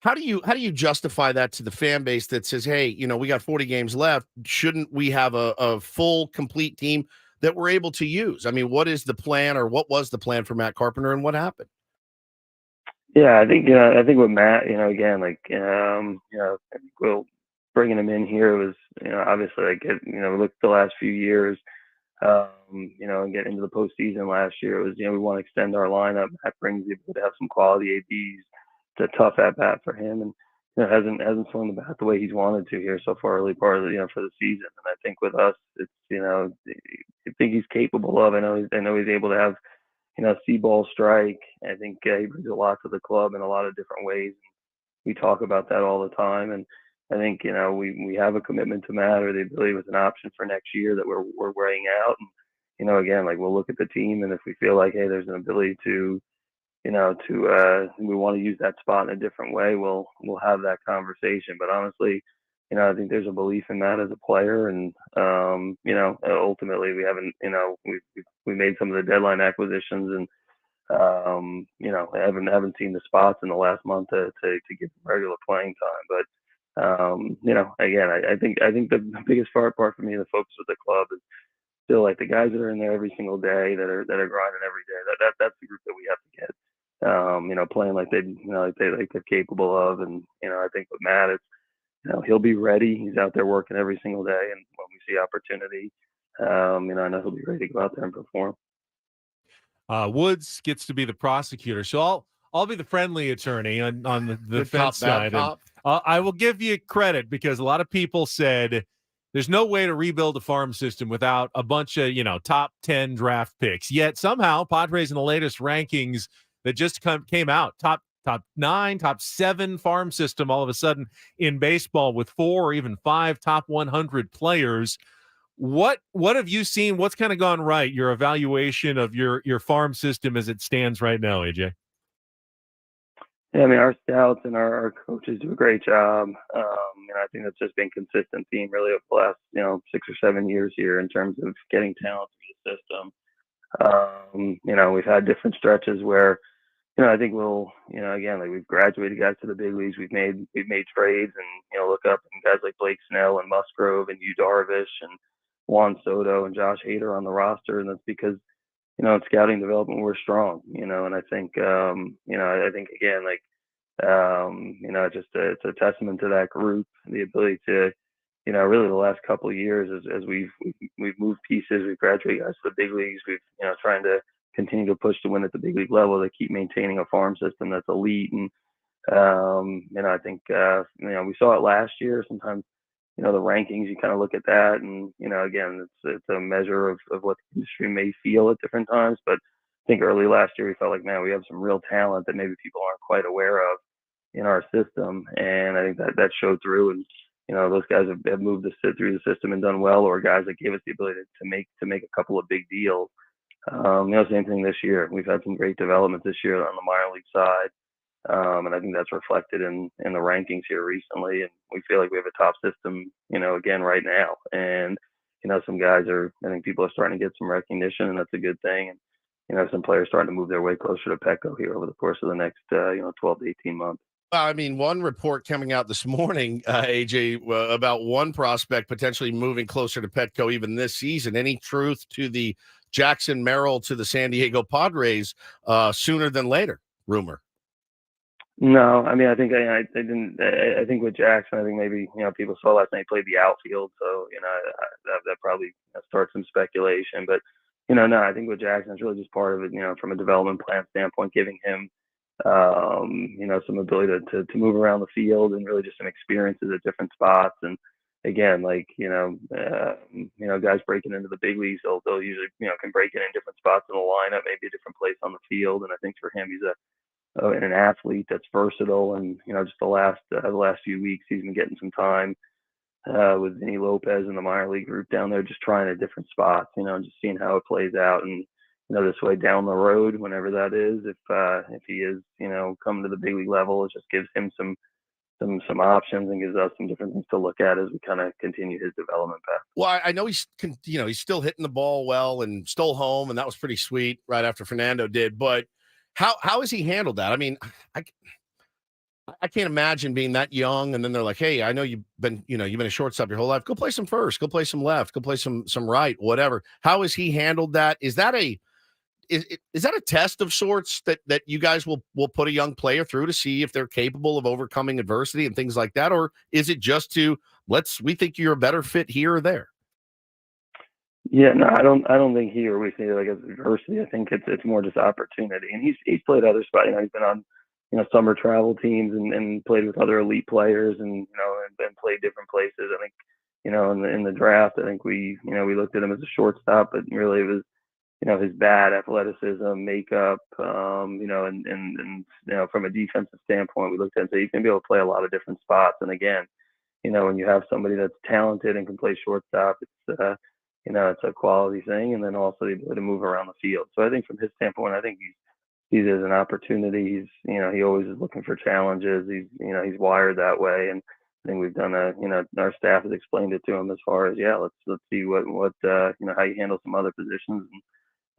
A: How do you justify that to the fan base that says, hey, we got 40 games left. Shouldn't we have a full, complete team that we're able to use? I mean, what is the plan, or what was the plan for Matt Carpenter, and what happened?
Q: Yeah, I think with Matt, again, I think bringing him in here was, obviously look at the last few years, and getting into the postseason last year, it was, we want to extend our lineup. Matt brings the ability to have some quality ABs. It's a tough at bat for him, and hasn't swung the bat the way he's wanted to here so far, early part of for the season. And I think with us, it's I think he's capable of. I know he's able to have see ball strike. I think he brings a lot to the club in a lot of different ways. We talk about that all the time, and I think we have a commitment to Matt, or the ability with an option for next year that we're weighing out. And again, we'll look at the team, and if we feel like, hey, there's an ability to we want to use that spot in a different way, we'll have that conversation. But honestly, I think there's a belief in that as a player, and ultimately we haven't, we made some of the deadline acquisitions, and haven't seen the spots in the last month to get regular playing time. But again, I think the biggest part for me, the focus with the club is still like the guys that are in there every single day, that are grinding every day. That's the group that we have to get. Playing like they're capable of, and I think with Matt, it's he'll be ready. He's out there working every single day, and when we see opportunity, I know he'll be ready to go out there and perform.
C: Woods gets to be the prosecutor, so I'll be the friendly attorney on the defense side. And, I will give you credit, because a lot of people said there's no way to rebuild a farm system without a bunch of top 10 draft picks. Yet somehow Padres in the latest rankings that just came out, top 9, top 7 farm system all of a sudden in baseball, with 4 or even 5 top 100 players. What have you seen? What's kind of gone right? Your evaluation of your farm system as it stands right now, AJ?
Q: Yeah, I mean, our scouts and our coaches do a great job. I think that's just been consistent theme really over the last 6 or 7 years here in terms of getting talent through the system. We've had different stretches where I think we'll, again, we've graduated guys to the big leagues. We've made trades, and look up and guys like Blake Snell and Musgrove and Yu Darvish and Juan Soto and Josh Hader on the roster, and that's because in scouting development we're strong. And I think I think again, it's a testament to that group, the ability to really the last couple of years as we've moved pieces, we've graduated guys to the big leagues. We've trying to continue to push to win at the big league level, to keep maintaining a farm system that's elite. And I think we saw it last year. Sometimes the rankings, you kind of look at that, and again, it's a measure of what the industry may feel at different times. But I think early last year we felt like, man, we have some real talent that maybe people aren't quite aware of in our system, and I think that showed through. And those guys have moved to sit through the system and done well, or guys that gave us the ability to make a couple of big deals. Same thing this year. We've had some great development this year on the minor league side, and I think that's reflected in the rankings here recently. And we feel like we have a top system, again right now. And some guys I think people are starting to get some recognition, and that's a good thing. And some players starting to move their way closer to Petco here over the course of the next 12 to 18 months.
A: I mean, one report coming out this morning, AJ, about one prospect potentially moving closer to Petco even this season. Any truth to the Jackson Merrill to the San Diego Padres sooner than later rumor?
Q: No, I mean, I think I think with Jackson, I think maybe people saw last night he played the outfield, so that probably starts some speculation. But no, I think with Jackson, it's really just part of it. From a development plan standpoint, giving him some ability to move around the field and really just some experiences at different spots. And again, guys breaking into the big leagues, they'll usually, can break in different spots in the lineup, maybe a different place on the field. And I think for him, he's an athlete that's versatile. And, just the last few weeks, he's been getting some time with Vinny Lopez and the minor league group down there, just trying at different spots, just seeing how it plays out. And, this way down the road, whenever that is, if he is, coming to the big league level, it just gives him some options and gives us some different things to look at as we kind of continue his development path.
A: Well, I know he's still hitting the ball well and stole home, and that was pretty sweet right after Fernando did. But how has he handled that? I mean, I can't imagine being that young, and then they're like, "Hey, I know you've been a shortstop your whole life. Go play some first. Go play some left. Go play some right. Whatever." How has he handled that? Is that a test of sorts that you guys will put a young player through to see if they're capable of overcoming adversity and things like that, or is it just we think you're a better fit here or there?
Q: Yeah, no, I don't think he or we see it like as adversity. I think it's more just opportunity. And he's played other spots. He's been on summer travel teams and played with other elite players and and played different places. I think in the draft, I think we looked at him as a shortstop, but really it was his bad athleticism, makeup, and from a defensive standpoint, we looked at him and said, he's going to be able to play a lot of different spots. And again, when you have somebody that's talented and can play shortstop, it's a quality thing. And then also the ability to move around the field. So I think from his standpoint, I think he's as an opportunity. He always is looking for challenges. He's wired that way. And I think we've done our staff has explained it to him as far as, let's see what how you handle some other positions.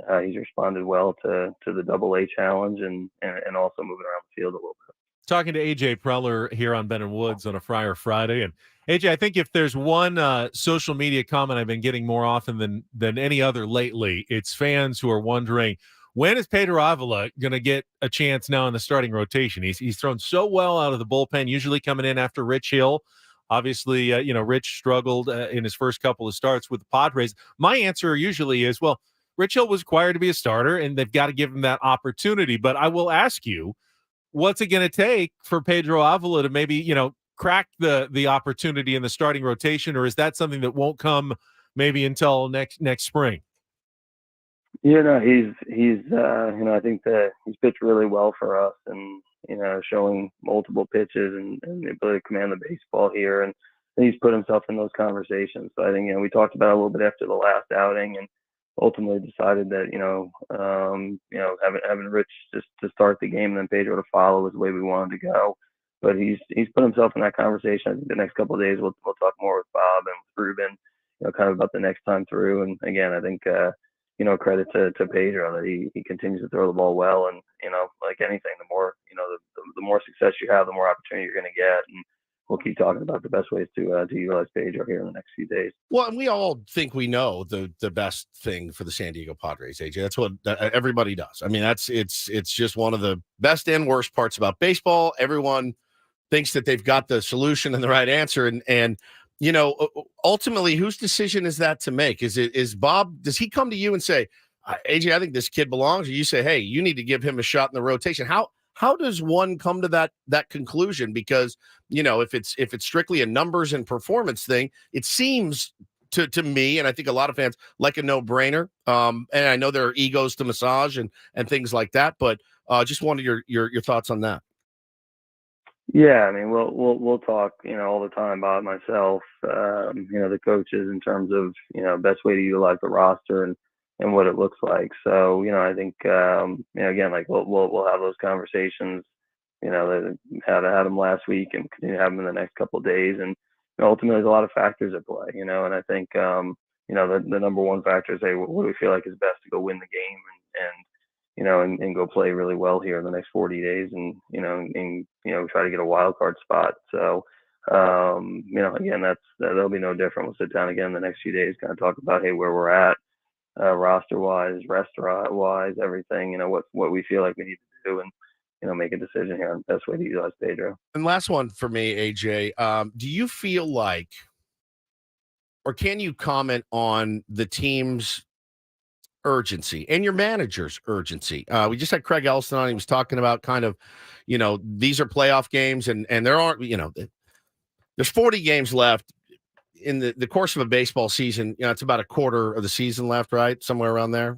Q: And he's responded well to the AA challenge and also moving around the field a little bit.
C: Talking to AJ Preller here on Ben and Woods on a Friar Friday. And AJ, I think if there's one social media comment I've been getting more often than any other lately, it's fans who are wondering, when is Pedro Avila going to get a chance now in the starting rotation? He's thrown so well out of the bullpen, usually coming in after Rich Hill. Obviously, Rich struggled in his first couple of starts with the Padres. My answer usually is, well, Rich Hill was required to be a starter, and they've got to give him that opportunity. But I will ask you, what's it going to take for Pedro Avila to maybe, crack the opportunity in the starting rotation, or is that something that won't come maybe until next spring?
Q: He's I think that he's pitched really well for us and, showing multiple pitches and the ability to command the baseball here. And he's put himself in those conversations. So I think, we talked about it a little bit after the last outing and ultimately decided that, having Rich just to start the game and then Pedro to follow was the way we wanted to go. But he's put himself in that conversation. I think the next couple of days we'll talk more with Bob and with Ruben, kind of about the next time through. And again, I think, credit to Pedro that he continues to throw the ball well. And, like anything, the more, the more success you have, the more opportunity you're going to get. And we'll keep talking about the best ways to utilize Pedro here in the next few days.
A: Well, and we all think we know the best thing for the San Diego Padres, AJ. That's what everybody does. I mean, it's just one of the best and worst parts about baseball. Everyone thinks that they've got the solution and the right answer. And ultimately, whose decision is that to make? Is Bob, does he come to you and say, AJ, I think this kid belongs? Or you say, hey, you need to give him a shot in the rotation? How does one come to that conclusion? Because, if it's strictly a numbers and performance thing, it seems to me, and I think a lot of fans, like a no-brainer. And I know there are egos to massage and things like that, but just wanted your thoughts on that.
Q: Yeah, I mean, we'll talk, all the time about myself, the coaches in terms of, best way to utilize the roster and what it looks like. So, I think, again, like we'll have those conversations, that had them last week and continue to have them in the next couple of days. And ultimately there's a lot of factors at play, and I think, the number one factor is, hey, what do we feel like is best to go win the game and go play really well here in the next 40 days and try to get a wild card spot. So, again, that'll be no different. We'll sit down again the next few days, kind of talk about, hey, where we're at, roster wise, restaurant wise, everything, what we feel like we need to do and, make a decision here on the best way to utilize Pedro.
A: And last one for me, AJ, do you feel like, or can you comment on the team's urgency and your manager's urgency. We just had Craig Elsten on. He was talking about kind of, these are playoff games and there aren't, there's 40 games left in the course of a baseball season. It's about a quarter of the season left, right? Somewhere around there.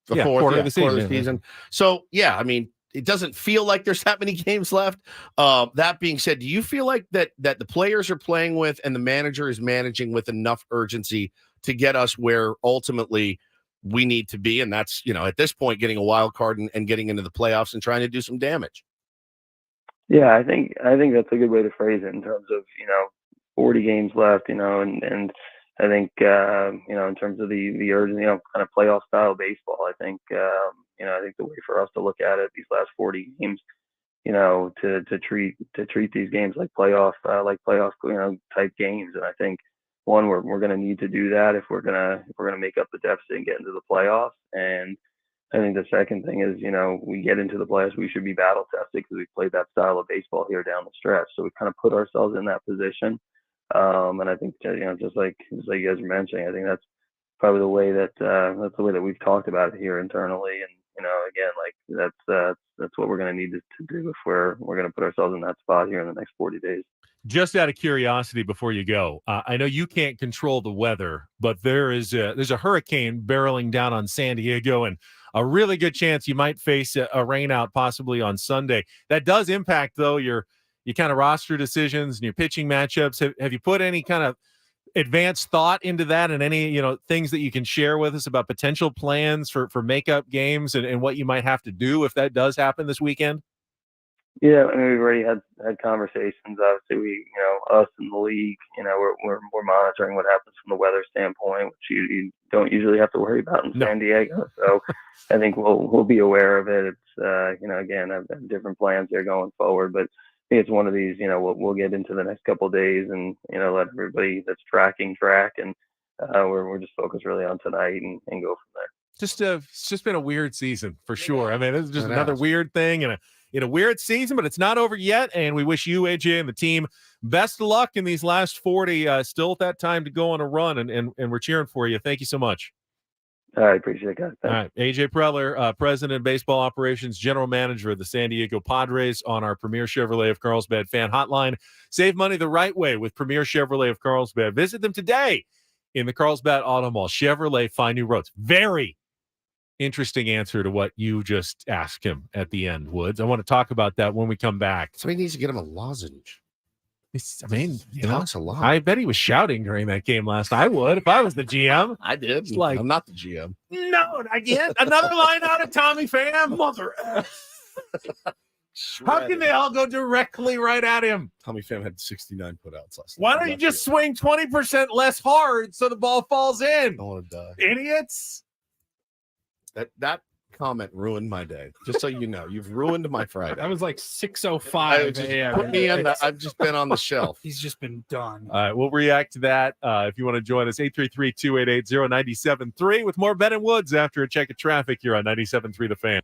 C: Quarter of the season.
A: So, yeah, I mean, it doesn't feel like there's that many games left. That being said, do you feel like that the players are playing with and the manager is managing with enough urgency to get us where ultimately we need to be? And that's, at this point, getting a wild card and getting into the playoffs and trying to do some damage.
Q: Yeah, I think that's a good way to phrase it in terms of 40 games left, and I think in terms of the urgent, kind of playoff style baseball, I think I think the way for us to look at it, these last 40 games, to treat these games like playoff type games, and I think one we're going to need to do that if we're going to make up the deficit and get into the playoffs. And I think the second thing is, we get into the playoffs, we should be battle tested because we've played that style of baseball here down the stretch. So we kind of put ourselves in that position. And I think, just like you guys were mentioning, I think that's probably the way that we've talked about it here internally. And, again, like that's what we're going to need to do if we're going to put ourselves in that spot here in the next 40 days.
C: Just out of curiosity before you go, I know you can't control the weather, but there's a hurricane barreling down on San Diego and a really good chance you might face a rain out possibly on Sunday. That does impact, though, your kind of roster decisions and your pitching matchups. Have you put any kind of advanced thought into that and any, things that you can share with us about potential plans for makeup games and what you might have to do if that does happen this weekend?
Q: Yeah, I mean, we've already had conversations. Obviously, us and the league, we're monitoring what happens from the weather standpoint, which you don't usually have to worry about in San Diego. So I think we'll be aware of it. It's again, I've got different plans there going forward, but I think it's one of these. We'll get into the next couple of days and let everybody that's tracking track, and we're just focused really on tonight and go from there.
C: It's just been a weird season for sure. I mean, this is just another weird thing and in a weird season, but it's not over yet. And we wish you, AJ, and the team best of luck in these last 40. Still at that time to go on a run, and we're cheering for you. Thank you so much.
Q: I appreciate it, guys. Thanks.
C: All right, AJ Preller, President of Baseball Operations, General Manager of the San Diego Padres, on our Premier Chevrolet of Carlsbad fan hotline. Save money the right way with Premier Chevrolet of Carlsbad. Visit them today in the Carlsbad Auto Mall. Chevrolet, find new roads. Very interesting answer to what you just asked him at the end, Woods. I want to talk about that when we come back.
A: Somebody needs to get him a lozenge.
C: Talks
A: a lot.
C: I bet he was shouting during that game last night. I would if I was the GM.
A: I did.
C: It's like,
A: I'm not the GM.
C: No, I get another line out of Tommy Pham. Mother. How can they all go directly right at him?
A: Tommy Pham had 69 putouts last night.
C: Why don't you just swing 20% less hard so the ball falls in?
A: I want to die.
C: Idiots.
A: That comment ruined my day. Just so you know, you've ruined my Friday.
B: That was like 6:05 a.m.
A: Put me in. I've just been on the shelf.
B: He's just been done.
C: All right, we'll react to that. If you want to join us, 833-288-0973 with more Ben and Woods after a check of traffic here on 97.3 The Fan.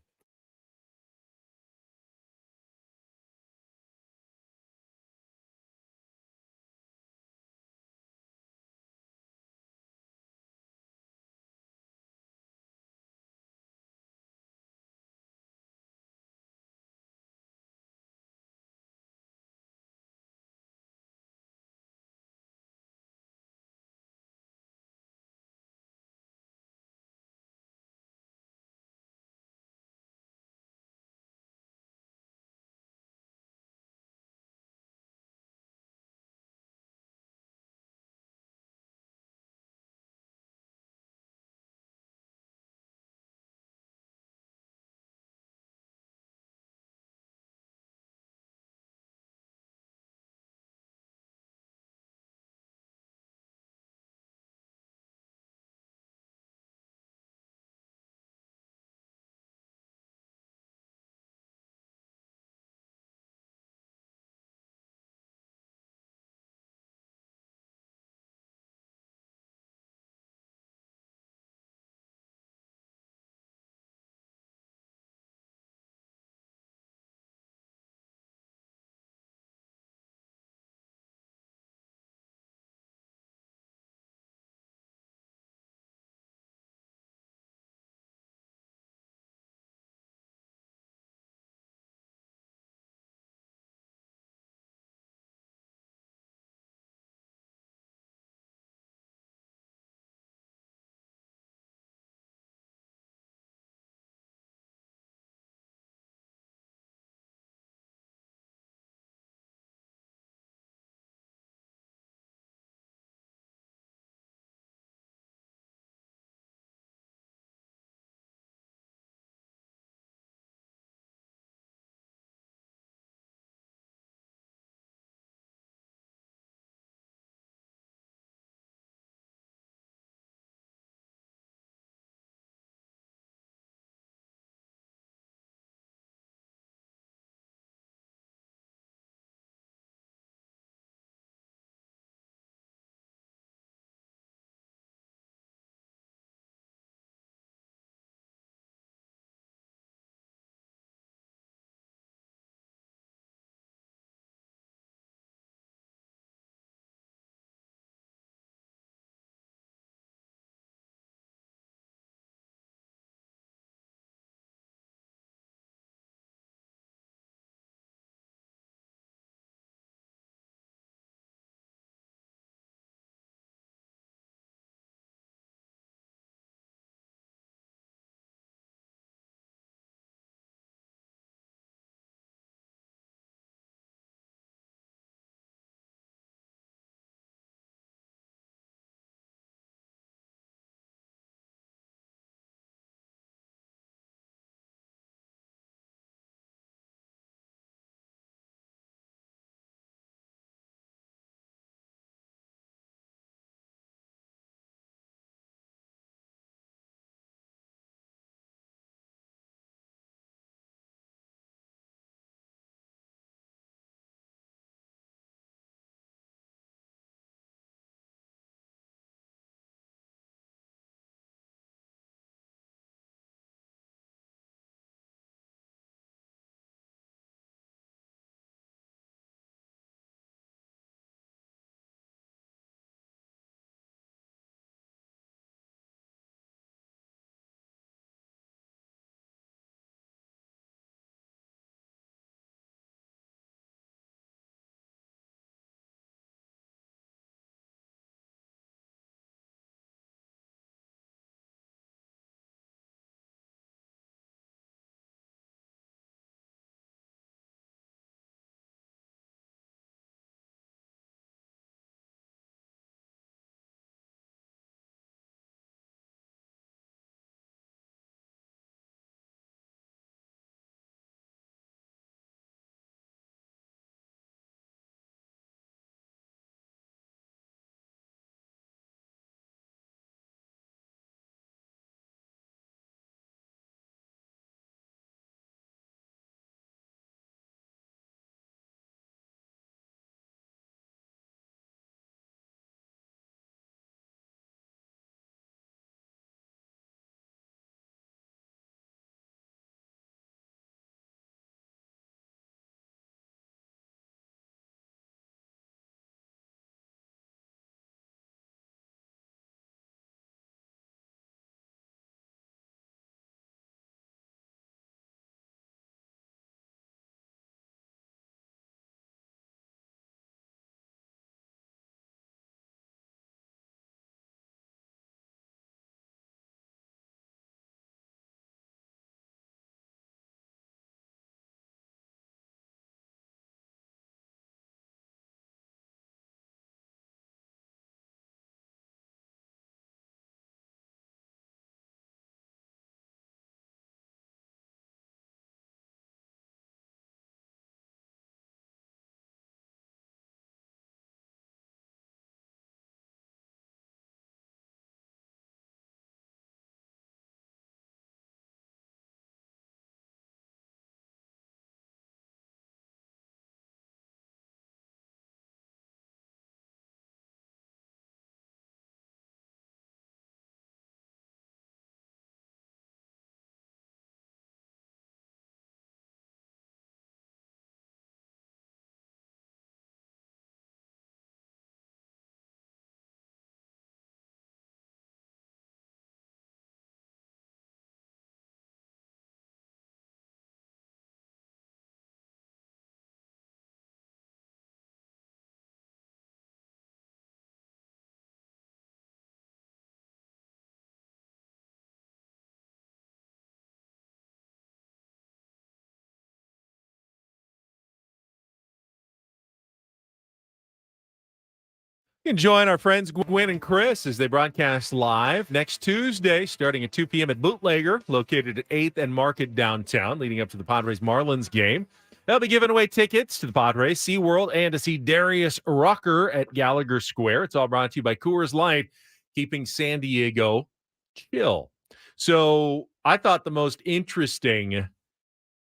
C: You can join our friends Gwen and Chris as they broadcast live next Tuesday starting at 2 p.m. at Bootlegger, located at 8th and Market downtown, leading up to the Padres-Marlins game. They'll be giving away tickets to the Padres, SeaWorld, and to see Darius Rucker at Gallagher Square. It's all brought to you by Coors Light, keeping San Diego chill. So I thought the most interesting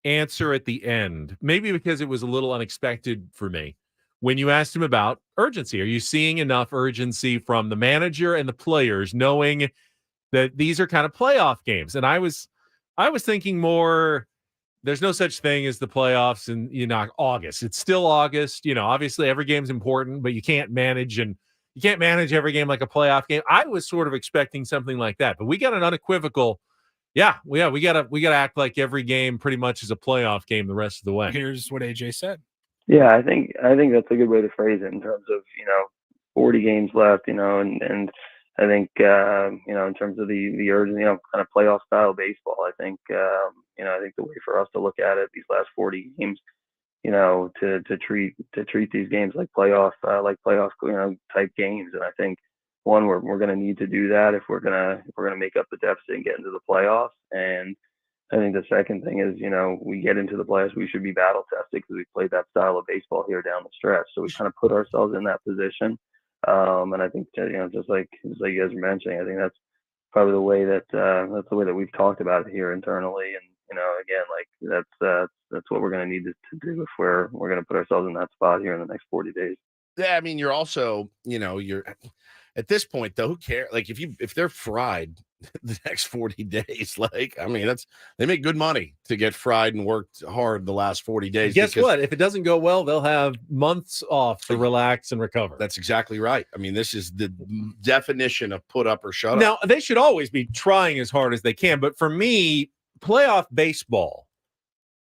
C: answer at the end, maybe because it was a little unexpected for me, when you asked him about urgency. Are you seeing enough urgency from the manager and the players, knowing that these are kind of playoff games? And I was thinking more, there's no such thing as the playoffs in August. It's still August. Obviously every game's important, but you can't manage every game like a playoff game. I was sort of expecting something like that, but we got an unequivocal, we gotta act like every game pretty much is a playoff game the rest of the way.
B: Here's what AJ said.
Q: Yeah, I think that's a good way to phrase it in terms of 40 games left, and I think in terms of the urgent, kind of playoff style baseball, I think I think the way for us to look at it, these last 40 games, to treat these games like playoff type games, and I think one we're going to need to do that if we're going to make up the deficit and get into the playoffs. And I think the second thing is, we get into the playoffs, we should be battle tested because we played that style of baseball here down the stretch. So we kind of put ourselves in that position. And I think, just like you guys were mentioning, I think that's probably the way that we've talked about it here internally. And, again, like that's what we're going to need to do if we're going to put ourselves in that spot here in the next 40 days.
A: Yeah. I mean, you're also, you're at this point though, who cares? Like if they're fried the next 40 days, they make good money to get fried and worked hard the last 40 days.
C: Guess what? If it doesn't go well, they'll have months off to relax and recover.
A: That's exactly right. I mean, this is the definition of put up or shut up.
C: Now, they should always be trying as hard as they can. But for me, playoff baseball,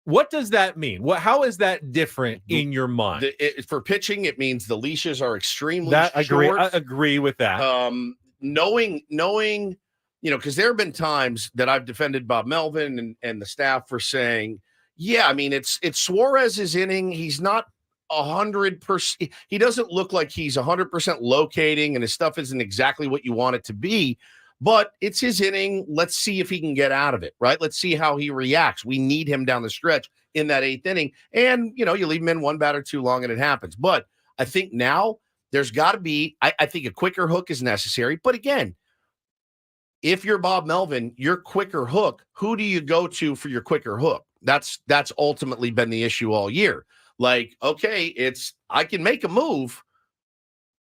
C: what does that mean? How is that different in your mind?
A: For pitching, it means the leashes are extremely
C: short.
A: I
C: agree with that.
A: Knowing, because there have been times that I've defended Bob Melvin and the staff for saying, it's Suarez's inning. He's not 100%. He doesn't look like he's 100% locating, and his stuff isn't exactly what you want it to be. But it's his inning. Let's see if he can get out of it, right? Let's see how he reacts. We need him down the stretch in that 8th inning. And, you leave him in one batter too long and it happens. But I think now there's got to be, I think a quicker hook is necessary. But again, if you're Bob Melvin, your quicker hook, who do you go to for your quicker hook? That's ultimately been the issue all year. Like, okay, I can make a move.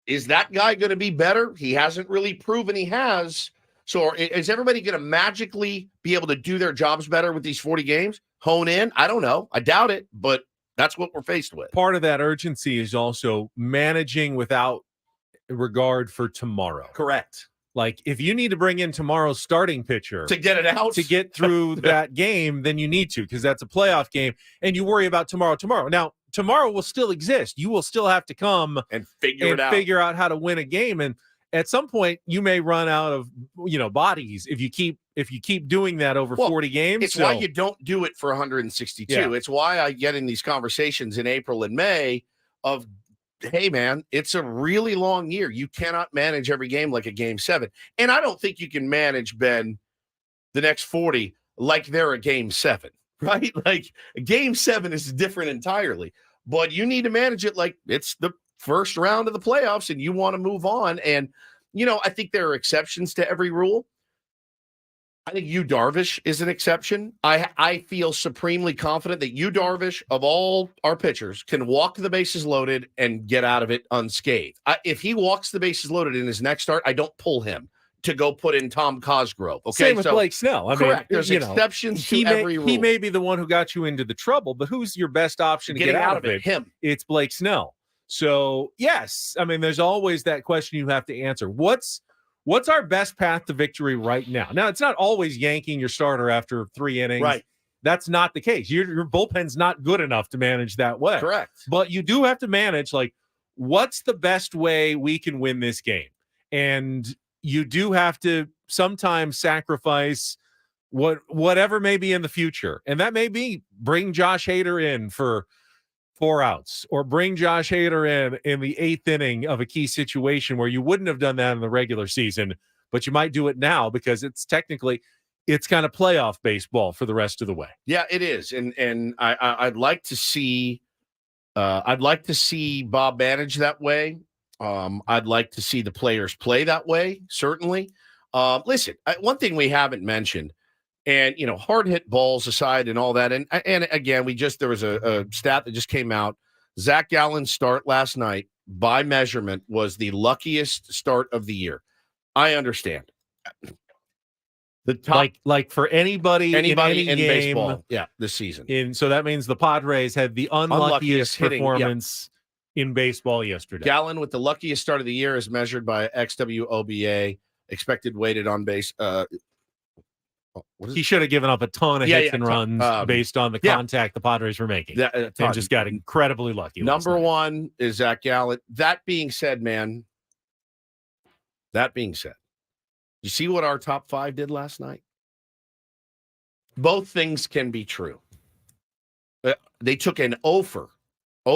A: Is that guy going to be better? He hasn't really proven he has. So is everybody going to magically be able to do their jobs better with these 40 games? Hone in? I don't know. I doubt it, but that's what we're faced with.
C: Part of that urgency is also managing without regard for tomorrow.
A: Correct.
C: Like, if you need to bring in tomorrow's starting pitcher
A: to get it out,
C: to get through that game, then you need to, because that's a playoff game, and you worry about tomorrow. Now, tomorrow will still exist. You will still have to come
A: and figure
C: out how to win a game. And at some point, you may run out of bodies if you keep doing that over 40 games.
A: It's why you don't do it for 162.
C: Yeah.
A: It's why I get in these conversations in April and May of, hey, man, it's a really long year. You cannot manage every game like a game 7. And I don't think you can manage, Ben, the next 40 like they're a game 7, right? Like a game 7 is different entirely. But you need to manage it like it's the first round of the playoffs and you want to move on. And, I think there are exceptions to every rule. I think Yu Darvish is an exception. I feel supremely confident that Yu Darvish, of all our pitchers, can walk the bases loaded and get out of it unscathed. If he walks the bases loaded in his next start, I don't pull him to go put in Tom Cosgrove. Okay,
C: same with Blake Snell.
A: Correct. There's exceptions to every rule.
C: He may be the one who got you into the trouble, but who's your best option to get out of it?
A: Him.
C: It's Blake Snell. So, yes, there's always that question you have to answer. What's our best path to victory right now? Now, it's not always yanking your starter after 3 innings.
A: Right.
C: That's not the case. Your bullpen's not good enough to manage that way.
A: Correct.
C: But you do have to manage, what's the best way we can win this game? And you do have to sometimes sacrifice whatever may be in the future. And that may be bring Josh Hader in for 4 outs, or bring Josh Hader in the 8th inning of a key situation where you wouldn't have done that in the regular season, but you might do it now because it's kind of playoff baseball for the rest of the way.
A: Yeah, it is, and I'd like to see Bob manage that way. I'd like to see the players play that way. Certainly. Listen, one thing we haven't mentioned. And, hard hit balls aside and all that. And again, there was a stat that just came out. Zach Gallen's start last night by measurement was the luckiest start of the year. I understand. The top,
C: like for anybody in any game,
A: baseball, this season.
C: So that means the Padres had the unluckiest performance in baseball yesterday.
A: Gallen with the luckiest start of the year is measured by XWOBA, expected weighted on base.
C: He should have given up a ton of hits and runs based on the contact the Padres were making. And just got incredibly lucky.
A: Number one is Zach Gallen. That being said, you see what our top 5 did last night? Both things can be true. They took an 0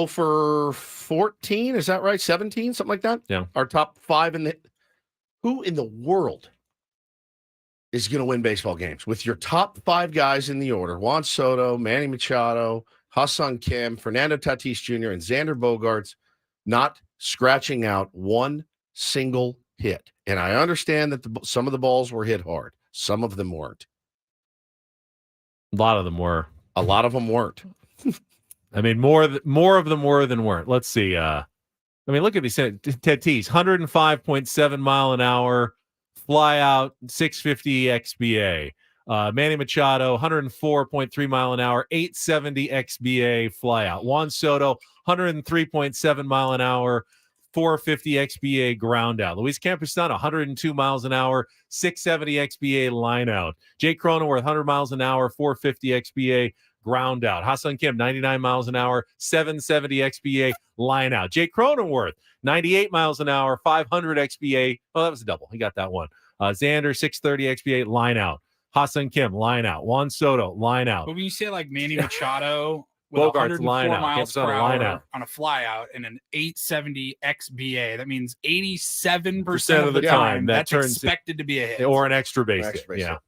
A: for 14, is that right? 17, something like that?
C: Yeah.
A: Our top 5 who in the world is going to win baseball games with your top 5 guys in the order: Juan Soto, Manny Machado, Ha-Seong Kim, Fernando Tatis Jr., and Xander Bogaerts, not scratching out one single hit. And I understand that some of the balls were hit hard. Some of them weren't.
C: A lot of them were.
A: A lot of them weren't.
C: I mean, more of them were than weren't. Let's see. Look at these. Tatis, 105.7 mile an hour. Fly out, 650 XBA. Manny Machado, 104.3 mile an hour, 870 XBA fly out. Juan Soto, 103.7 mile an hour, 450 XBA ground out. Luis Campusano, 102 miles an hour, 670 XBA line out. Jake Cronenworth, 100 miles an hour, 450 XBA ground out. Ha-Seong Kim, 99 miles an hour, 770 XBA line out. Jake Cronenworth, 98 miles an hour, 500 XBA. Oh, that was a double. He got that one. Xander, 630 XBA line out. Ha-Seong Kim, line out. Juan Soto, line out.
B: But when you say like Manny Machado with
C: Bogaerts,
B: 104
C: line out.
B: miles per
C: Line
B: hour
C: out.
B: on a fly out and an 870 XBA, that means 87%
C: Percent
B: of the time
C: that
B: that's
C: turns
B: expected to be a hit.
C: or an extra base hit.
A: Extra base
C: Yeah.
A: hit.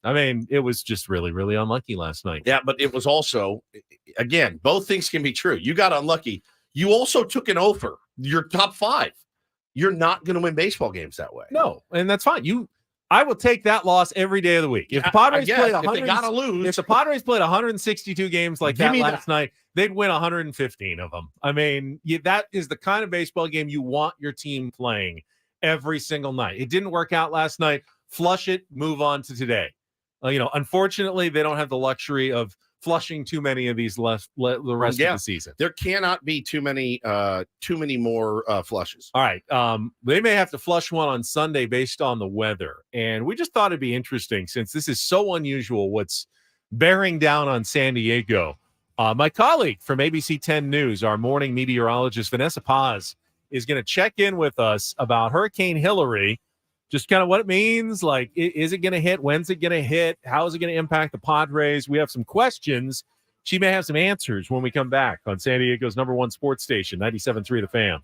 C: I mean, it was just really, really unlucky last night.
A: Yeah, but it was also, again, both things can be true. You got unlucky. You also took an 0 for your top 5. You're not going to win baseball games that way.
C: No, and that's fine. I will take that loss every day of the week. If the Padres played 100,
A: if they gotta lose,
C: if the Padres played 162 games like that last night, they'd win 115 of them. I mean, that is the kind of baseball game you want your team playing every single night. It didn't work out last night. Flush it, move on to today. Unfortunately, they don't have the luxury of flushing too many of these the rest of the season.
A: There cannot be too many more flushes.
C: All right. They may have to flush one on Sunday based on the weather. And we just thought it'd be interesting since this is so unusual what's bearing down on San Diego. My colleague from ABC 10 News, our morning meteorologist, Vanessa Paz, is going to check in with us about Hurricane Hillary. Just kind of what it means, like, is it going to hit? When's it going to hit? How is it going to impact the Padres? We have some questions. She may have some answers when we come back on San Diego's #1 sports station, 97.3 The Fan.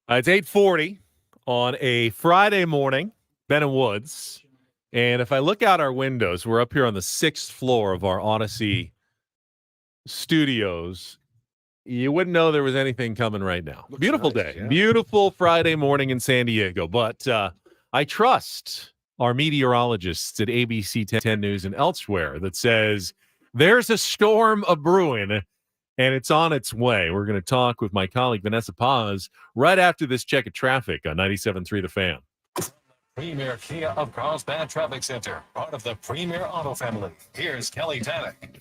C: It's 8:40 on a Friday morning, Ben and Woods. And if I look out our windows, we're up here on the 6th floor of our Odyssey studios. You wouldn't know there was anything coming right now.
A: Looks
C: Beautiful
A: nice,
C: day.
A: yeah.
C: Beautiful Friday morning in San Diego. But I trust our meteorologists at ABC 10 News and elsewhere that says there's a storm a-brewing, and it's on its way. We're going to talk with my colleague Vanessa Paz right after this check of traffic on 97.3 The Fan.
D: Premier Kia of Carlsbad Traffic Center, part of the Premier Auto family. Here's Kelly Tannick.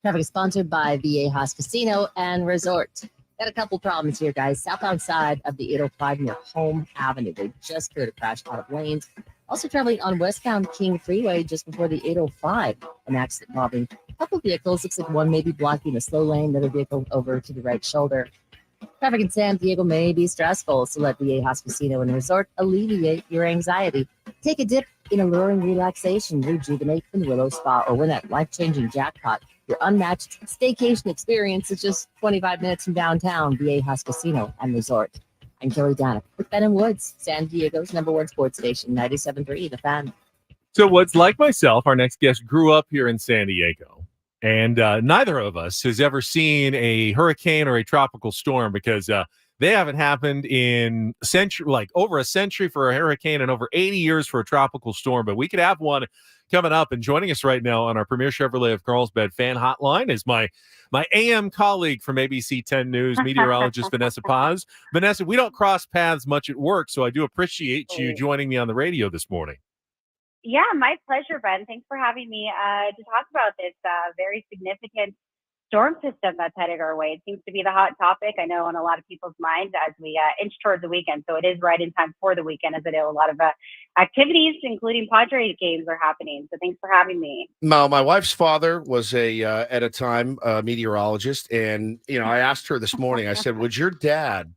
E: Traffic is sponsored by VA House Casino and Resort. Got a couple problems here, guys. Southbound side of the 805 near Home Avenue. They just cleared a crash out of lanes. Also traveling on westbound King Freeway just before the 805. An accident involving a couple vehicles. Looks like one may be blocking a slow lane, another vehicle over to the right shoulder. Traffic in San Diego may be stressful, so let VA House Casino and Resort alleviate your anxiety. Take a dip in alluring relaxation, rejuvenate in Willow Spa, or win that life-changing jackpot. Your unmatched staycation experience is just 25 minutes from downtown, VA House Casino and Resort. I'm Kelly Danick with Ben and Woods, San Diego's #1 sports station, 97.3 The Fan.
C: So Woods, like myself, our next guest grew up here in San Diego. And neither of us has ever seen a hurricane or a tropical storm because they haven't happened in over a century for a hurricane and over 80 years for a tropical storm. But we could have one coming up. And joining us right now on our Premier Chevrolet of Carlsbad fan hotline is my AM colleague from ABC 10 News, meteorologist Vanessa Paz. Vanessa, we don't cross paths much at work, so I do appreciate you joining me on the radio this morning.
R: Yeah, my pleasure, Ben. Thanks for having me to talk about this very significant storm system that's headed our way. It seems to be the hot topic, I know, on a lot of people's minds as we inch towards the weekend. So it is right in time for the weekend, as I know a lot of activities, including Padres games, are happening. So thanks for having me.
A: Now, my wife's father was at a time a meteorologist, and I asked her this morning. I said, "Would your dad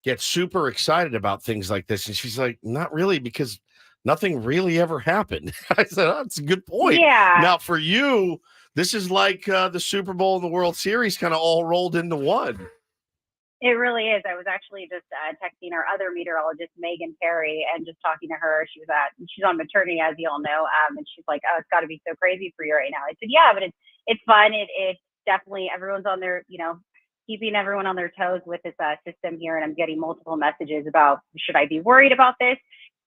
A: get super excited about things like this?" And she's like, "Not really, because nothing really ever happened." I said, "Oh, that's a good point."
R: Yeah.
A: Now, for you, this is like the Super Bowl and the World Series kind of all rolled into one.
R: It really is. I was actually just texting our other meteorologist, Megan Perry, and just talking to her. She's on maternity, as you all know, and she's like, "Oh, it's got to be so crazy for you right now." I said, "Yeah, but it's fun. It's definitely everyone's on their, keeping everyone on their toes with this system here." And I'm getting multiple messages about, should I be worried about this?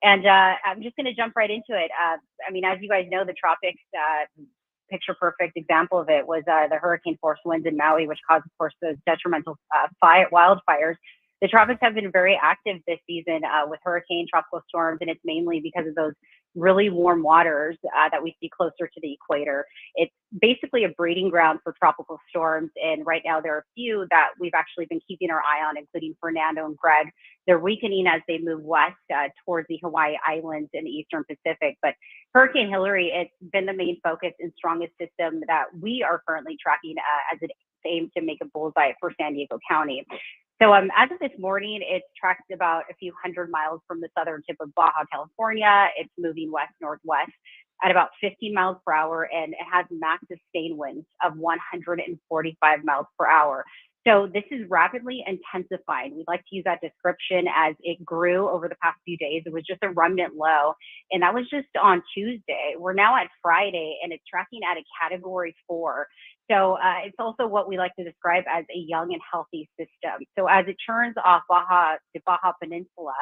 R: And I'm just going to jump right into it. As you guys know, the tropics, picture perfect example of it was the hurricane force winds in Maui, which caused, of course, those detrimental wildfires. The tropics have been very active this season with hurricane, tropical storms, and it's mainly because of those really warm waters that we see closer to the equator. It's basically a breeding ground for tropical storms, and right now there are a few that we've actually been keeping our eye on, including Fernando and Greg. They're weakening as they move west towards the Hawaii Islands and the Eastern Pacific. But Hurricane Hillary, it's been the main focus and strongest system that we are currently tracking as it aims to make a bullseye for San Diego County. So as of this morning, it's tracked about a few hundred miles from the southern tip of Baja California. It's moving west-northwest at about 15 miles per hour, and it has max sustained winds of 145 miles per hour. So this is rapidly intensifying. We'd like to use that description as it grew over the past few days. It was just a remnant low, and that was just on Tuesday. We're now at Friday, and it's tracking at a Category 4. So it's also what we like to describe as a young and healthy system. So as it turns off the Baja Peninsula,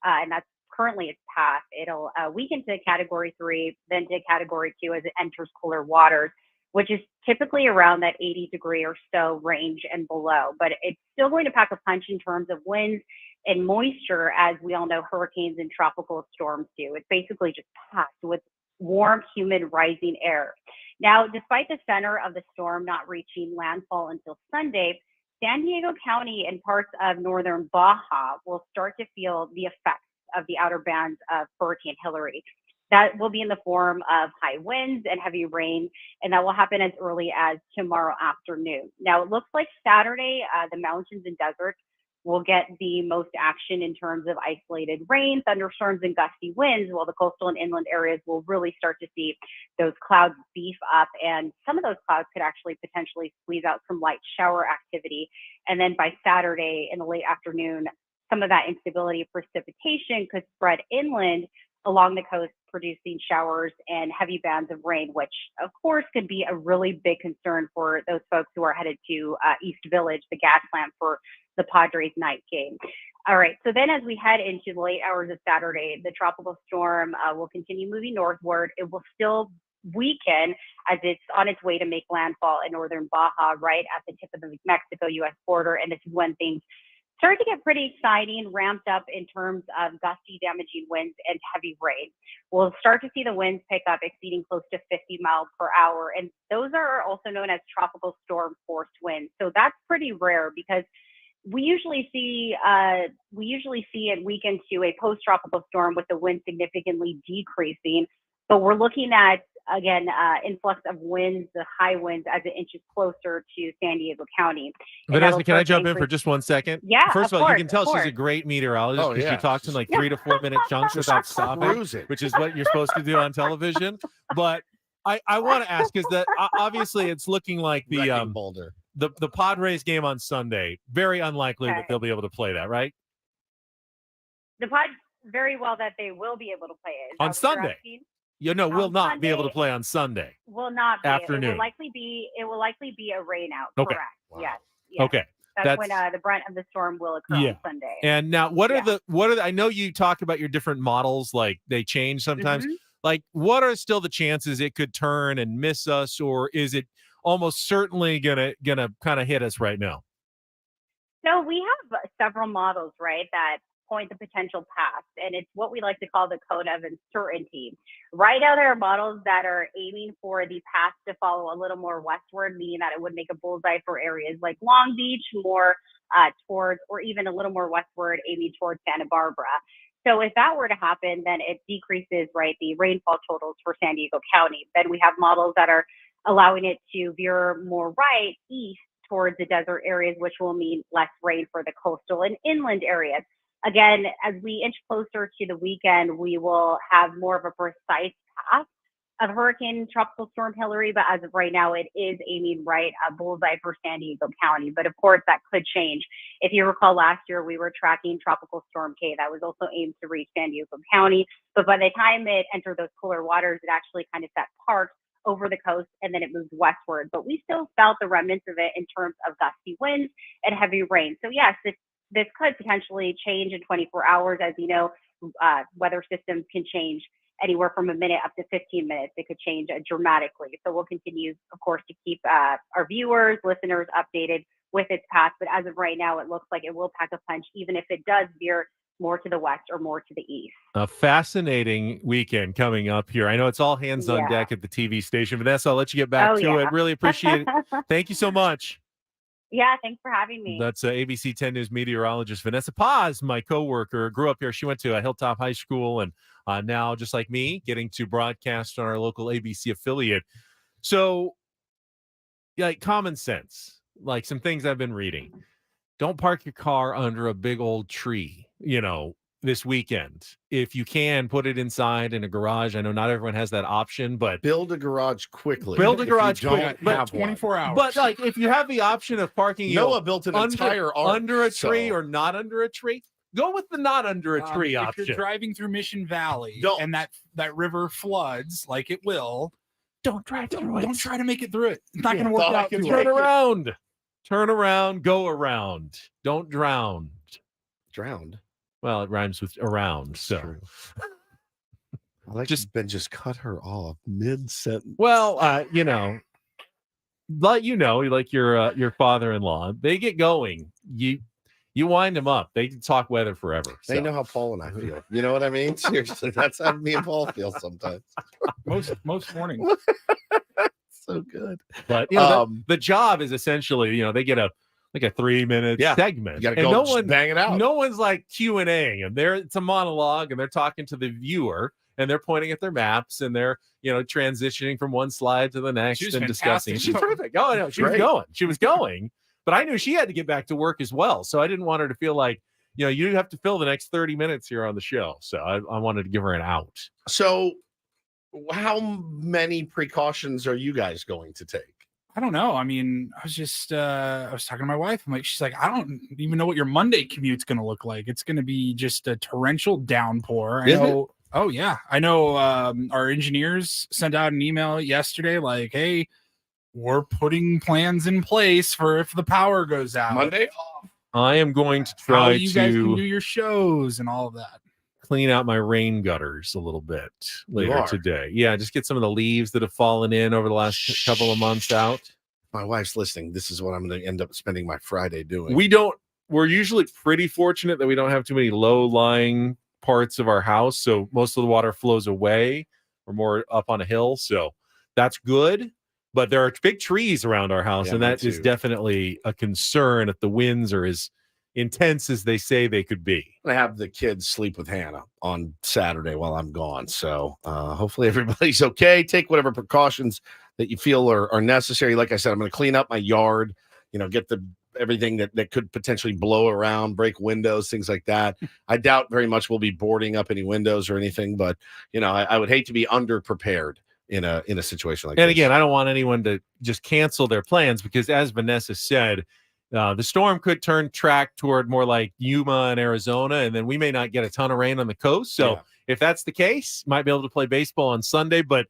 R: and that's currently its path, it'll weaken to Category 3, then to Category 2 as it enters cooler waters, which is typically around that 80-degree or so range and below. But it's still going to pack a punch in terms of winds and moisture, as we all know hurricanes and tropical storms do. It's basically just packed with warm, humid, rising air. Now, despite the center of the storm not reaching landfall until Sunday, San Diego County and parts of northern Baja will start to feel the effects of the outer bands of Hurricane Hillary. That will be in the form of high winds and heavy rain, and that will happen as early as tomorrow afternoon. Now, it looks like Saturday, the mountains and deserts will get the most action in terms of isolated rain, thunderstorms, and gusty winds, while the coastal and inland areas will really start to see those clouds beef up, and some of those clouds could actually potentially squeeze out some light shower activity. And then by Saturday in the late afternoon, some of that instability of precipitation could spread inland along the coast, producing showers and heavy bands of rain, which of course could be a really big concern for those folks who are headed to East Village, the gas plant, for the Padres night game. All right, so then as we head into the late hours of Saturday, the tropical storm will continue moving northward. It will still weaken as it's on its way to make landfall in northern Baja, right at the tip of the Mexico-U.S. border. And this is when things start to get pretty exciting, ramped up in terms of gusty, damaging winds and heavy rain. We'll start to see the winds pick up, exceeding close to 50 miles per hour. And those are also known as tropical storm force winds. So that's pretty rare because we usually see it weaken to a post-tropical storm with the wind significantly decreasing. But we're looking at, again, influx of winds, the high winds, as it inches closer to San Diego County.
C: Vanessa, can I jump in for just 1 second?
R: Yeah.
C: First of all,
R: course,
C: you can tell
R: of
C: she's
R: course.
C: a great meteorologist because
A: yeah.
C: she talks in like 3 to 4 minute chunks without stopping,
A: cruising.
C: which is what you're supposed to do on television. But I want to ask, is that obviously it's looking like
A: Boulder.
C: The Padres game on Sunday, very unlikely that they'll be able to play that, right?
R: The Padres, very well that they will be able to play it. Is that
C: On
R: what you're
C: Sunday.
R: asking?
C: Will not
R: Sunday,
C: be able to play on Sunday.
R: Will not be.
C: Afternoon.
R: It will likely be a rain out.
C: Okay.
R: Correct.
A: Wow.
R: Yes.
C: Okay.
R: That's when the brunt of the storm will occur on Sunday.
C: And now what are the I know you talk about your different models, like they change sometimes.
R: Mhm.
C: Like what are still the chances it could turn and miss us, or is it almost certainly gonna kind of hit us right now?
R: So we have several models, right, that point the potential path, and it's what we like to call the cone of uncertainty. Right now, there are models that are aiming for the path to follow a little more westward, meaning that it would make a bullseye for areas like Long Beach, more towards, or even a little more westward, aiming towards Santa Barbara. So if that were to happen, then it decreases, right, the rainfall totals for San Diego County. Then we have models that are allowing it to veer more right, east, towards the desert areas, which will mean less rain for the coastal and inland areas. Again, as we inch closer to the weekend, we will have more of a precise path of Tropical Storm Hillary, but as of right now, it is aiming right a bullseye for San Diego County. But of course, that could change. If you recall, last year we were tracking Tropical Storm K that was also aimed to reach San Diego County, but by the time it entered those cooler waters, it actually kind of set parked over the coast and then it moved westward. But we still felt the remnants of it in terms of gusty winds and heavy rain. So yes, this could potentially change in 24 hours. As you know, weather systems can change anywhere from a minute up to 15 minutes. It could change dramatically. So we'll continue, of course, to keep our viewers, listeners updated with its path. But as of right now, it looks like it will pack a punch, even if it does veer more to the west or more to the east.
C: A fascinating weekend coming up here. I know it's all hands on deck at the TV station. Vanessa, I'll let you get back to it. Really appreciate it. Thank you so much.
R: Yeah, thanks for having me.
C: That's ABC 10 News meteorologist Vanessa Paz, my coworker. Grew up here. She went to Hilltop High School and now, just like me, getting to broadcast on our local ABC affiliate. So, like common sense, like some things I've been reading. Don't park your car under a big old tree, this weekend. If you can, put it inside in a garage. I know not everyone has that option, but
A: build a garage quickly.
C: Build a garage
A: quickly.
C: but
B: 24 hours.
C: But like, if you have the option of parking,
A: Noah built an entire ark,
C: under a tree
A: so-
C: or not under a tree, go with the not under a tree
B: If
C: option.
B: you're driving through Mission Valley and that river floods like it will,
C: don't drive through it.
B: Don't try to make it through it. It's not going to work out.
C: Turn around, go around. Don't drown.
A: Drowned.
C: Well, it rhymes with around. So
A: I like Ben just cut her off mid-sentence.
C: Well, like like your father-in-law, they get going. You wind them up. They can talk weather forever.
A: They know how Paul and I feel. You know what I mean? Seriously, that's how me and Paul feel sometimes.
B: Most mornings.
A: So good.
C: But the job is essentially, they get a 3-minute segment.
A: You gotta
C: and
A: go bang it out.
C: No one's like Q&A, and it's a monologue, and they're talking to the viewer, and they're pointing at their maps, and they're transitioning from one slide to the next and discussing.
B: fantastic.
C: She's terrific. Oh, no, she was going. But I knew she had to get back to work as well, so I didn't want her to feel like you have to fill the next 30 minutes here on the show. So I wanted to give her an out.
A: So, how many precautions are you guys going to take?
B: I don't know. I mean, I was talking to my wife. I'm like, she's like, I don't even know what your Monday commute's going to look like. It's going to be just a torrential downpour. I know. Oh yeah. I know. Our engineers sent out an email yesterday, like, hey, we're putting plans in place for if the power goes out.
A: Monday off.
C: I am going to
B: How
C: try
B: you guys can do
C: to
B: your shows and all of that.
C: clean out my rain gutters a little bit later
A: are?
C: today. Yeah, just get some of the leaves that have fallen in over the last couple of months out.
A: My wife's listening. This is what I'm going to end up spending my Friday doing.
C: We're usually pretty fortunate that we don't have too many low-lying parts of our house, so most of the water flows away. We're more up on a hill, so that's good. But there are big trees around our house, and that is definitely a concern if the winds are as intense as they say they could be.
A: I have the kids sleep with Hannah on Saturday while I'm gone. So hopefully everybody's okay. Take whatever precautions that you feel are necessary. Like I said, I'm going to clean up my yard, get everything that could potentially blow around, break windows, things like that. I doubt very much we'll be boarding up any windows or anything, but I would hate to be underprepared in a situation like this.
C: And again, I don't want anyone to just cancel their plans because, as Vanessa said, the storm could turn track toward more like Yuma and Arizona, and then we may not get a ton of rain on the coast. So if that's the case, might be able to play baseball on Sunday. But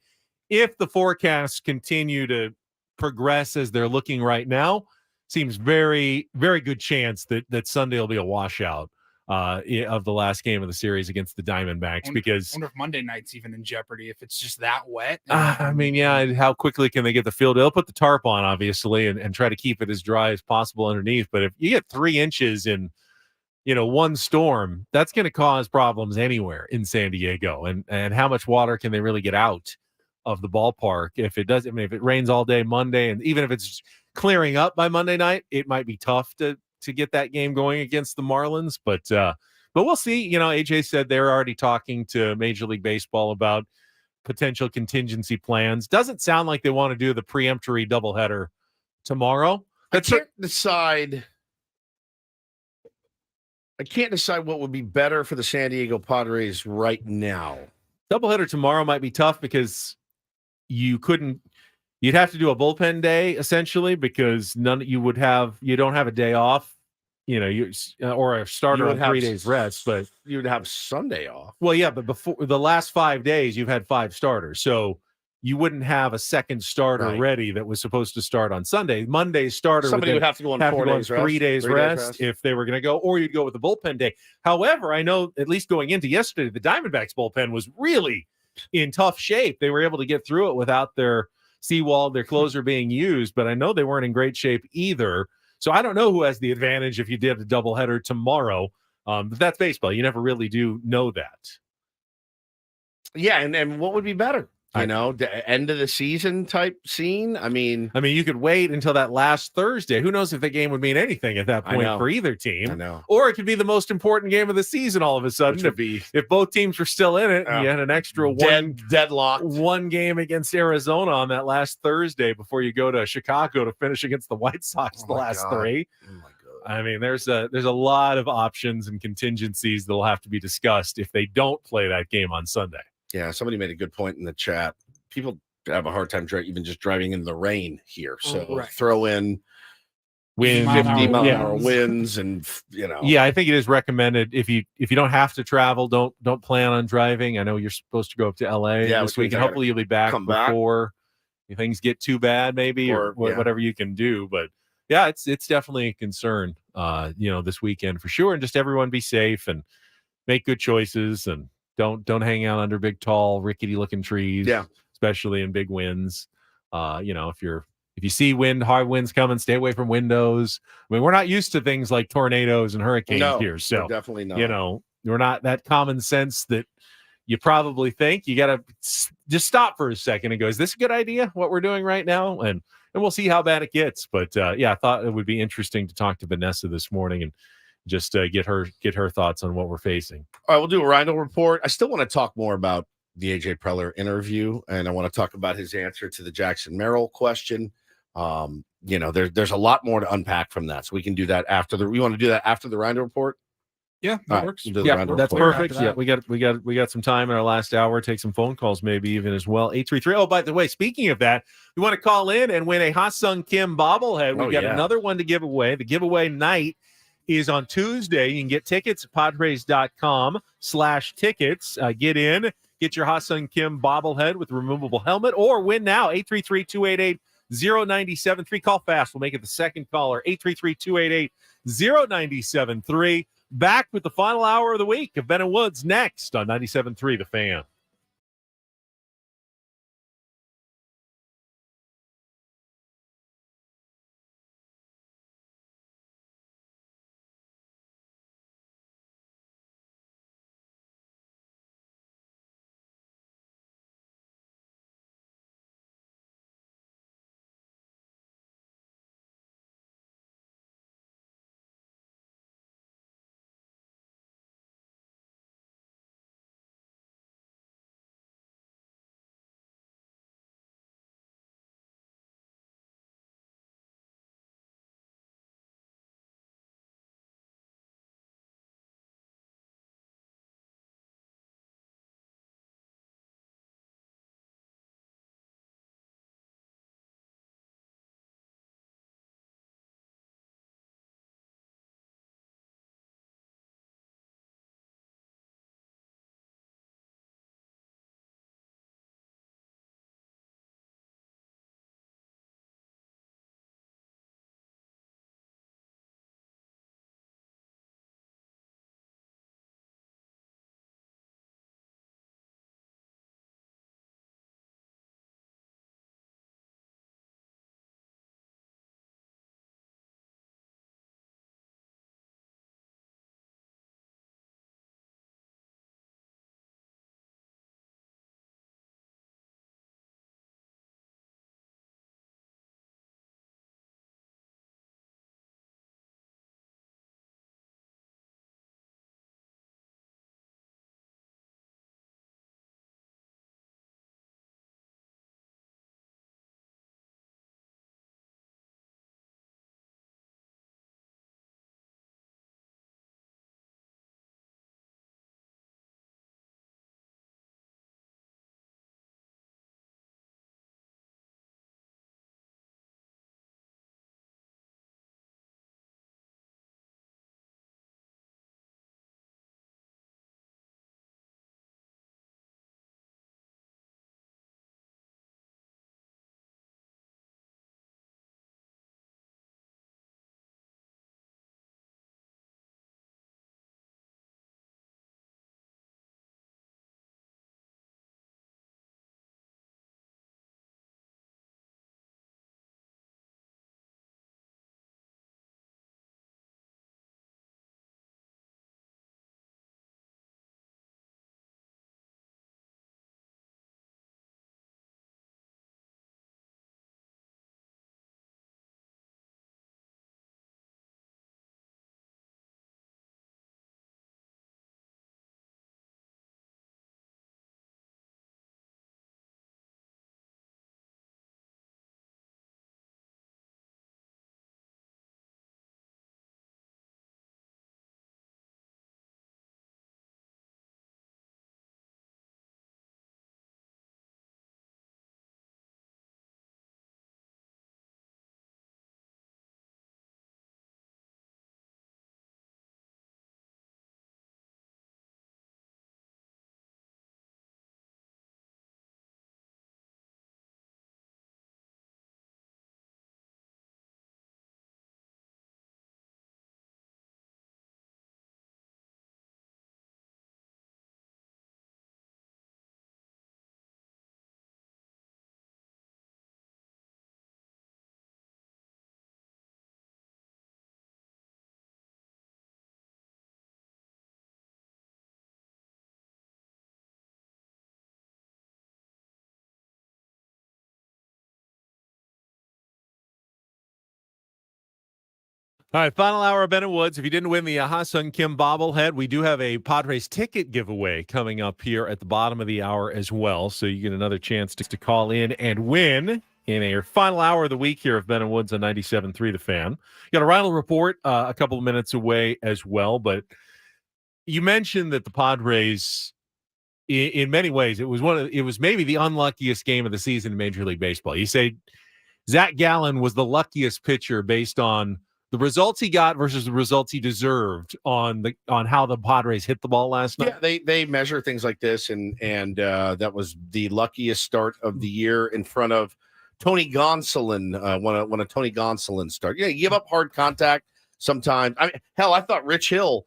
C: if the forecasts continue to progress as they're looking right now, seems very, very good chance that Sunday will be a washout of the last game of the series against the Diamondbacks. Because
B: I wonder if Monday night's even in jeopardy if it's just that wet.
C: I mean, yeah, how quickly can they get the field? They'll put the tarp on, obviously, and try to keep it as dry as possible underneath. But if you get 3 inches in, one storm, that's going to cause problems anywhere in San Diego. And how much water can they really get out of the ballpark if it does? I mean, if it rains all day Monday, and even if it's clearing up by Monday night, it might be tough to get that game going against the Marlins. But we'll see. AJ said they're already talking to Major League Baseball about potential contingency plans. Doesn't sound like they want to do the preemptory doubleheader tomorrow.
A: I can't decide what would be better for the San Diego Padres right now.
C: Doubleheader tomorrow might be tough because you'd have to do a bullpen day essentially because you don't have a day off, or a starter on 3 days rest, but
A: you would have Sunday off.
C: Well, yeah, but before the last 5 days, you've had 5 starters. So you wouldn't have a second starter ready that was supposed to start on Sunday. Monday's starter
A: would have to go on 4 days rest.
C: 3 days rest if they were going to go, or you'd go with the bullpen day. However, I know at least going into yesterday, the Diamondbacks bullpen was really in tough shape. They were able to get through it without their Seawald, their closer, being used, but I know they weren't in great shape either. So I don't know who has the advantage if you did a doubleheader tomorrow. But that's baseball. You never really do know that.
A: Yeah, and what would be better? The end of the season type scene. I mean,
C: you could wait until that last Thursday. Who knows if the game would mean anything at that point for either team?
A: I know.
C: Or it could be the most important game of the season all of a sudden. If both teams were still in it, and you had an extra one game against Arizona on that last Thursday before you go to Chicago to finish against the White Sox the last 3.
A: Oh my God.
C: I mean, there's a lot of options and contingencies that'll have to be discussed if they don't play that game on Sunday.
A: Yeah, somebody made a good point in the chat. People have a hard time even just driving in the rain here. So throw in
C: wind,
A: 50-mile-an-hour winds, and
C: Yeah, I think it is recommended if you don't have to travel, don't plan on driving. I know you're supposed to go up to LA this week, and hopefully you'll be back before things get too bad, maybe, or whatever you can do. But yeah, it's definitely a concern, this weekend for sure. And just everyone be safe and make good choices and don't hang out under big, tall, rickety-looking trees.
A: Yeah,
C: especially in big winds. If you see hard winds coming, stay away from windows. I mean, we're not used to things like tornadoes and hurricanes here, so
A: definitely not.
C: We're not that common sense that you probably think. You got to just stop for a second and go, "Is this a good idea? What we're doing right now?" And we'll see how bad it gets. But I thought it would be interesting to talk to Vanessa this morning and just get her thoughts on what we're facing.
A: All right, we'll do a Reindl report. I still want to talk more about the AJ Preller interview, and I want to talk about his answer to the Jackson Merrill question. There's a lot more to unpack from that, so we can do that after we want to do that after the Reindl report.
B: Yeah,
A: All
B: that
A: right,
B: works.
A: we'll do the
C: Yeah,
A: round of
C: that's
A: report.
C: perfect.
B: After
C: Yeah,
B: that.
C: we got some time in our last hour. Take some phone calls, maybe even as well. 833. Oh, by the way, speaking of that, you want to call in and win a Ha-Sung Kim bobblehead. We've got another one to give away. The giveaway night is on Tuesday. You can get tickets at Padres.com/tickets. Get in, get your Ha-Sung Kim bobblehead with removable helmet, or win now. 833-288-0973. Call fast. We'll make it the second caller. 833-288-0973. Back with the final hour of the week of Ben and Woods next on 97.3 The Fan. All right, final hour of Ben and Woods. If you didn't win the Ha-Sung Kim bobblehead, we do have a Padres ticket giveaway coming up here at the bottom of the hour as well. So you get another chance to call in and win in a final hour of the week here of Ben and Woods on 97.3 The Fan. You got a Reindl Report a couple of minutes away as well, but you mentioned that the Padres, in many ways, it was maybe the unluckiest game of the season in Major League Baseball. You say Zach Gallen was the luckiest pitcher based on the results he got versus the results he deserved on how the Padres hit the ball last night.
A: Yeah, they measure things like this, and that was the luckiest start of the year in front of Tony Gonsolin. When a Tony Gonsolin start, you give up hard contact sometimes. I mean, hell, I thought Rich Hill,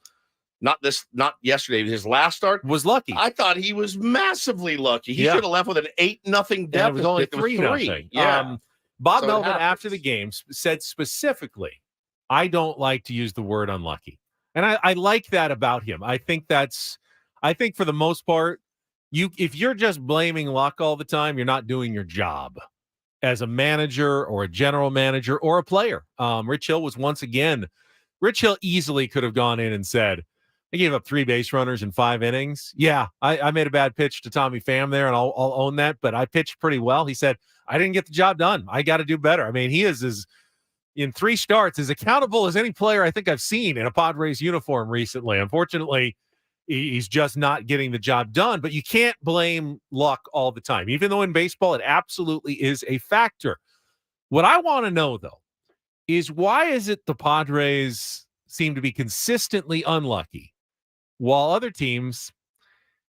A: not yesterday, his last start
C: was lucky.
A: I thought he was massively lucky. He should have left with an 8-0 deficit.
C: It was only 3-0.
A: Yeah.
C: Bob
A: So it
C: Melvin
A: happens.
C: after the game said specifically, I don't like to use the word unlucky. And I like that about him. I think for the most part, if you're just blaming luck all the time, you're not doing your job as a manager or a general manager or a player. Rich Hill was Rich Hill easily could have gone in and said, I gave up 3 base runners in 5 innings. Yeah, I made a bad pitch to Tommy Pham there, and I'll own that, but I pitched pretty well. He said, I didn't get the job done. I got to do better. I mean, he is in 3 starts, as accountable as any player I think I've seen in a Padres uniform recently. Unfortunately, he's just not getting the job done, but you can't blame luck all the time, even though in baseball it absolutely is a factor. What I want to know, though, is why is it the Padres seem to be consistently unlucky while other teams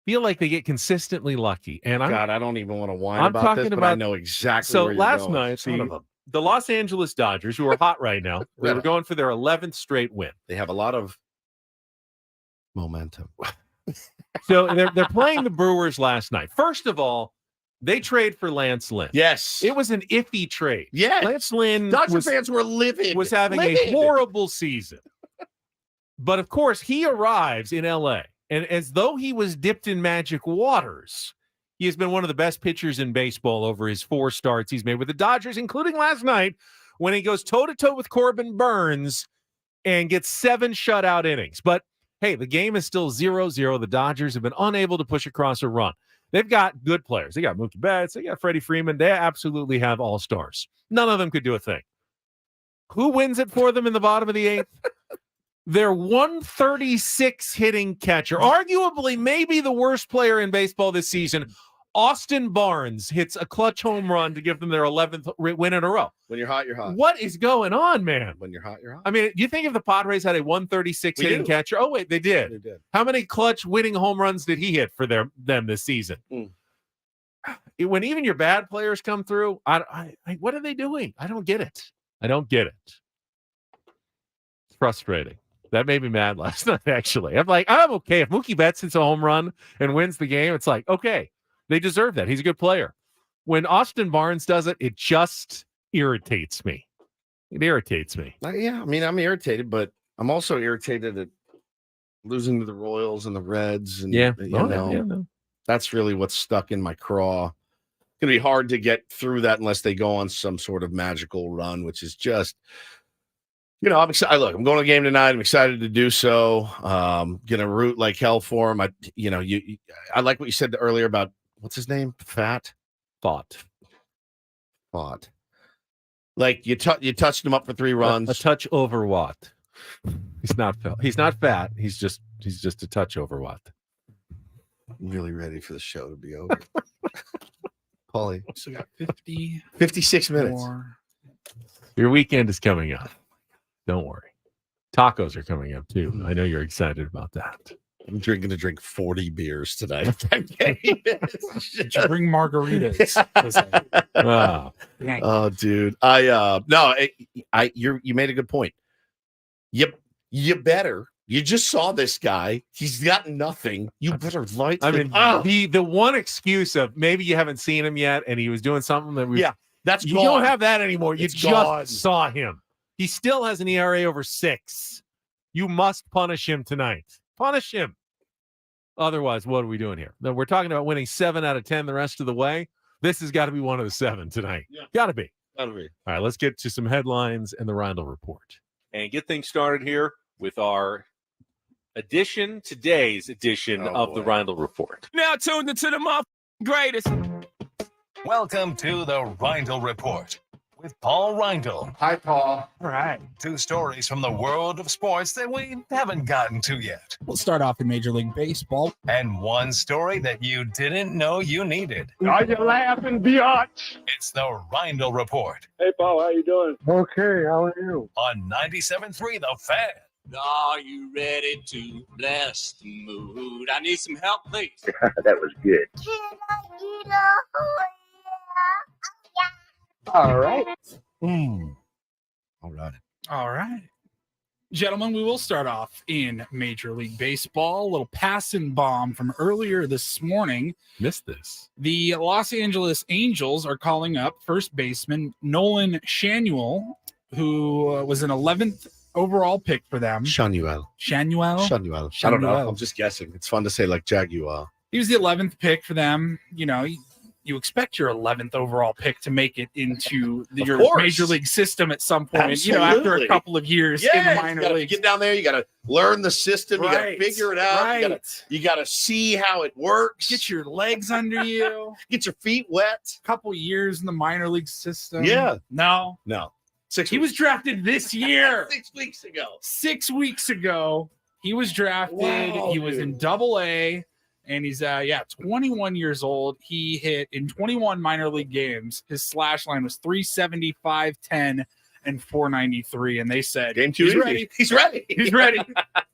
C: feel like they get consistently lucky? And
A: I don't even want to whine about this, but I know exactly
C: so
A: where you're
C: last
A: going.
C: night, the Los Angeles Dodgers, who are hot right now, they were going for their 11th straight win.
A: They have a lot of momentum.
C: So they're playing the Brewers last night. First of all, they trade for Lance Lynn.
A: Yes.
C: It was an iffy trade.
A: Yes.
C: Lance Lynn
A: Dodger fans were livid.
C: Was having a horrible season. But of course, he arrives in LA, and as though he was dipped in magic waters, he has been one of the best pitchers in baseball over his 4 starts he's made with the Dodgers, including last night when he goes toe-to-toe with Corbin Burns and gets 7 shutout innings. But hey, the game is still 0-0. The Dodgers have been unable to push across a run. They've got good players. They got Mookie Betts. They got Freddie Freeman. They absolutely have all-stars. None of them could do a thing. Who wins it for them in the bottom of the 8th? Their 136 hitting catcher, arguably maybe the worst player in baseball this season, Austin Barnes, hits a clutch home run to give them their 11th win in a row.
A: When you're hot, you're hot.
C: What is going on, man?
A: When you're hot, you're hot.
C: I mean, do you think if the Padres had a 136
A: We
C: hitting
A: do.
C: catcher? Oh, wait, they did.
A: They did.
C: How many clutch winning home runs did he hit for them this season? When even your bad players come through, what are they doing? I don't get it. It's frustrating. That made me mad last night, actually. I'm okay. If Mookie Betts hits a home run and wins the game, it's like, okay, they deserve that. He's a good player. When Austin Barnes does it, it just irritates me.
A: Yeah, I mean, I'm irritated, but I'm also irritated at losing to the Royals and the Reds. And, that's really what's stuck in my craw. It's going to be hard to get through that unless they go on some sort of magical run, which is just... I'm excited. Look, I'm going to the game tonight. I'm excited to do so. Going to root like hell for him. I like what you said earlier about what's his name? Thought. Like you touched him up for 3 runs.
C: A touch over what? He's not fat. He's just a touch over what?
A: I'm really ready for the show to be over. Paulie,
B: So got
A: 56 minutes.
B: more.
C: Your weekend is coming up. Don't worry. Tacos are coming up too. I know you're excited about that.
A: I'm going to drink 40 beers tonight.
B: Did you bring margaritas?
A: Oh, dude. You made a good point. You better. You just saw this guy. He's got nothing. You better light.
C: The one excuse of maybe you haven't seen him yet, and he was doing something that
A: that's
C: you
A: gone.
C: don't have that anymore. You
A: It's
C: just
A: gone.
C: saw him. He still has an ERA over 6. You must punish him tonight. Punish him. Otherwise, what are we doing here? We're talking about winning 7 out of 10 the rest of the way. This has got to be one of the 7 tonight.
A: Yeah.
C: Got to be.
A: That'll be.
C: All right, let's get to some headlines and the Reindl Report. And get things started here with our today's edition of the Reindl Report.
N: Now tuned into the greatest.
D: Welcome to the Reindl Report with Paul Reindl.
O: Hi, Paul.
B: All right.
D: 2 stories from the world of sports that we haven't gotten to yet.
B: We'll start off in Major League Baseball.
D: And 1 story that you didn't know you needed.
N: Are you laughing, biatch?
D: It's the Reindl Report
N: Hey, Paul, how you doing?
Q: Okay, how are you?
D: on 97.3 The Fan.
M: Are you ready to bless the mood? I need some help, please.
Q: That was good.
O: All right.
A: All right.
B: All right. Gentlemen, we will start off in Major League Baseball. A little passing bomb from earlier this morning.
C: Missed this.
B: The Los Angeles Angels are calling up first baseman Nolan Shanuel, who was an 11th overall pick for them.
A: Shanuel.
B: Shanuel?
A: Shanuel. I don't know.
B: Shanuel.
A: I'm just guessing. It's fun to say like Jaguar.
B: He was the 11th pick for them. You know, you expect your 11th overall pick to make it into your
A: course.
B: major league system at some point.
A: Absolutely.
B: You know, after a couple of years in the
A: Yeah,
B: minor
A: you gotta
B: leagues.
A: get down there. You got to learn the system. You got to
B: Right,
A: figure it out.
B: right.
A: You got to see how it works.
B: Get your legs under you.
A: Get your feet wet.
B: Couple years in the minor league system.
A: Yeah.
B: No.
A: He
B: was drafted this year.
A: 6 weeks ago.
B: 6 weeks ago, he was drafted.
A: Wow,
B: he was
A: dude.
B: in Double-A, and he's 21 years old. He hit in 21 minor league games. His slash line was 370, 510, and 493. And they said,
A: Game 2
B: he's
A: easy.
B: ready.
A: He's ready.
B: He's ready.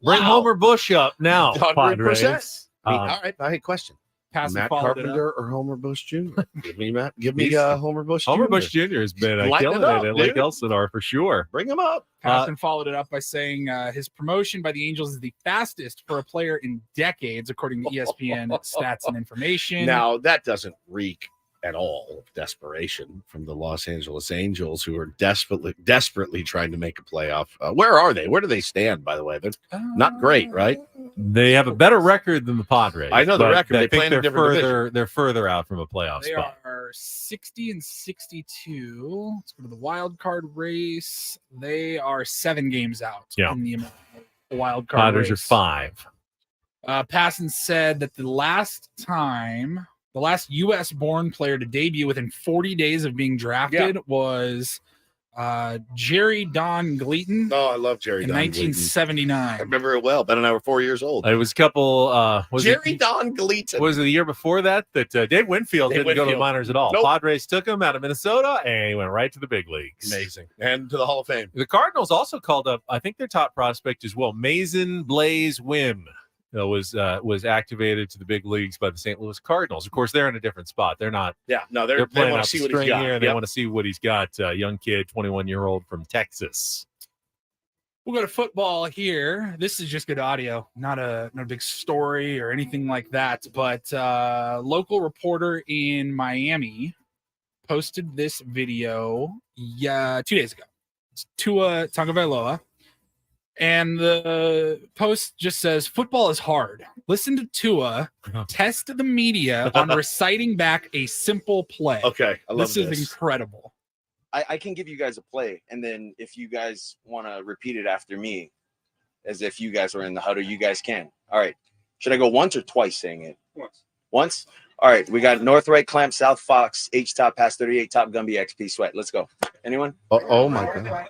C: Bring Homer Bush up now,
A: 100%.
C: Padres.
A: All right. I had a question.
B: Pass and
A: Matt
B: followed it
A: Carpenter or Homer Bush Jr.? Give me Matt. Give me Homer Bush Jr.
C: Homer Bush Jr. has been
A: Lighten
C: killing
A: it up,
C: it at Lake
A: dude.
C: Elsinore for sure.
A: Bring him up.
B: Paston followed it up by saying his promotion by the Angels is the fastest for a player in decades, according to ESPN stats and information.
A: Now, that doesn't reek at all of desperation from the Los Angeles Angels, who are desperately trying to make a playoff. Where are they? Where do they stand, by the way? They're not great, right?
C: They have a better record than the Padres.
A: I know the
C: but
A: record.
C: I
A: They play
C: think
A: in a
C: they're
A: different
C: further. They're further out from a playoff
B: They
C: spot.
B: are 60 and 62. Let's go to the wild card race. They are 7 games out in the wild card
C: Padres
B: race.
C: are 5.
B: Passon said that the last U.S.-born player to debut within 40 days of being drafted was Jerry Don Gleaton.
A: Oh, I love Jerry
B: in
A: Don
B: 1979.
A: I remember it well. Ben and I were 4 years old.
C: It was a couple.
A: Jerry Don Gleaton.
C: Was it the year before that Dave Winfield didn't go to the
A: Winfield.
C: minors at all?
A: Nope.
C: Padres took him out of Minnesota and he went right to the big leagues.
A: Amazing. And to the Hall of Fame.
C: The Cardinals also called up, I think, their top prospect as well, Mason Blaze Wim. Was activated to the big leagues by the St. Louis Cardinals. Of course, they're in a different spot. They're not.
A: Yeah, no, they
C: playing
A: want
C: out
A: to see
C: the
A: what he's
C: string
A: got.
C: here. And They
A: Yep.
C: want to see what he's got. Young kid, 21-year-old from Texas.
B: We'll go to football here. This is just good audio, not a big story or anything like that. But local reporter in Miami posted this video 2 days ago. It's Tua Tagovailoa. And the post just says, football is hard. Listen to Tua test the media on reciting back a simple play.
A: Okay, I love
B: this.
A: this.
B: Is incredible.
S: I can give you guys a play, and then if you guys want to repeat it after me, as if you guys were in the huddle, you guys can. All right. Should I go once or twice saying it? Once? All right. We got North Right Clamp, South Fox, H Top, Pass 38, Top Gumby, XP Sweat. Let's go. Anyone?
A: Oh my God.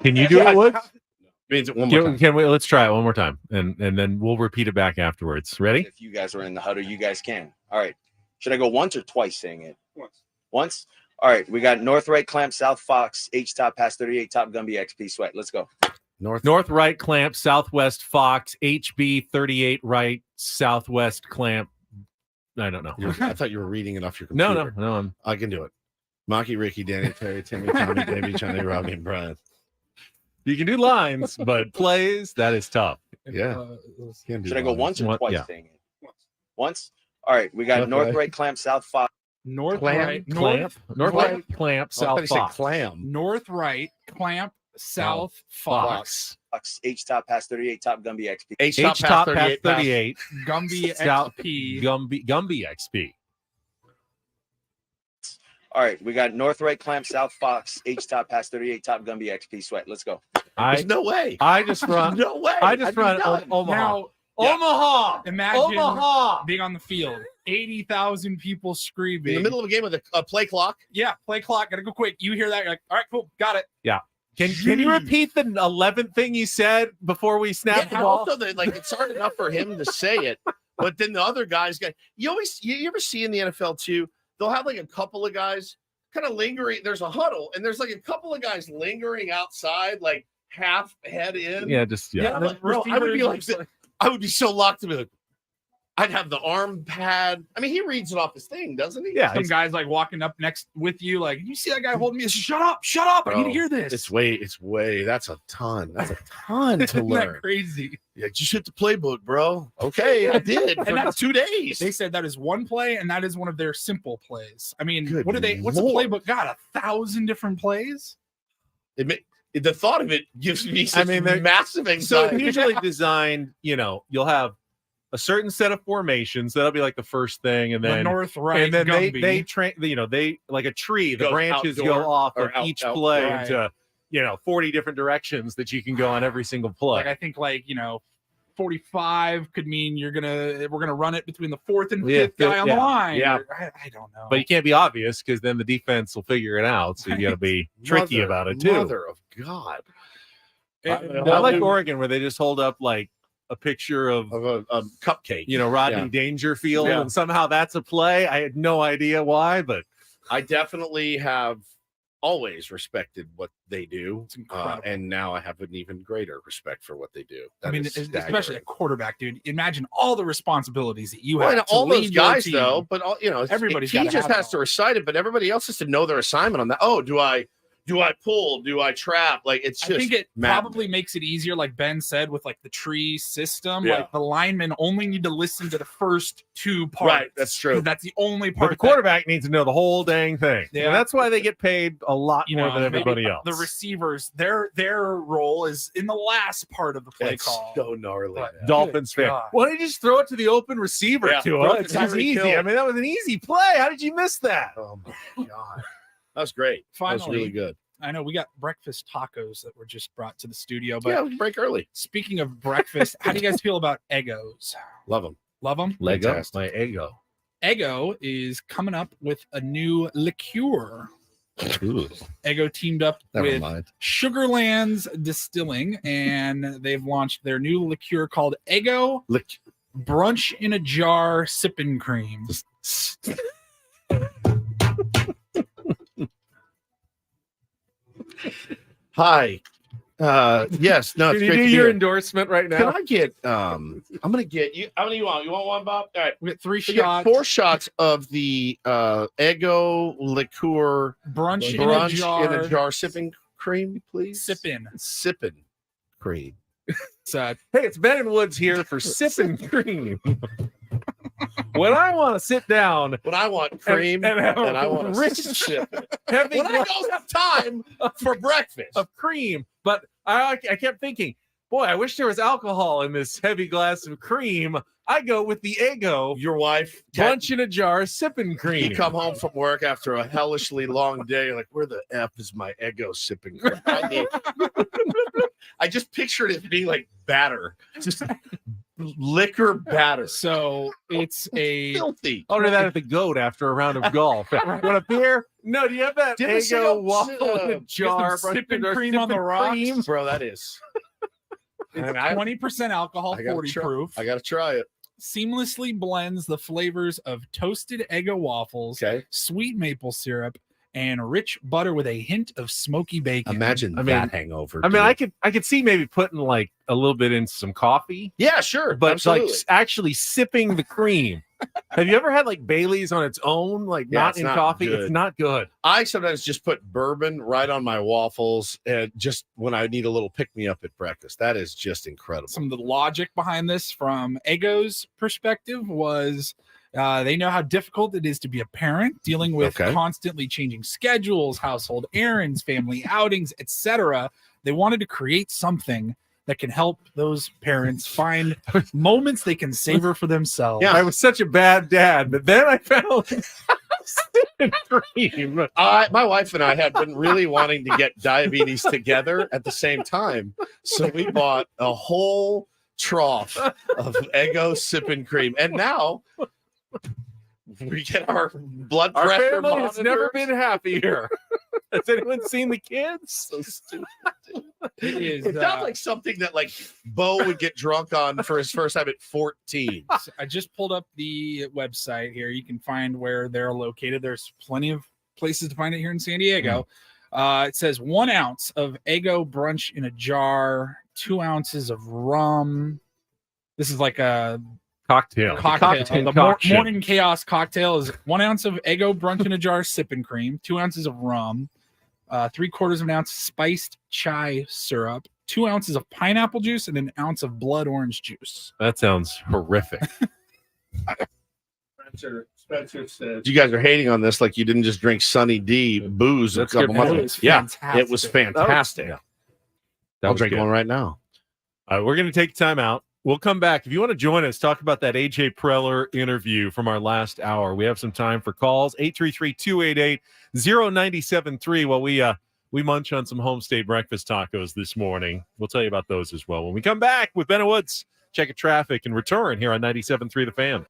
C: Can you do it, Woods?
A: Means it one more time.
C: Can we? Let's try it one more time, and then we'll repeat it back afterwards. Ready?
S: If you guys were in the huddle, you guys can. All right. Should I go once or twice saying it? Once? All right. We got North Right Clamp, South Fox, H Top, Pass 38, Top Gumby, XP Sweat. Let's go.
C: North right clamp, Southwest Fox, HB 38 right, Southwest clamp. I don't know.
A: I thought you were reading it off your
C: No,
A: computer. I can do it. Maki, Ricky, Danny, Terry, Timmy, Tommy, Davey, Johnny, Robbie, and Brian.
C: You can do lines, but plays, that is tough.
A: Yeah.
S: Should I go once or twice
C: Yeah.
S: saying it? Once? All right. We got North Right Clamp, South Fox.
B: North
C: Clamp,
B: right
C: clamp, North right clamp, South Fox.
A: Clam.
B: North right clamp, South Fox.
S: H Top, Pass 38, Top Gumby, XP.
C: H top pass 38,
B: Gumby
C: South
B: XP.
C: Gumby XP.
S: All right. We got North Right Clamp, South Fox, H Top, Pass 38, Top Gumby, XP Sweat. Let's go.
A: There's no way.
C: I just run.
A: No way.
C: I just
A: I'd be
C: run
A: done.
C: Omaha.
B: Now,
C: Omaha.
B: imagine
C: Omaha.
B: being on the field 80,000 people screaming
A: In the middle of a game with a play clock.
B: Yeah, play clock. Gotta go quick. You hear that? You're like, all right, cool, got it.
C: Yeah. Can you repeat the 11th thing you said before we snapped the
A: and
C: ball?
A: also, it's hard enough for him to say it, but then the other guys got. You ever see in the NFL too? They'll have like a couple of guys kind of lingering. There's a huddle, and there's like a couple of guys lingering outside, like half head in.
C: Yeah, just
A: And I'm like, bro, I would be like, I would be so locked to be like, I'd have the arm pad. I mean, he reads it off his thing, doesn't he?
B: Some guys like walking up next with you, like, you see that guy holding me? Shut up! I need to hear this.
A: It's way. That's a ton. That's a ton to
B: Isn't
A: learn.
B: that crazy?
A: Yeah, just hit the playbook, bro. Okay, I did for
B: that's
A: 2 days.
B: They said that is one play, and that is one of their simple plays. I mean,
A: Good
B: what's the
A: Lord.
B: playbook got? 1,000 different plays?
A: The thought of it gives me such
C: they're
A: massive
C: So
A: anxiety.
C: it's usually designed, you'll have a certain set of formations. That'll be like the first thing, and
B: The
C: then
B: north, right,
C: and then
B: Gumby.
C: they train. They like a tree. The
A: Goes
C: branches
A: outdoor
C: go off
A: or
C: of each
A: out,
C: play
B: right.
C: into 40 different directions that you can go on every single play.
B: Like I think 45 could mean we're gonna run it between the fourth and fifth guy on the line.
C: Yeah.
B: Or, I don't know.
C: But you can't be obvious because then the defense will figure it out. So you got to be tricky about it too.
A: Mother of God.
C: I like Oregon where they just hold up like a picture of
A: a cupcake,
C: Rodney Dangerfield,
A: Yeah.
C: and somehow that's a play. I had no idea why, but
A: I definitely have always respected what they do, and now I have an even greater respect for what they do.
B: I mean,
A: is
B: especially
A: staggering.
B: a quarterback, dude. Imagine all the responsibilities that you
A: Well,
B: have.
A: and
B: to
A: all those
B: lead your
A: guys,
B: team.
A: though, but
B: Everybody's
A: he
B: gotta
A: just
B: have
A: has to recite it, but everybody else has to know their assignment on that. Oh, do I pull? Do I trap? Like it's just.
B: I think it
A: maddening.
B: probably makes it easier, like Ben said, with like the tree system.
A: Yeah.
B: Like the linemen only need to listen to the first two parts.
A: Right, that's true.
B: 'Cause that's the only
C: but
B: part.
C: the quarterback needs to know the whole dang thing.
B: Yeah.
C: And that's why they get paid a lot more than
B: maybe
C: everybody else.
B: The receivers, their role is in the last part of the play
A: That's
B: call.
A: so gnarly.
B: But-
A: man.
C: Dolphins fan.
B: God.
C: Why don't you just throw it to the open receiver
A: Yeah,
C: to
A: throw
C: him?
A: it
C: It's
A: to
C: just
A: Tyreek
C: easy.
A: Hill.
C: I mean, that was an easy play. How did you miss that?
A: Oh my God, that was great.
B: Finally,
A: that was really good.
B: I know we got breakfast tacos that were just brought to the studio, but
A: Yeah, we break early.
B: speaking of breakfast, how do you guys feel about Eggos?
A: Love them.
B: Love them?
C: Lego,
A: Fantastic.
C: my ego.
B: Eggo is coming up with a new liqueur.
A: Ooh,
B: Eggo teamed up
A: never
B: with
A: mind.
B: Sugarlands Distilling, and they've launched their new liqueur called Eggo Brunch in a Jar Sippin' Cream.
A: Hi. Yes. No. It's
C: Can you
A: great
C: do
A: to be
C: your
A: here.
C: endorsement right
A: Can
C: now?
A: I get? I'm gonna get you. How many you want? You want one, Bob? All right.
B: We got 3
A: We got
B: shots.
A: 4 shots of the Eggo liqueur
B: Brunch
A: in a jar sipping cream, please. Sipping cream.
C: Hey, it's Ben and Woods here for Sippin' Cream. When I want to sit down,
A: When I want cream
C: and have
A: and I want
C: rich
A: to sip it.
C: heavy
A: When I
C: glass
A: don't have time for breakfast.
C: of cream, but I kept thinking, boy, I wish there was alcohol in this heavy glass of cream. I go with the Eggo
A: Your wife,
C: Bunch in a Jar Sippin' Cream.
A: you come home from work after a hellishly long day. You're like, where the F is my Eggo sipping cream? I just pictured it being like batter, just liquor batter.
B: So it's a
A: Filthy.
C: Order that at the Goat after a round of golf. Want a beer? No, do you have that
A: Do you have a
C: Eggo
A: single-
C: waffle in a jar?
B: some
C: Bunch
B: sippin'
C: in a
B: cream on the
C: sippin'
B: rocks?
C: cream?
A: Bro, that is.
B: It's
A: And I-
B: 20% alcohol,
A: I gotta
B: 40
A: try-
B: proof.
A: I got to try it.
B: Seamlessly blends the flavors of toasted Eggo waffles,
A: Okay.
B: sweet maple syrup, and rich butter with a hint of smoky bacon.
A: Imagine
C: I mean-
A: that hangover.
C: I mean,
A: dude.
C: I could see maybe putting like a little bit in some coffee,
A: Yeah, sure.
C: but
A: absolutely.
C: like actually sipping the cream. Have you ever had like Bailey's on its own, like
A: Yeah,
C: not
A: it's
C: in
A: not
C: coffee?
A: good.
C: It's not good.
A: I sometimes just put bourbon right on my waffles, and just when I need a little pick me up at breakfast. That is just incredible.
B: Some of the logic behind this from Eggo's perspective was they know how difficult it is to be a parent dealing with
A: Okay.
B: constantly changing schedules, household errands, family outings, etc. They wanted to create something that can help those parents find moments they can savor for themselves.
C: Yeah, I was such a bad dad, but then I found sipping cream.
A: My wife and I had been really wanting to get diabetes together at the same time, so we bought a whole trough of Eggo sipping cream, and now We get our blood
C: Our
A: pressure
C: family has never
A: monitors.
C: been happier. Has anyone seen the kids? So stupid.
B: It is.
A: It sounds like something that like Bo would get drunk on for his first time at 14.
B: I just pulled up the website here. You can find where they're located. There's plenty of places to find it here in San Diego. It says 1 ounce of Eggo brunch in a jar, 2 ounces of rum. This is like a
C: cocktail.
B: The morning chaos cocktail is 1 ounce of Eggo brunch in a jar, sipping cream, 2 ounces of rum, 3/4 of an ounce spiced chai syrup, 2 ounces of pineapple juice, and an ounce of blood orange juice.
C: That sounds horrific.
A: Spencer said, you guys are hating on this like you didn't just drink Sunny D booze a
C: That's
A: couple
C: good
A: months
C: booze.
A: ago. Yeah,
B: Fantastic.
A: it was fantastic.
C: That
A: I'll
C: was
A: drink
C: good.
A: one right now.
C: We're going to take time out. We'll come back. If you want to join us, talk about that AJ Preller interview from our last hour. We have some time for calls. 833-288-0973 while we munch on some homestay breakfast tacos this morning. We'll tell you about those as well. When we come back with Ben Woods, check traffic and return here on 97.3 The Fan.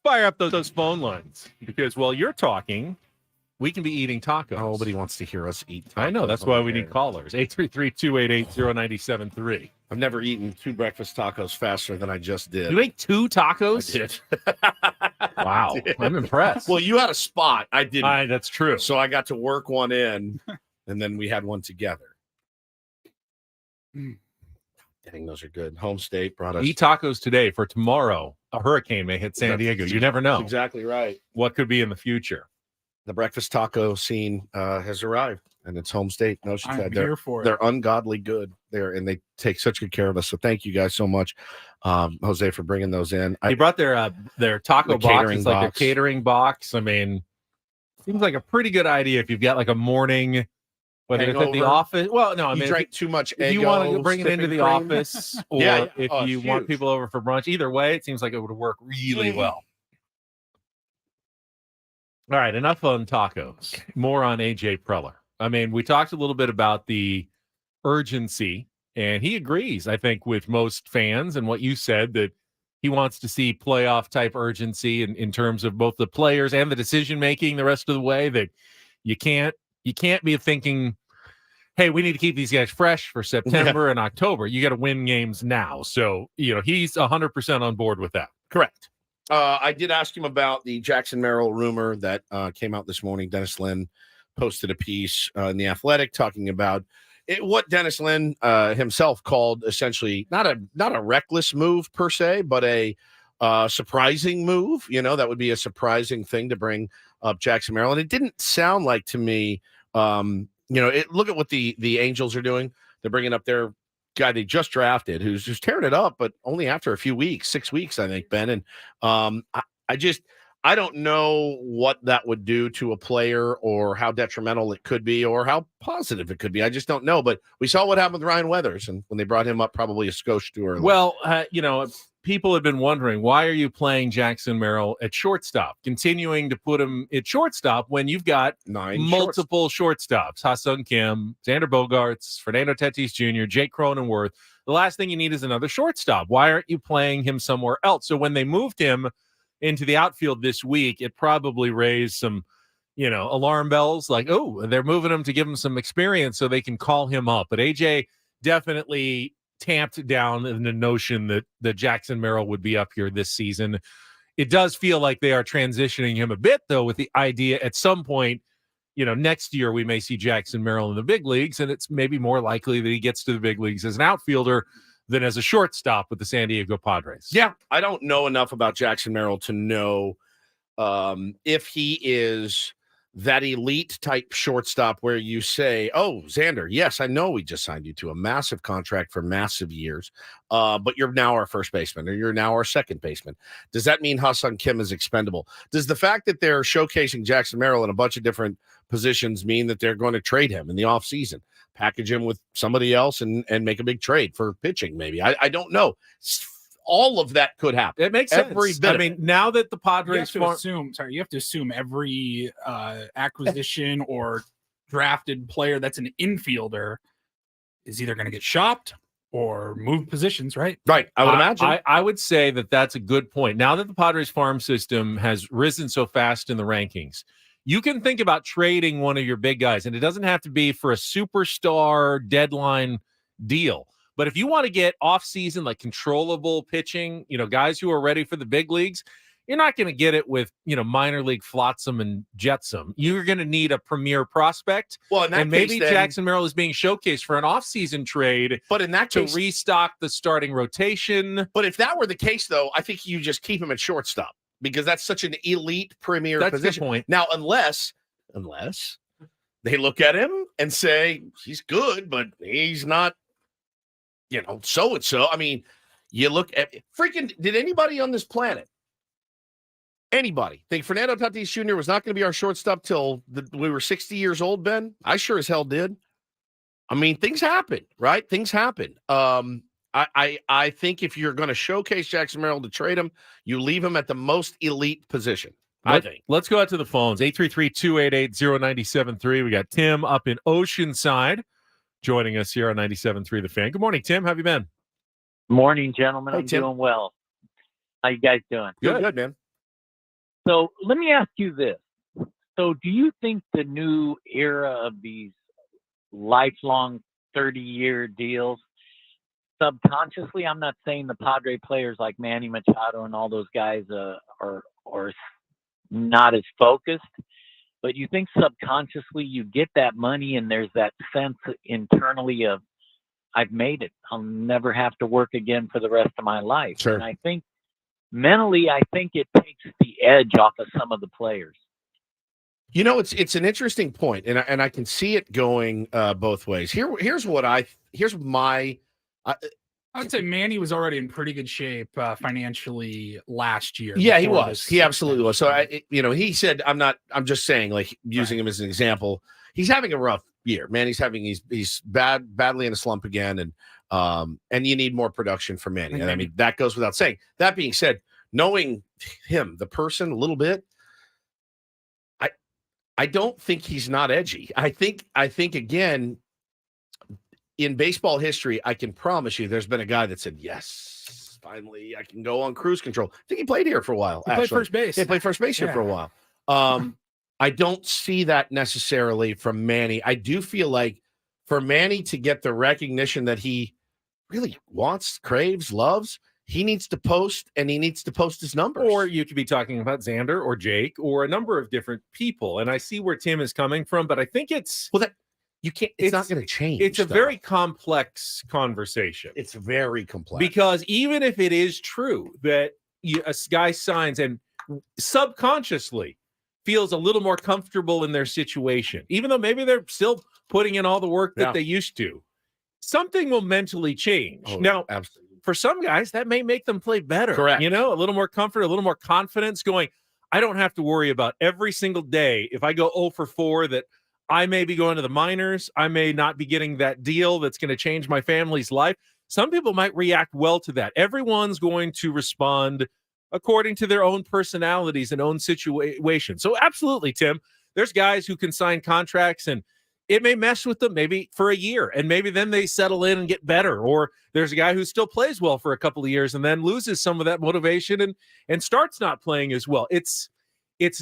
C: fire up those phone lines because while you're talking, we can be eating tacos.
A: Nobody wants to hear us eat tacos.
C: I know. That's why we need callers. 833-288-0973.
A: I've never eaten 2 breakfast tacos faster than I just did.
C: You ate 2 tacos?
A: I did.
C: Wow.
A: I did.
C: I'm impressed.
A: Well, you had a spot. I didn't.
C: That's true.
A: So I got to work one in, and then we had one together. Dang, those are good. Home State brought us.
C: Eat tacos today for tomorrow. A hurricane may hit San Diego. You never know.
A: That's exactly right.
C: What could be in the future?
A: The breakfast taco scene has arrived, and it's Home State. No, she's
B: I'm here for it.
A: They're ungodly good there, and they take such good care of us. So thank you guys so much, Jose, for bringing those in.
C: They brought their taco box.
A: catering
C: It's like their
A: box.
C: catering box. I mean, seems like a pretty good idea if you've got like a morning, whether it's at the
A: Hangover.
C: office. Well, no, I
A: You
C: mean,
A: drank too much
C: if you want to
A: Eggo,
C: bring it into
A: sipping
C: the
A: cream.
C: office, or
A: Yeah, yeah.
C: if
A: Oh,
C: you
A: it's
C: want
A: huge.
C: people over for brunch, either way, it seems like it would work really well. All right, enough on tacos. More on AJ Preller. I mean, we talked a little bit about the urgency, and he agrees, I think, with most fans and what you said, that he wants to see playoff type urgency in terms of both the players and the decision making the rest of the way. That you can't be thinking, hey, we need to keep these guys fresh for September and October. You got to win games now. So, he's 100% on board with that.
A: Correct. I did ask him about the Jackson Merrill rumor that came out this morning. Dennis Lynn posted a piece in The Athletic talking about what Dennis Lynn himself called essentially not a reckless move per se, but a surprising move. That would be a surprising thing to bring up Jackson Merrill. And it didn't sound like to me, look at what the Angels are doing. They're bringing up their guy they just drafted who's just tearing it up, but only after a few weeks, 6 weeks, I think, Ben. And I don't know what that would do to a player or how detrimental it could be or how positive it could be. I just don't know. But we saw what happened with Ryan Weathers, and when they brought him up, probably a skosh too early.
C: Well, people have been wondering, why are you playing Jackson Merrill at shortstop, continuing to put him at shortstop when you've got multiple shortstops? Ha-Seong Kim, Xander Bogaerts, Fernando Tatis Jr., Jake Cronenworth. The last thing you need is another shortstop. Why aren't you playing him somewhere else? So when they moved him into the outfield this week, it probably raised some, alarm bells like, oh, they're moving him to give him some experience so they can call him up. But AJ definitely tamped down the notion that Jackson Merrill would be up here this season. It does feel like they are transitioning him a bit, though, with the idea at some point, next year we may see Jackson Merrill in the big leagues, and it's maybe more likely that he gets to the big leagues as an outfielder than as a shortstop with the San Diego Padres.
A: Yeah, I don't know enough about Jackson Merrill to know if he is that elite type shortstop where you say, oh, Xander, yes, I know we just signed you to a massive contract for massive years, but you're now our first baseman or you're now our second baseman. Does that mean Ha-Seong Kim is expendable? Does the fact that they're showcasing Jackson Merrill in a bunch of different positions mean that they're going to trade him in the offseason, package him with somebody else and make a big trade for pitching maybe? I don't know. All of that could happen.
C: It makes sense. I mean, now that the Padres
B: you have to assume every acquisition or drafted player that's an infielder is either going to get shopped or move positions, right?
A: Right. I would imagine.
C: I would say that that's a good point. Now that the Padres farm system has risen so fast in the rankings, you can think about trading one of your big guys, and it doesn't have to be for a superstar deadline deal. But if you want to get off-season, like controllable pitching, guys who are ready for the big leagues, you're not going to get it with, minor league flotsam and jetsam. You're going to need a premier prospect.
A: Well, in that
C: and maybe
A: case, then,
C: Jackson Merrill is being showcased for an off-season trade.
A: But in that case,
C: to restock the starting rotation.
A: But if that were the case, though, I think you just keep him at shortstop because that's such an elite premier
C: That's
A: position.
C: the point.
A: Now, unless they look at him and say he's good, but he's not, so-and-so. I mean, you look at did anybody on this planet, anybody think Fernando Tatis Jr. was not going to be our shortstop till we were 60 years old, Ben? I sure as hell did. I mean, things happen, right? Things happen. I think if you're going to showcase Jackson Merrill to trade him, you leave him at the most elite position. I think.
C: Let's go out to the phones. 833-288-0973. We got Tim up in Oceanside joining us here on 97.3 The Fan. Good morning, Tim. How have you been?
T: Morning, gentlemen.
A: Hey,
T: I'm
A: Tim.
T: doing well. How you guys doing?
A: Good, man.
T: So let me ask you this. So do you think the new era of these lifelong 30-year deals, subconsciously, I'm not saying the Padre players like Manny Machado and all those guys are not as focused, but you think subconsciously you get that money and there's that sense internally of, I've made it. I'll never have to work again for the rest of my life.
A: Sure.
T: And I think mentally, I think it takes the edge off of some of the players.
A: You know, it's an interesting point, and I can see it going both ways. Here's my.
B: I would say Manny was already in pretty good shape financially last year.
A: Yeah, he
B: before
A: was.
B: this
A: He absolutely was. So
B: extension.
A: he said, I'm just saying, like using him as an example. He's having a rough year, man. He's badly in a slump again, and you need more production from Manny. And I mean, that goes without saying. That being said, knowing him, the person, a little bit, I don't think he's not edgy. I think again, in baseball history, I can promise you there's been a guy that said, yes, finally I can go on cruise control. I think he played here for a while.
B: He played first base.
A: He played first base here for a while. I don't see that necessarily from Manny. I do feel like for Manny to get the recognition that he really wants, craves, loves, he needs to post, and he needs to post his numbers.
C: Or you could be talking about Xander or Jake or a number of different people. And I see where Tim is coming from, but I think it's
A: you can't. It's not going to change.
C: It's a very complex conversation.
A: It's very complex
C: because even if it is true that a guy signs and subconsciously feels a little more comfortable in their situation, even though maybe they're still putting in all the work that they used to, something will mentally change. Now,
A: absolutely.
C: For some guys, that may make them play better.
A: Correct.
C: You know, a little more comfort, a little more confidence going, I don't have to worry about every single day. If I go 0 for 4, that I may be going to the minors. I may not be getting that deal that's going to change my family's life. Some people might react well to that. Everyone's going to respond according to their own personalities and own situation. So absolutely, Tim, there's guys who can sign contracts and it may mess with them maybe for a year, and maybe then they settle in and get better. Or there's a guy who still plays well for a couple of years and then loses some of that motivation and starts not playing as well. It's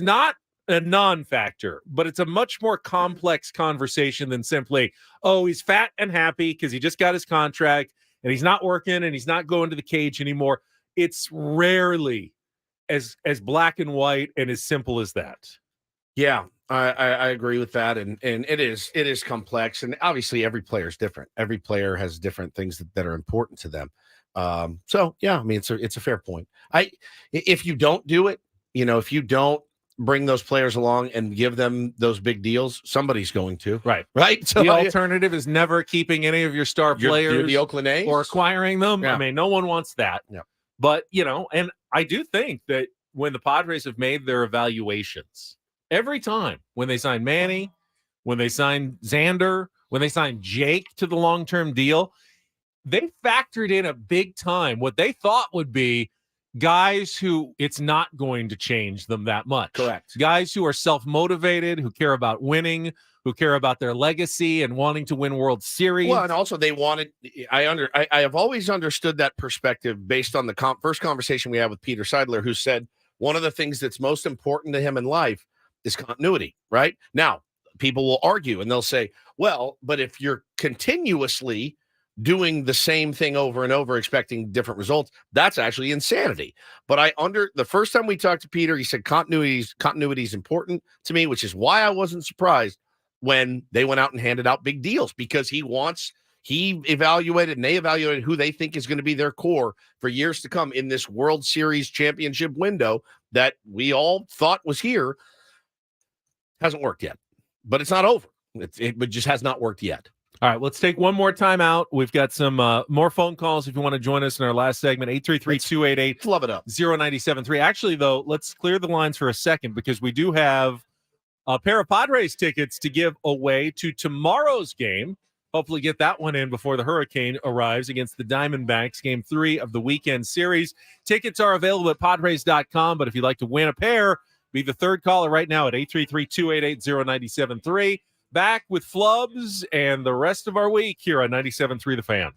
C: not a non-factor, but it's a much more complex conversation than simply, oh, he's fat and happy because he just got his contract and he's not working and he's not going to the cage anymore. It's rarely as black and white and as simple as that.
A: Yeah, I agree with that, and it is complex, and obviously every player is different. Every player has different things that are important to them. So yeah, I mean it's a fair point. If you don't do it, if you don't bring those players along and give them those big deals, somebody's going to. Right.
C: So the alternative is never keeping any of your star players,
A: you're the Oakland A's,
C: or acquiring them.
A: Yeah.
C: I mean, no one wants that.
A: Yeah.
C: But and I do think that when the Padres have made their evaluations, every time when they sign Manny, when they sign Xander, when they sign Jake to the long-term deal, they factored in a big time what they thought would be guys who it's not going to change them that much.
A: Correct.
C: Guys who are self-motivated, who care about winning, who care about their legacy and wanting to win World Series.
A: Well, and also they wanted. I have always understood that perspective based on the first conversation we had with Peter Seidler, who said one of the things that's most important to him in life is continuity. Right now, people will argue and they'll say, "Well, but if you're continuously doing the same thing over and over, expecting different results, that's actually insanity." But the first time we talked to Peter, he said continuity is important to me, which is why I wasn't surprised when they went out and handed out big deals, because they evaluated who they think is going to be their core for years to come in this World Series championship window that we all thought was here. Hasn't worked yet, but it's not over. It just has not worked yet.
C: All right, let's take one more time out. We've got some more phone calls if you want to join us in our last segment, 833-288.
A: Love it up.
C: 0973. Actually, though, let's clear the lines for a second because we do have a pair of Padres tickets to give away to tomorrow's game. Hopefully get that one in before the Hurricane arrives against the Diamondbacks, Game 3 of the weekend series. Tickets are available at Padres.com, but if you'd like to win a pair, be the third caller right now at 833-288-0973. Back with Flubs and the rest of our week here on 97.3 The Fan.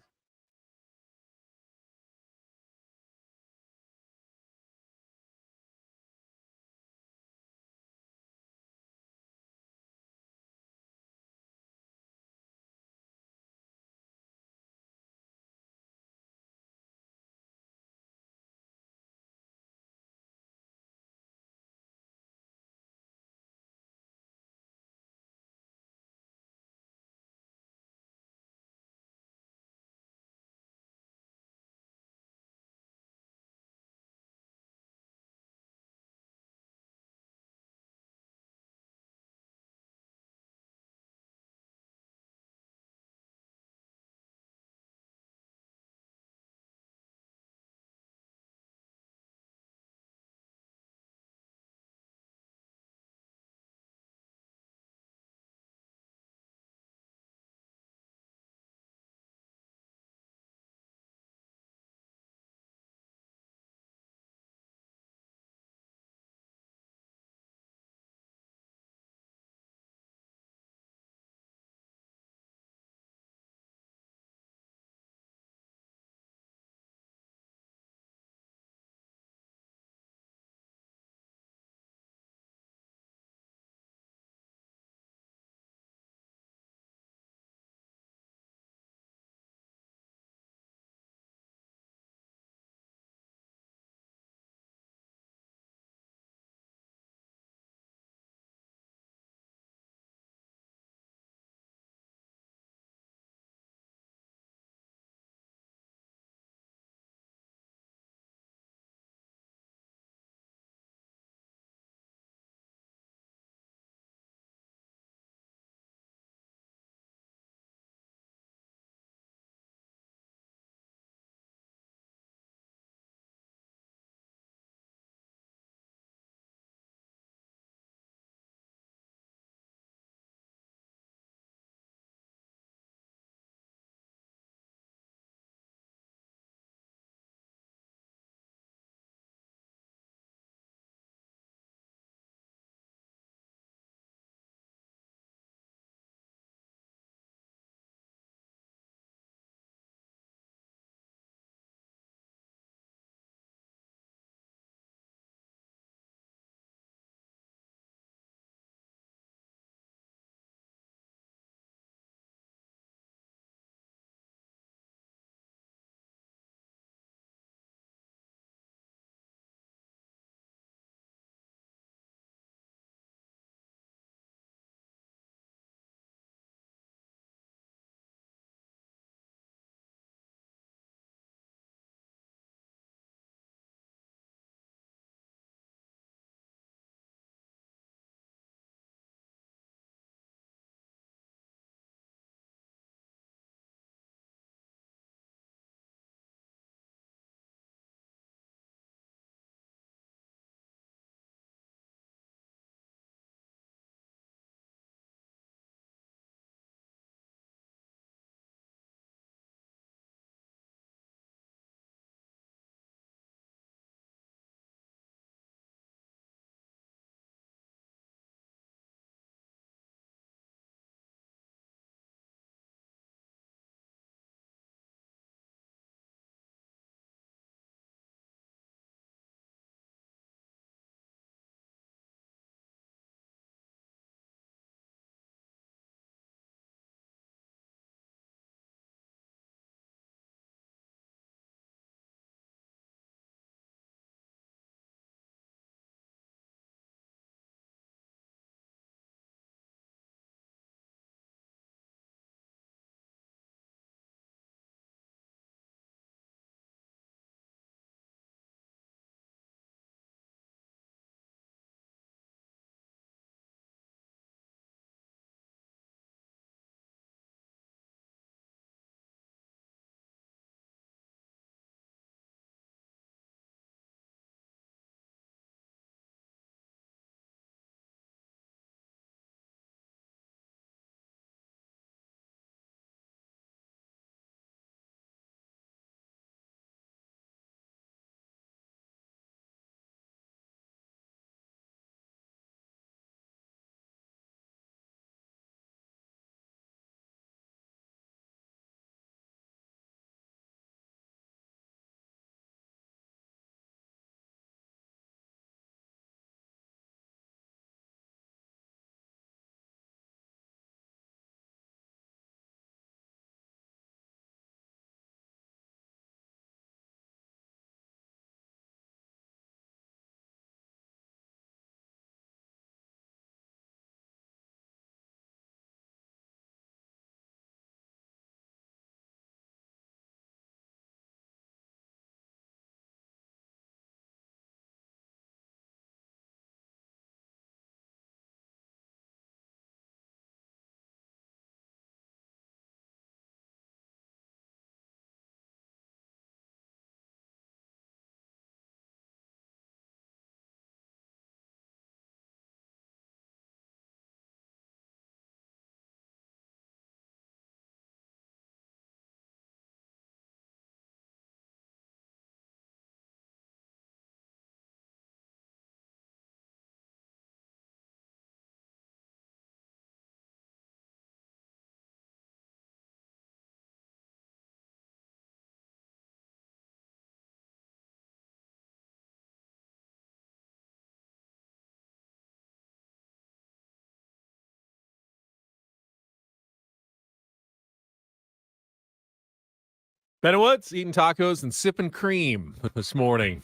C: Ben Woods eating tacos and sipping cream this morning.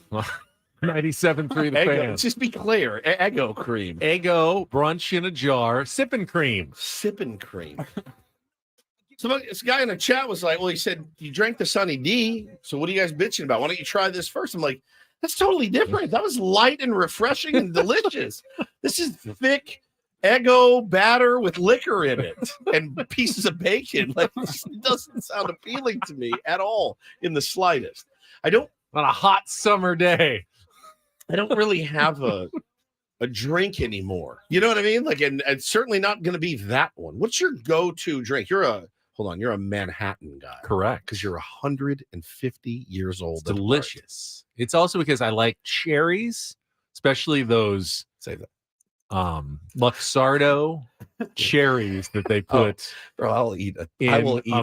C: 97.3 the
A: Eggo.
C: Fan.
A: Just be clear. Eggo cream.
C: Eggo, brunch in a jar, sipping cream.
A: Sipping cream. So this guy in the chat was like, well, he said, you drank the Sunny D, so what are you guys bitching about? Why don't you try this first? I'm like, that's totally different. That was light and refreshing and delicious. This is thick Eggo batter with liquor in it and pieces of bacon. Like, this doesn't sound appealing to me at all in the slightest. I don't.
C: On a hot summer day.
A: I don't really have a drink anymore. You know what I mean? Like, and it's certainly not going to be that one. What's your go-to drink? You're a Manhattan guy.
C: Correct.
A: Because you're 150 years old.
C: It's delicious. It's also because I like cherries, especially those Luxardo cherries that they put
A: bro, I'll eat
C: a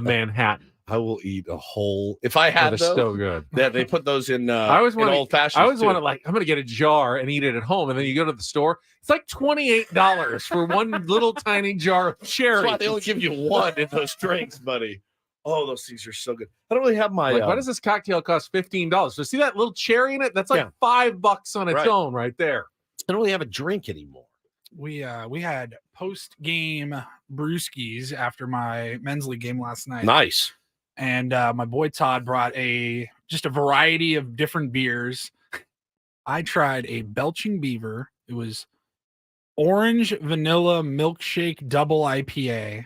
C: Manhattan.
A: I will eat a whole. If I had
C: they're
A: those,
C: so good.
A: Yeah, they put those in.
C: I always want
A: old fashioned.
C: I always want to I'm going to get a jar and eat it at home, and then you go to the store. It's like $28 for one little tiny jar of cherries.
A: That's why they only give you one in those drinks, buddy. Oh, those things are so good. I don't really have my.
C: Why does this cocktail cost $15? So see that little cherry in it? That's like $5 on its own right there.
A: I don't really have a drink anymore.
B: We had post game brewskis after my men's league game last night.
A: Nice.
B: And my boy Todd brought just a variety of different beers. I tried a Belching Beaver. It was orange vanilla milkshake double IPA.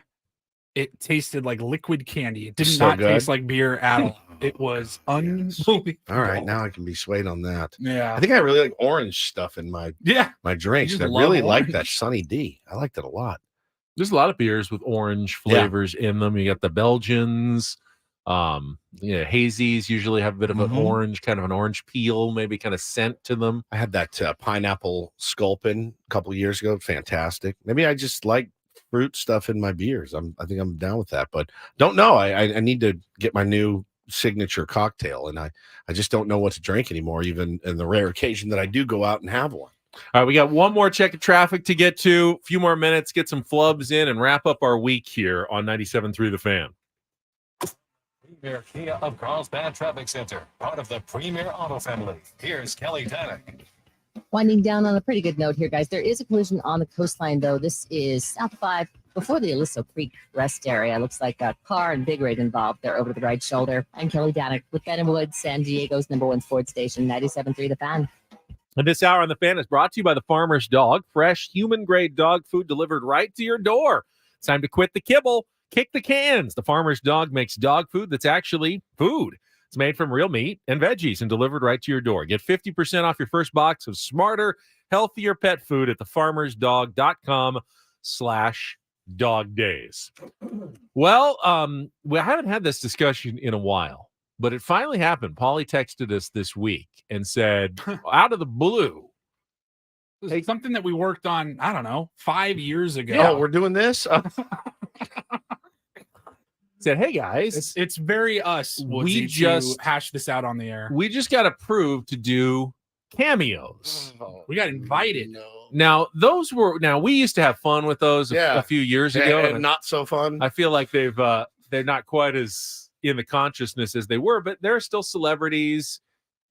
B: It tasted like liquid candy. It did not taste like beer at all. It was unbelievable.
A: All right, now I can be swayed on that.
B: Yeah.
A: I think I really like orange stuff in my drinks.
C: You
A: I
C: just love
A: really like
C: orange.
A: that Sunny D. I liked it a lot.
C: There's a lot of beers with orange flavors in them. You got the Belgians. Hazies usually have a bit of an orange, kind of an orange peel, maybe kind of scent to them.
A: I had that pineapple sculpin a couple of years ago. Fantastic. Maybe I just like fruit stuff in my beers. I think I'm down with that, but don't know. I need to get my new signature cocktail, and I just don't know what to drink anymore, even in the rare occasion that I do go out and have one.
C: All right, we got one more check of traffic to get to. A few more minutes, get some flubs in, and wrap up our week here on 97.3 The Fan.
D: Premier Kia of Carlsbad Traffic Center, part of the Premier Auto family. Here's Kelly Tannick.
E: Winding down on a pretty good note here, guys. There is a collision on the coastline, though. This is South 5 before the Aliso Creek rest area. Looks like a car and big rig involved there over to the right shoulder. I'm Kelly Danick with Ben and Woods, San Diego's #1 sports station, 97.3 The Fan.
C: And this hour on The Fan is brought to you by the Farmer's Dog. Fresh, human-grade dog food delivered right to your door. It's time to quit the kibble. Kick the cans. The Farmer's Dog makes dog food that's actually food. It's made from real meat and veggies and delivered right to your door. Get 50% off your first box of smarter, healthier pet food at thefarmersdog.com/dogdays. Well, we haven't had this discussion in a while, but it finally happened. Paulie texted us this week and said, out of the blue,
B: It's something that we worked on, I don't know, 5 years ago.
A: Yeah, we're doing this.
C: Said, hey guys,
B: it's very us.
C: We
B: Woodsy,
C: just
B: to hash this out on the air.
C: We just got approved to do cameos.
B: We got invited.
C: Now we used to have fun with those a few years ago,
A: and not so fun.
C: I feel like they're not quite as in the consciousness as they were, but there are still celebrities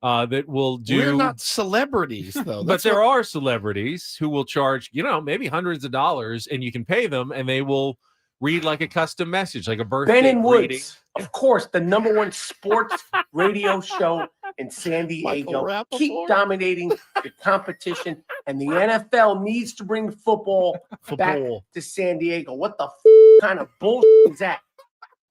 C: that will do.
A: We're not celebrities though,
C: but there are celebrities who will charge, maybe hundreds of dollars, and you can pay them, and they will read like a custom message, like a birthday
N: Ben and
C: greeting.
N: Woods, of course, the #1 sports radio show in San Diego. Keep dominating the competition, and the NFL needs to bring football back to San Diego. What the kind of bullshit is that?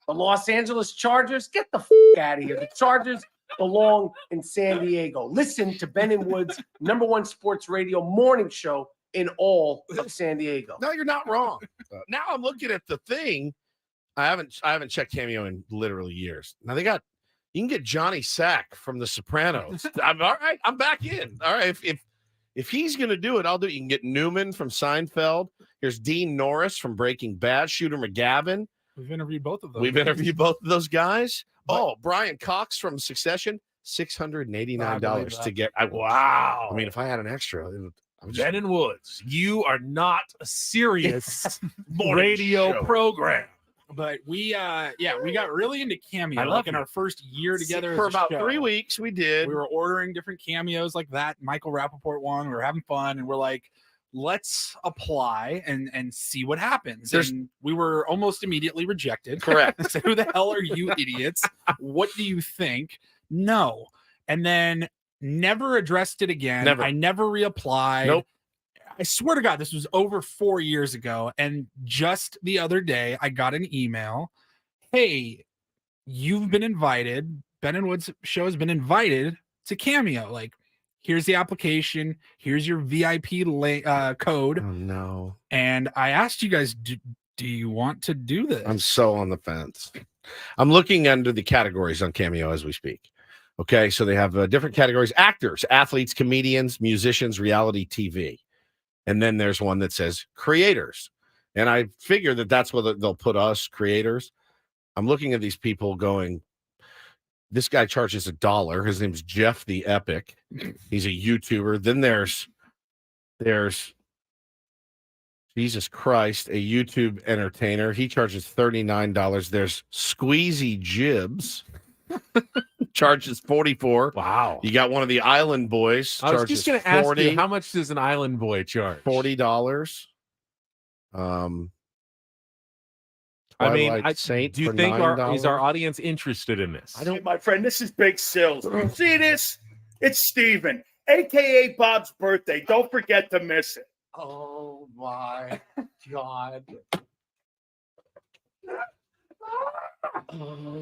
N: The Los Angeles Chargers? Get the out of here. The Chargers belong in San Diego. Listen to Ben and Woods' #1 sports radio morning show in all of San Diego.
A: No, you're not wrong. Now I'm looking at the thing. I haven't checked Cameo in literally years. Now you can get Johnny Sack from The Sopranos. I'm all right. I'm back in. All right. If he's gonna do it, I'll do it. You can get Newman from Seinfeld. Here's Dean Norris from Breaking Bad. Shooter McGavin.
B: We've interviewed both of them.
A: We've interviewed both of those guys. Brian Cox from Succession. $689 to get. Wow. I mean, if I had an extra.
C: Ben and Woods, you are not a serious radio program.
B: But we got really into Cameo.
A: I love
B: like in
A: it.
B: our first year together
A: For
B: as a
A: about
B: show.
A: 3 weeks, we did.
B: We were ordering different cameos like that Michael Rappaport one. We were having fun, and we're like, let's apply and see what happens. And we were almost immediately rejected.
A: Correct.
B: So who the hell are you idiots? What do you think? No. And then never addressed it again.
A: Never.
B: I never reapplied.
A: Nope.
B: I swear to God, this was over 4 years ago. And just the other day, I got an email. Hey, you've been invited. Ben and Woods show has been invited to Cameo. Like, here's the application. Here's your VIP code.
A: Oh, no.
B: And I asked you guys, do you want to do this?
A: I'm so on the fence. I'm looking under the categories on Cameo as we speak. Okay, so they have different categories: actors, athletes, comedians, musicians, reality TV. And then there's one that says creators. And I figure that that's where they'll put us, creators. I'm looking at these people going, this guy charges $1. His name's Jeff the Epic. He's a YouTuber. Then there's Jesus Christ, a YouTube entertainer. He charges $39. There's Squeezy Jibs. Charges $44.
C: Wow.
A: You got one of the Island Boys.
C: I was just going to ask you, how much does an Island Boy charge?
A: $40.
C: I mean,
A: Saint
C: do you
A: for
C: think
A: $9.
C: is our audience interested in this?
U: Hey, my friend, this is Big Sills. See this? It's Steven, a.k.a. Bob's birthday. Don't forget to miss it.
B: Oh, my God.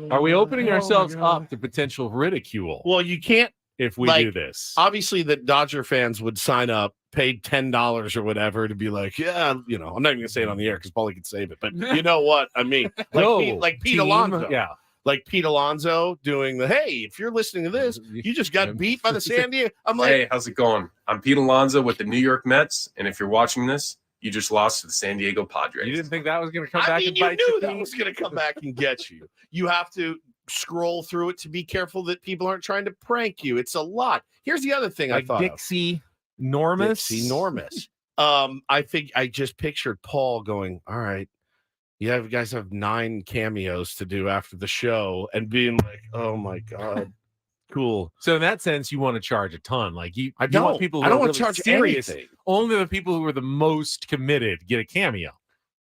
C: Are we opening ourselves up to potential ridicule?
A: Well, you can't
C: if we
A: like,
C: do this.
A: Obviously, the Dodger fans would sign up, paid $10 or whatever to be like, yeah, you know, I'm not even gonna say it on the air because Paulie could save it, but you know what I mean? Like Pete Alonso.
C: Yeah.
A: Like Pete Alonso doing the, hey, if you're listening to this, you just got beat by the San Diego. I'm like,
V: hey, how's it going? I'm Pete Alonso with the New York Mets, and if you're watching this, you just lost to the San Diego Padres.
C: You didn't think that was going to come
A: I
C: back
A: mean,
C: and
A: you
C: bite
A: knew
C: you?
A: that was going to come back and get you. You have to scroll through it to be careful that people aren't trying to prank you. It's a lot. Here's the other thing
C: Like
A: I thought
C: Dixie Normus.
A: Dixie Normus. I think I just pictured Paul going, all right, you guys have 9 cameos to do after the show and being like, oh my God. Cool.
C: So in that sense, you want to charge a ton. Like you
A: I
C: you
A: don't.
C: want people who
A: I don't
C: are
A: want
C: really
A: to charge
C: serious.
A: anything.
C: Only the people who are the most committed get a cameo.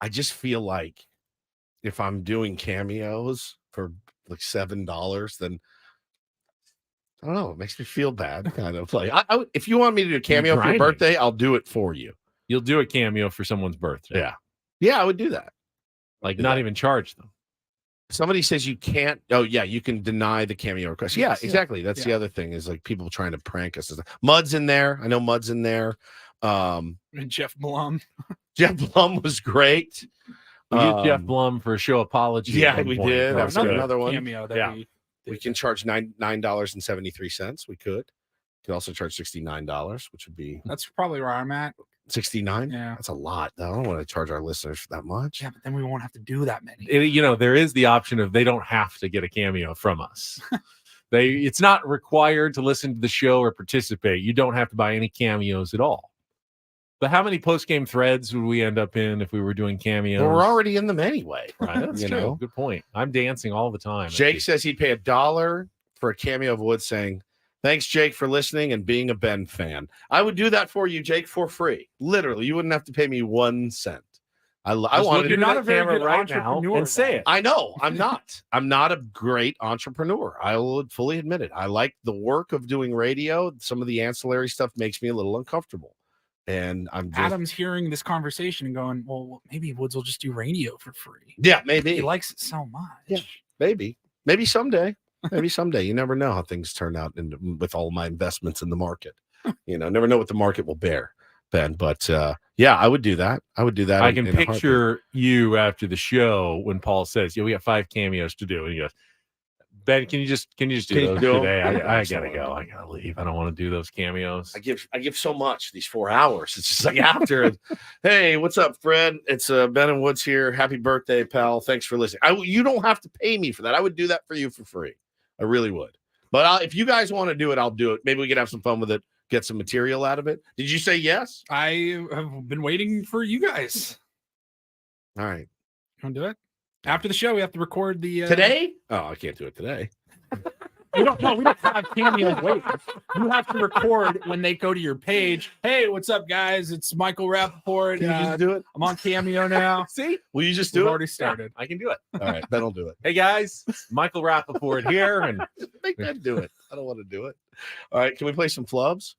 A: I just feel like if I'm doing cameos for like $7, then I don't know. It makes me feel bad, kind of like if you want me to do a cameo for your
C: grinding.
A: birthday, I'll do it for you.
C: You'll do a cameo for someone's birthday.
A: Yeah, I would do that.
C: Like not even charge them.
A: Somebody says you can't. Oh yeah, you can deny the cameo request. Yeah, exactly. That's the other thing is like people trying to prank us. Mud's in there. I know Mud's in there.
B: And Jeff Blum.
A: Jeff Blum was great.
C: We used Jeff Blum for a show apology.
A: Yeah,
C: at one
A: we
C: point.
A: did.
C: That was
A: That's
C: good.
A: another one.
B: Cameo that
A: Yeah.
B: we
A: We can charge $9.73. We could also charge $69, which would be
B: That's probably where I'm at.
A: 69.
B: Yeah.
A: That's a lot. I don't want to charge our listeners that much.
B: Yeah, but then we won't have to do that many.
C: There is the option of they don't have to get a cameo from us. It's not required to listen to the show or participate. You don't have to buy any cameos at all. But how many post-game threads would we end up in if we were doing cameos?
A: Well, we're already in them anyway.
C: Right, that's
A: You
C: true.
A: know?
C: Good point. I'm dancing all the time.
A: Jake says he'd pay $1 for a cameo of Wood saying, "Thanks, Jake, for listening and being a Ben fan." I would do that for you, Jake, for free. Literally, you wouldn't have to pay me 1 cent. I want to
C: You're
A: do
C: not
A: that
C: a very good
A: right
C: entrepreneur
A: now
C: and say it.
A: I know I'm not. I'm not a great entrepreneur. I will fully admit it. I like the work of doing radio. Some of the ancillary stuff makes me a little uncomfortable. And I'm just,
B: Adam's hearing this conversation and going, well, maybe Woods will just do radio for free.
A: yeah, maybe
B: He likes it so much.
A: Yeah, maybe someday. Maybe someday. You never know how things turn out with all my investments in the market. Never know what the market will bear, Ben. But yeah, I would do that.
C: I can
A: in a heartbeat.
C: picture you after the show when Paul says, "Yeah, we got 5 cameos to do," and he goes, "Ben, can you just do those today? I gotta go. I gotta leave. I don't want to do those cameos."
A: I give so much these 4 hours. It's just like after. Hey, what's up, Fred? It's Ben and Woods here. Happy birthday, pal. Thanks for listening. You don't have to pay me for that. I would do that for you for free. I really would. But if you guys want to do it, I'll do it. Maybe we can have some fun with it. Get some material out of it. Did you say yes?
B: I have been waiting for you guys.
A: All right.
B: You want to do it? After the show, we have to record the
A: Today? Oh, I can't do it today.
B: We don't have Cameo wait. You have to record when they go to your page. Hey, what's up, guys? It's Michael Rappaport.
A: Can you just do it?
B: I'm on Cameo now.
C: See?
A: Will you just do
B: We've
A: it?
B: already started.
C: I can do it.
A: All right, Ben will do it.
C: Hey guys, Michael Rappaport here, and
A: Make Ben do it. I don't want to do it. All right, can we play some flubs?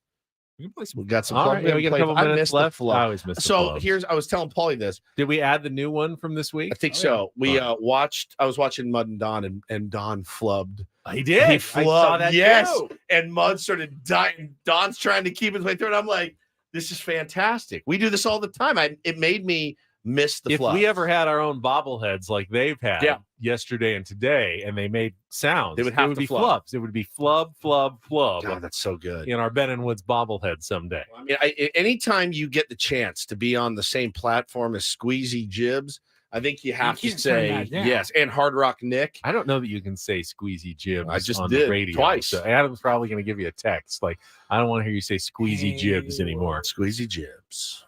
C: we can play some.
A: We got some.
C: All
A: flub-
C: right, yeah, we got a
A: played-
C: couple
A: I
C: minutes
A: missed the
C: left.
A: flub.
C: I always miss the
A: So
C: flubs.
A: I was telling Paulie this.
C: Did we add the new one from this week?
A: I think so. We watched. I was watching Mud and Don, and Don flubbed.
C: He did.
A: He
C: I
A: flubbed.
C: saw that
A: yes.
C: too.
A: And Mud started dying. Don's trying to keep his way through it. I'm like, this is fantastic. We do this all the time. It made me miss the
C: If
A: flubs.
C: we ever had our own bobbleheads like they've had yesterday and today, and they made sounds,
A: They would have
C: it would
A: to
C: be
A: flub.
C: flubs. It would be flub, flub, flub.
A: God, that's so good.
C: In our Ben and Woods bobblehead someday.
A: I mean, anytime you get the chance to be on the same platform as Squeezy Jibs, I think you have to
B: can't turn
A: say
B: that down.
A: yes. And Hard Rock Nick.
C: I don't know that you can say squeezy jibs.
A: I just
C: on
A: did
C: the radio
A: twice.
C: So Adam's probably going to give you a text like, I don't want to hear you say squeezy jibs anymore.
A: Squeezy Jibs.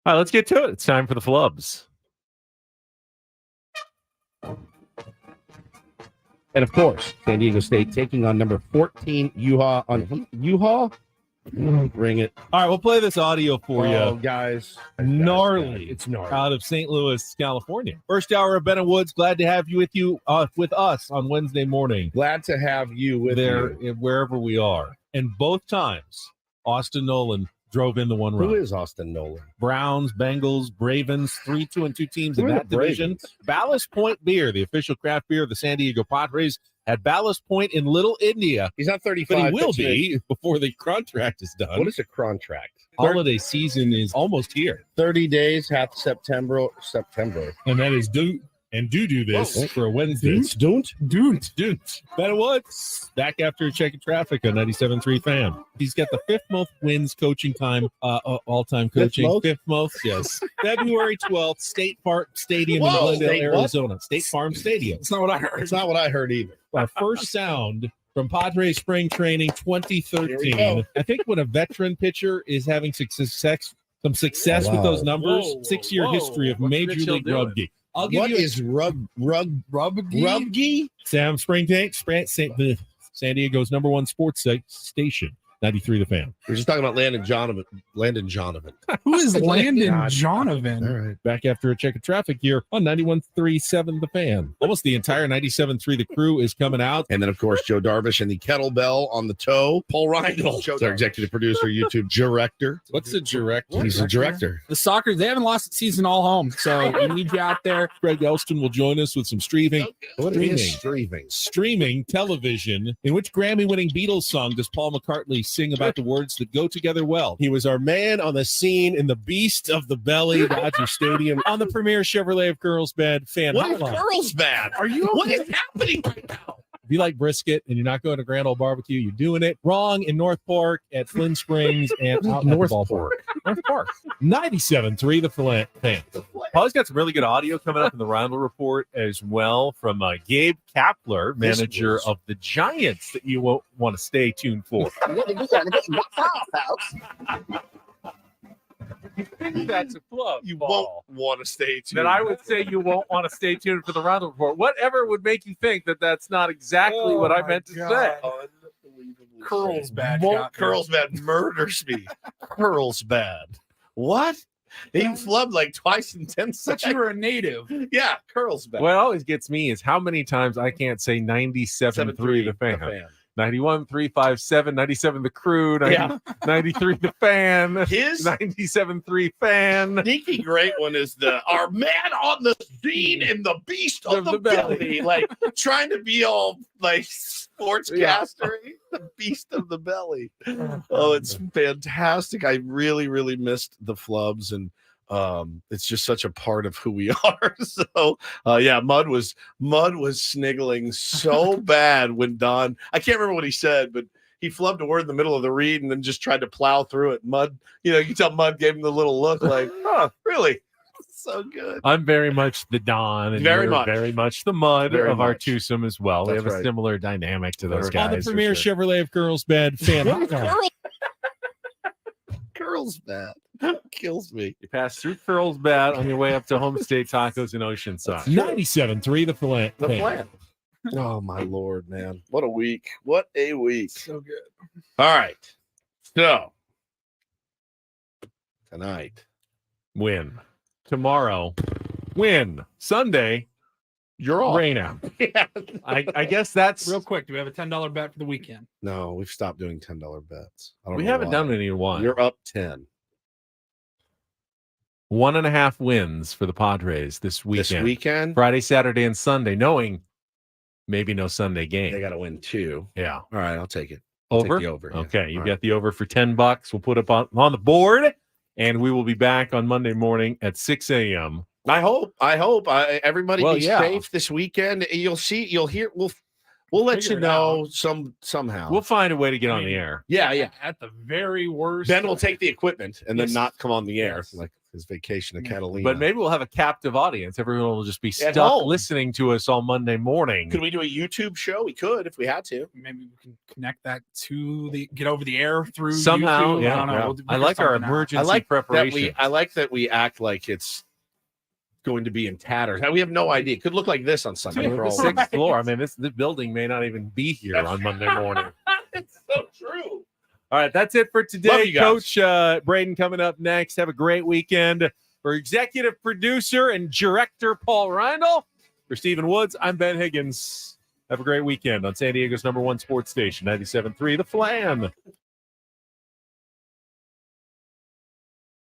C: All right, let's get to it. It's time for the flubs.
A: And of course, San Diego State taking on number 14 Yuha on Yuha. Bring it.
C: All right, we'll play this audio for
A: Oh,
C: you.
A: guys.
C: Gnarly.
A: It's gnarly.
C: Out of St. Louis, California. First hour of Ben and Woods. Glad to have you with us on Wednesday morning.
A: Glad to have you with
C: there
A: you.
C: wherever we are. And both times, Austin Nolan drove in the one run.
A: Who is Austin Nolan?
C: Browns, Bengals, Ravens, 3, 2 teams in
A: Who are
C: that
A: the
C: division. Ballast Point Beer, the official craft beer of the San Diego Padres, at Ballast Point in Little India.
A: He's not 35.
C: But he will
A: but
C: be before the contract is done.
A: What is a contract?
C: Holiday season is almost here.
A: 30 days, half September.
C: And that is do this
A: Whoa.
C: for a Wednesday.
A: Don't.
C: Ben and Woods back after checking traffic on 97.3 Fan. He's got the fifth most wins coaching time, all-time coaching. Fifth most, yes. February 12th, State Farm Stadium in
A: Whoa,
C: Glendale,
A: State what?
C: Arizona. State Farm Stadium.
B: That's not what I heard.
A: It's not what I heard either.
C: Our first sound from Padres spring training
A: Here we
C: 2013.
A: go.
C: I think when a veteran pitcher is having success
A: Oh,
C: with
A: wow.
C: those numbers,
B: Whoa,
C: 6-year
B: whoa.
C: history of
B: What's
C: Major
B: Mitchell
C: League
B: doing?
C: Rugby. I'll give
A: What
C: you
A: is rugby?
C: Sam Spring Tank, San Diego's number one sports station, 93 The Fan.
A: We're just talking about Landon Jonovan.
B: Who is Landon
A: God.
B: Jonovan?
A: All right.
C: Back after a check of traffic here on 91.37 The Fan. Almost the entire 97.3 The Crew is coming out.
A: And then, of course, Joe Darvish and the kettlebell on the toe. Paul Reindl,
C: Joe
A: our
C: Darvish.
A: executive producer, YouTube director.
C: What's the director?
A: He's the director.
B: The soccer, they haven't lost the season all home. So we need you out there.
C: Greg Elsten will join us with some streaming television. In which Grammy-winning Beatles song does Paul McCartney sing about the words that go together well?
A: He was our man on the scene in the Beast of the Belly, Dodger Stadium.
C: On the premier Chevrolet of Carlsbad fan
A: What is
C: hotline.
A: Carlsbad?
B: Are you
A: What
B: okay?
A: is happening right now?
C: If you like brisket and you're not going to Grand Ole Barbecue, you're doing it wrong in North Park, at Flynn Springs, and out
A: North
C: at the ballpark. North Park. 97.3 The Fan. Paul's got some really good audio coming up in the Reindl Report as well from Gabe Kapler, manager of the Giants, that you won't want to stay tuned for. That's a club.
A: You
C: Paul.
A: won't want to stay tuned.
C: Then I would say you won't want to stay tuned for the Reindl Report. Whatever would make you think that that's not exactly what I meant to say.
B: Carlsbad.
A: Carlsbad murders me. Carlsbad. What? He flubbed like twice in 10
B: But
A: seconds.
B: you were a native.
A: Yeah, Carlsbad.
C: What always gets me is how many times I can't say 97.3 The Fan. 91, 357, 97 The Crew, 93 The Fan,
A: His
C: 97.3 Fan.
A: sneaky great one is our man on the scene in the Beast of the Belly. Like trying to be all like sportscaster. The Beast of the Belly. Oh, it's fantastic. I really, really missed the flubs, and it's just such a part of who we are. So yeah, Mud was sniggling so bad when Don, I can't remember what he said, but he flubbed a word in the middle of the read and then just tried to plow through it. Mud, you can tell Mud gave him the little look like, oh, really? So good.
C: I'm very much the Don, and
A: Very
C: you're
A: much.
C: very much the Mud
A: Very
C: of our
A: much.
C: twosome as well.
A: That's
C: we have
A: right.
C: a similar dynamic to those
A: On
C: guys.
A: the
C: for
A: premier
C: sure. Chevrolet of Carlsbad fan hotline.
A: Carlsbad. Kills me.
C: You pass through Carlsbad on your way up to Homestay Tacos in Oceanside.
F: 97.3 The Fan.
A: The Fan. Oh, my Lord, man. What a week. What a week.
B: So good.
A: All right. So, tonight.
C: Win. Tomorrow. Win. Sunday.
A: You're off.
C: Rain out.
A: Yeah.
C: I guess that's
B: Real quick, do we have a $10 bet for the weekend?
A: No, we've stopped doing $10 bets. I don't
C: we
A: know
C: haven't
A: why.
C: done any in a while.
A: You're up 10.
C: 1.5 wins for the Padres this weekend.
A: This weekend?
C: Friday, Saturday, and Sunday, knowing maybe no Sunday game.
A: They got to win 2.
C: Yeah.
A: All right, I'll take it. I'll
C: Over?
A: take the over. Yeah.
C: Okay, you
A: All
C: got
A: right.
C: the over for $10. We'll put it on the board, and we will be back on Monday morning at 6 a.m.
A: I hope. Everybody
C: Well,
A: be
C: yeah.
A: safe this weekend. You'll hear. We'll let
B: Figure
A: you
B: it
A: know somehow.
C: We'll find a way to get on the air.
A: Yeah.
B: At the very worst.
A: Ben will take the equipment and then
B: Yes.
A: not come on the air
B: Yes.
A: like his vacation to Catalina.
C: But maybe we'll have a captive audience. Everyone will just be
A: At
C: stuck
A: home.
C: listening to us all Monday morning.
A: Could we do a YouTube show? We could if we had to.
B: Maybe we can connect that to get over the air through
C: Somehow,
B: YouTube.
C: yeah.
B: I don't know.
C: yeah.
B: We'll
C: I like our
B: something out.
C: emergency preparation.
A: I like that we act like it's going to be in tatters. We have no idea. It could look like this on Sunday.
C: The
A: for all we know.
C: sixth floor. I mean, this building may not even be here on Monday morning.
A: It's so true.
C: All right, that's it for
A: Love
C: today.
A: you guys.
C: Coach Braden coming up next. Have a great weekend. For executive producer and director Paul Reindl, for Stephen Woods, I'm Ben Higgins. Have a great weekend on San Diego's #1 sports station, 97.3 The Fan.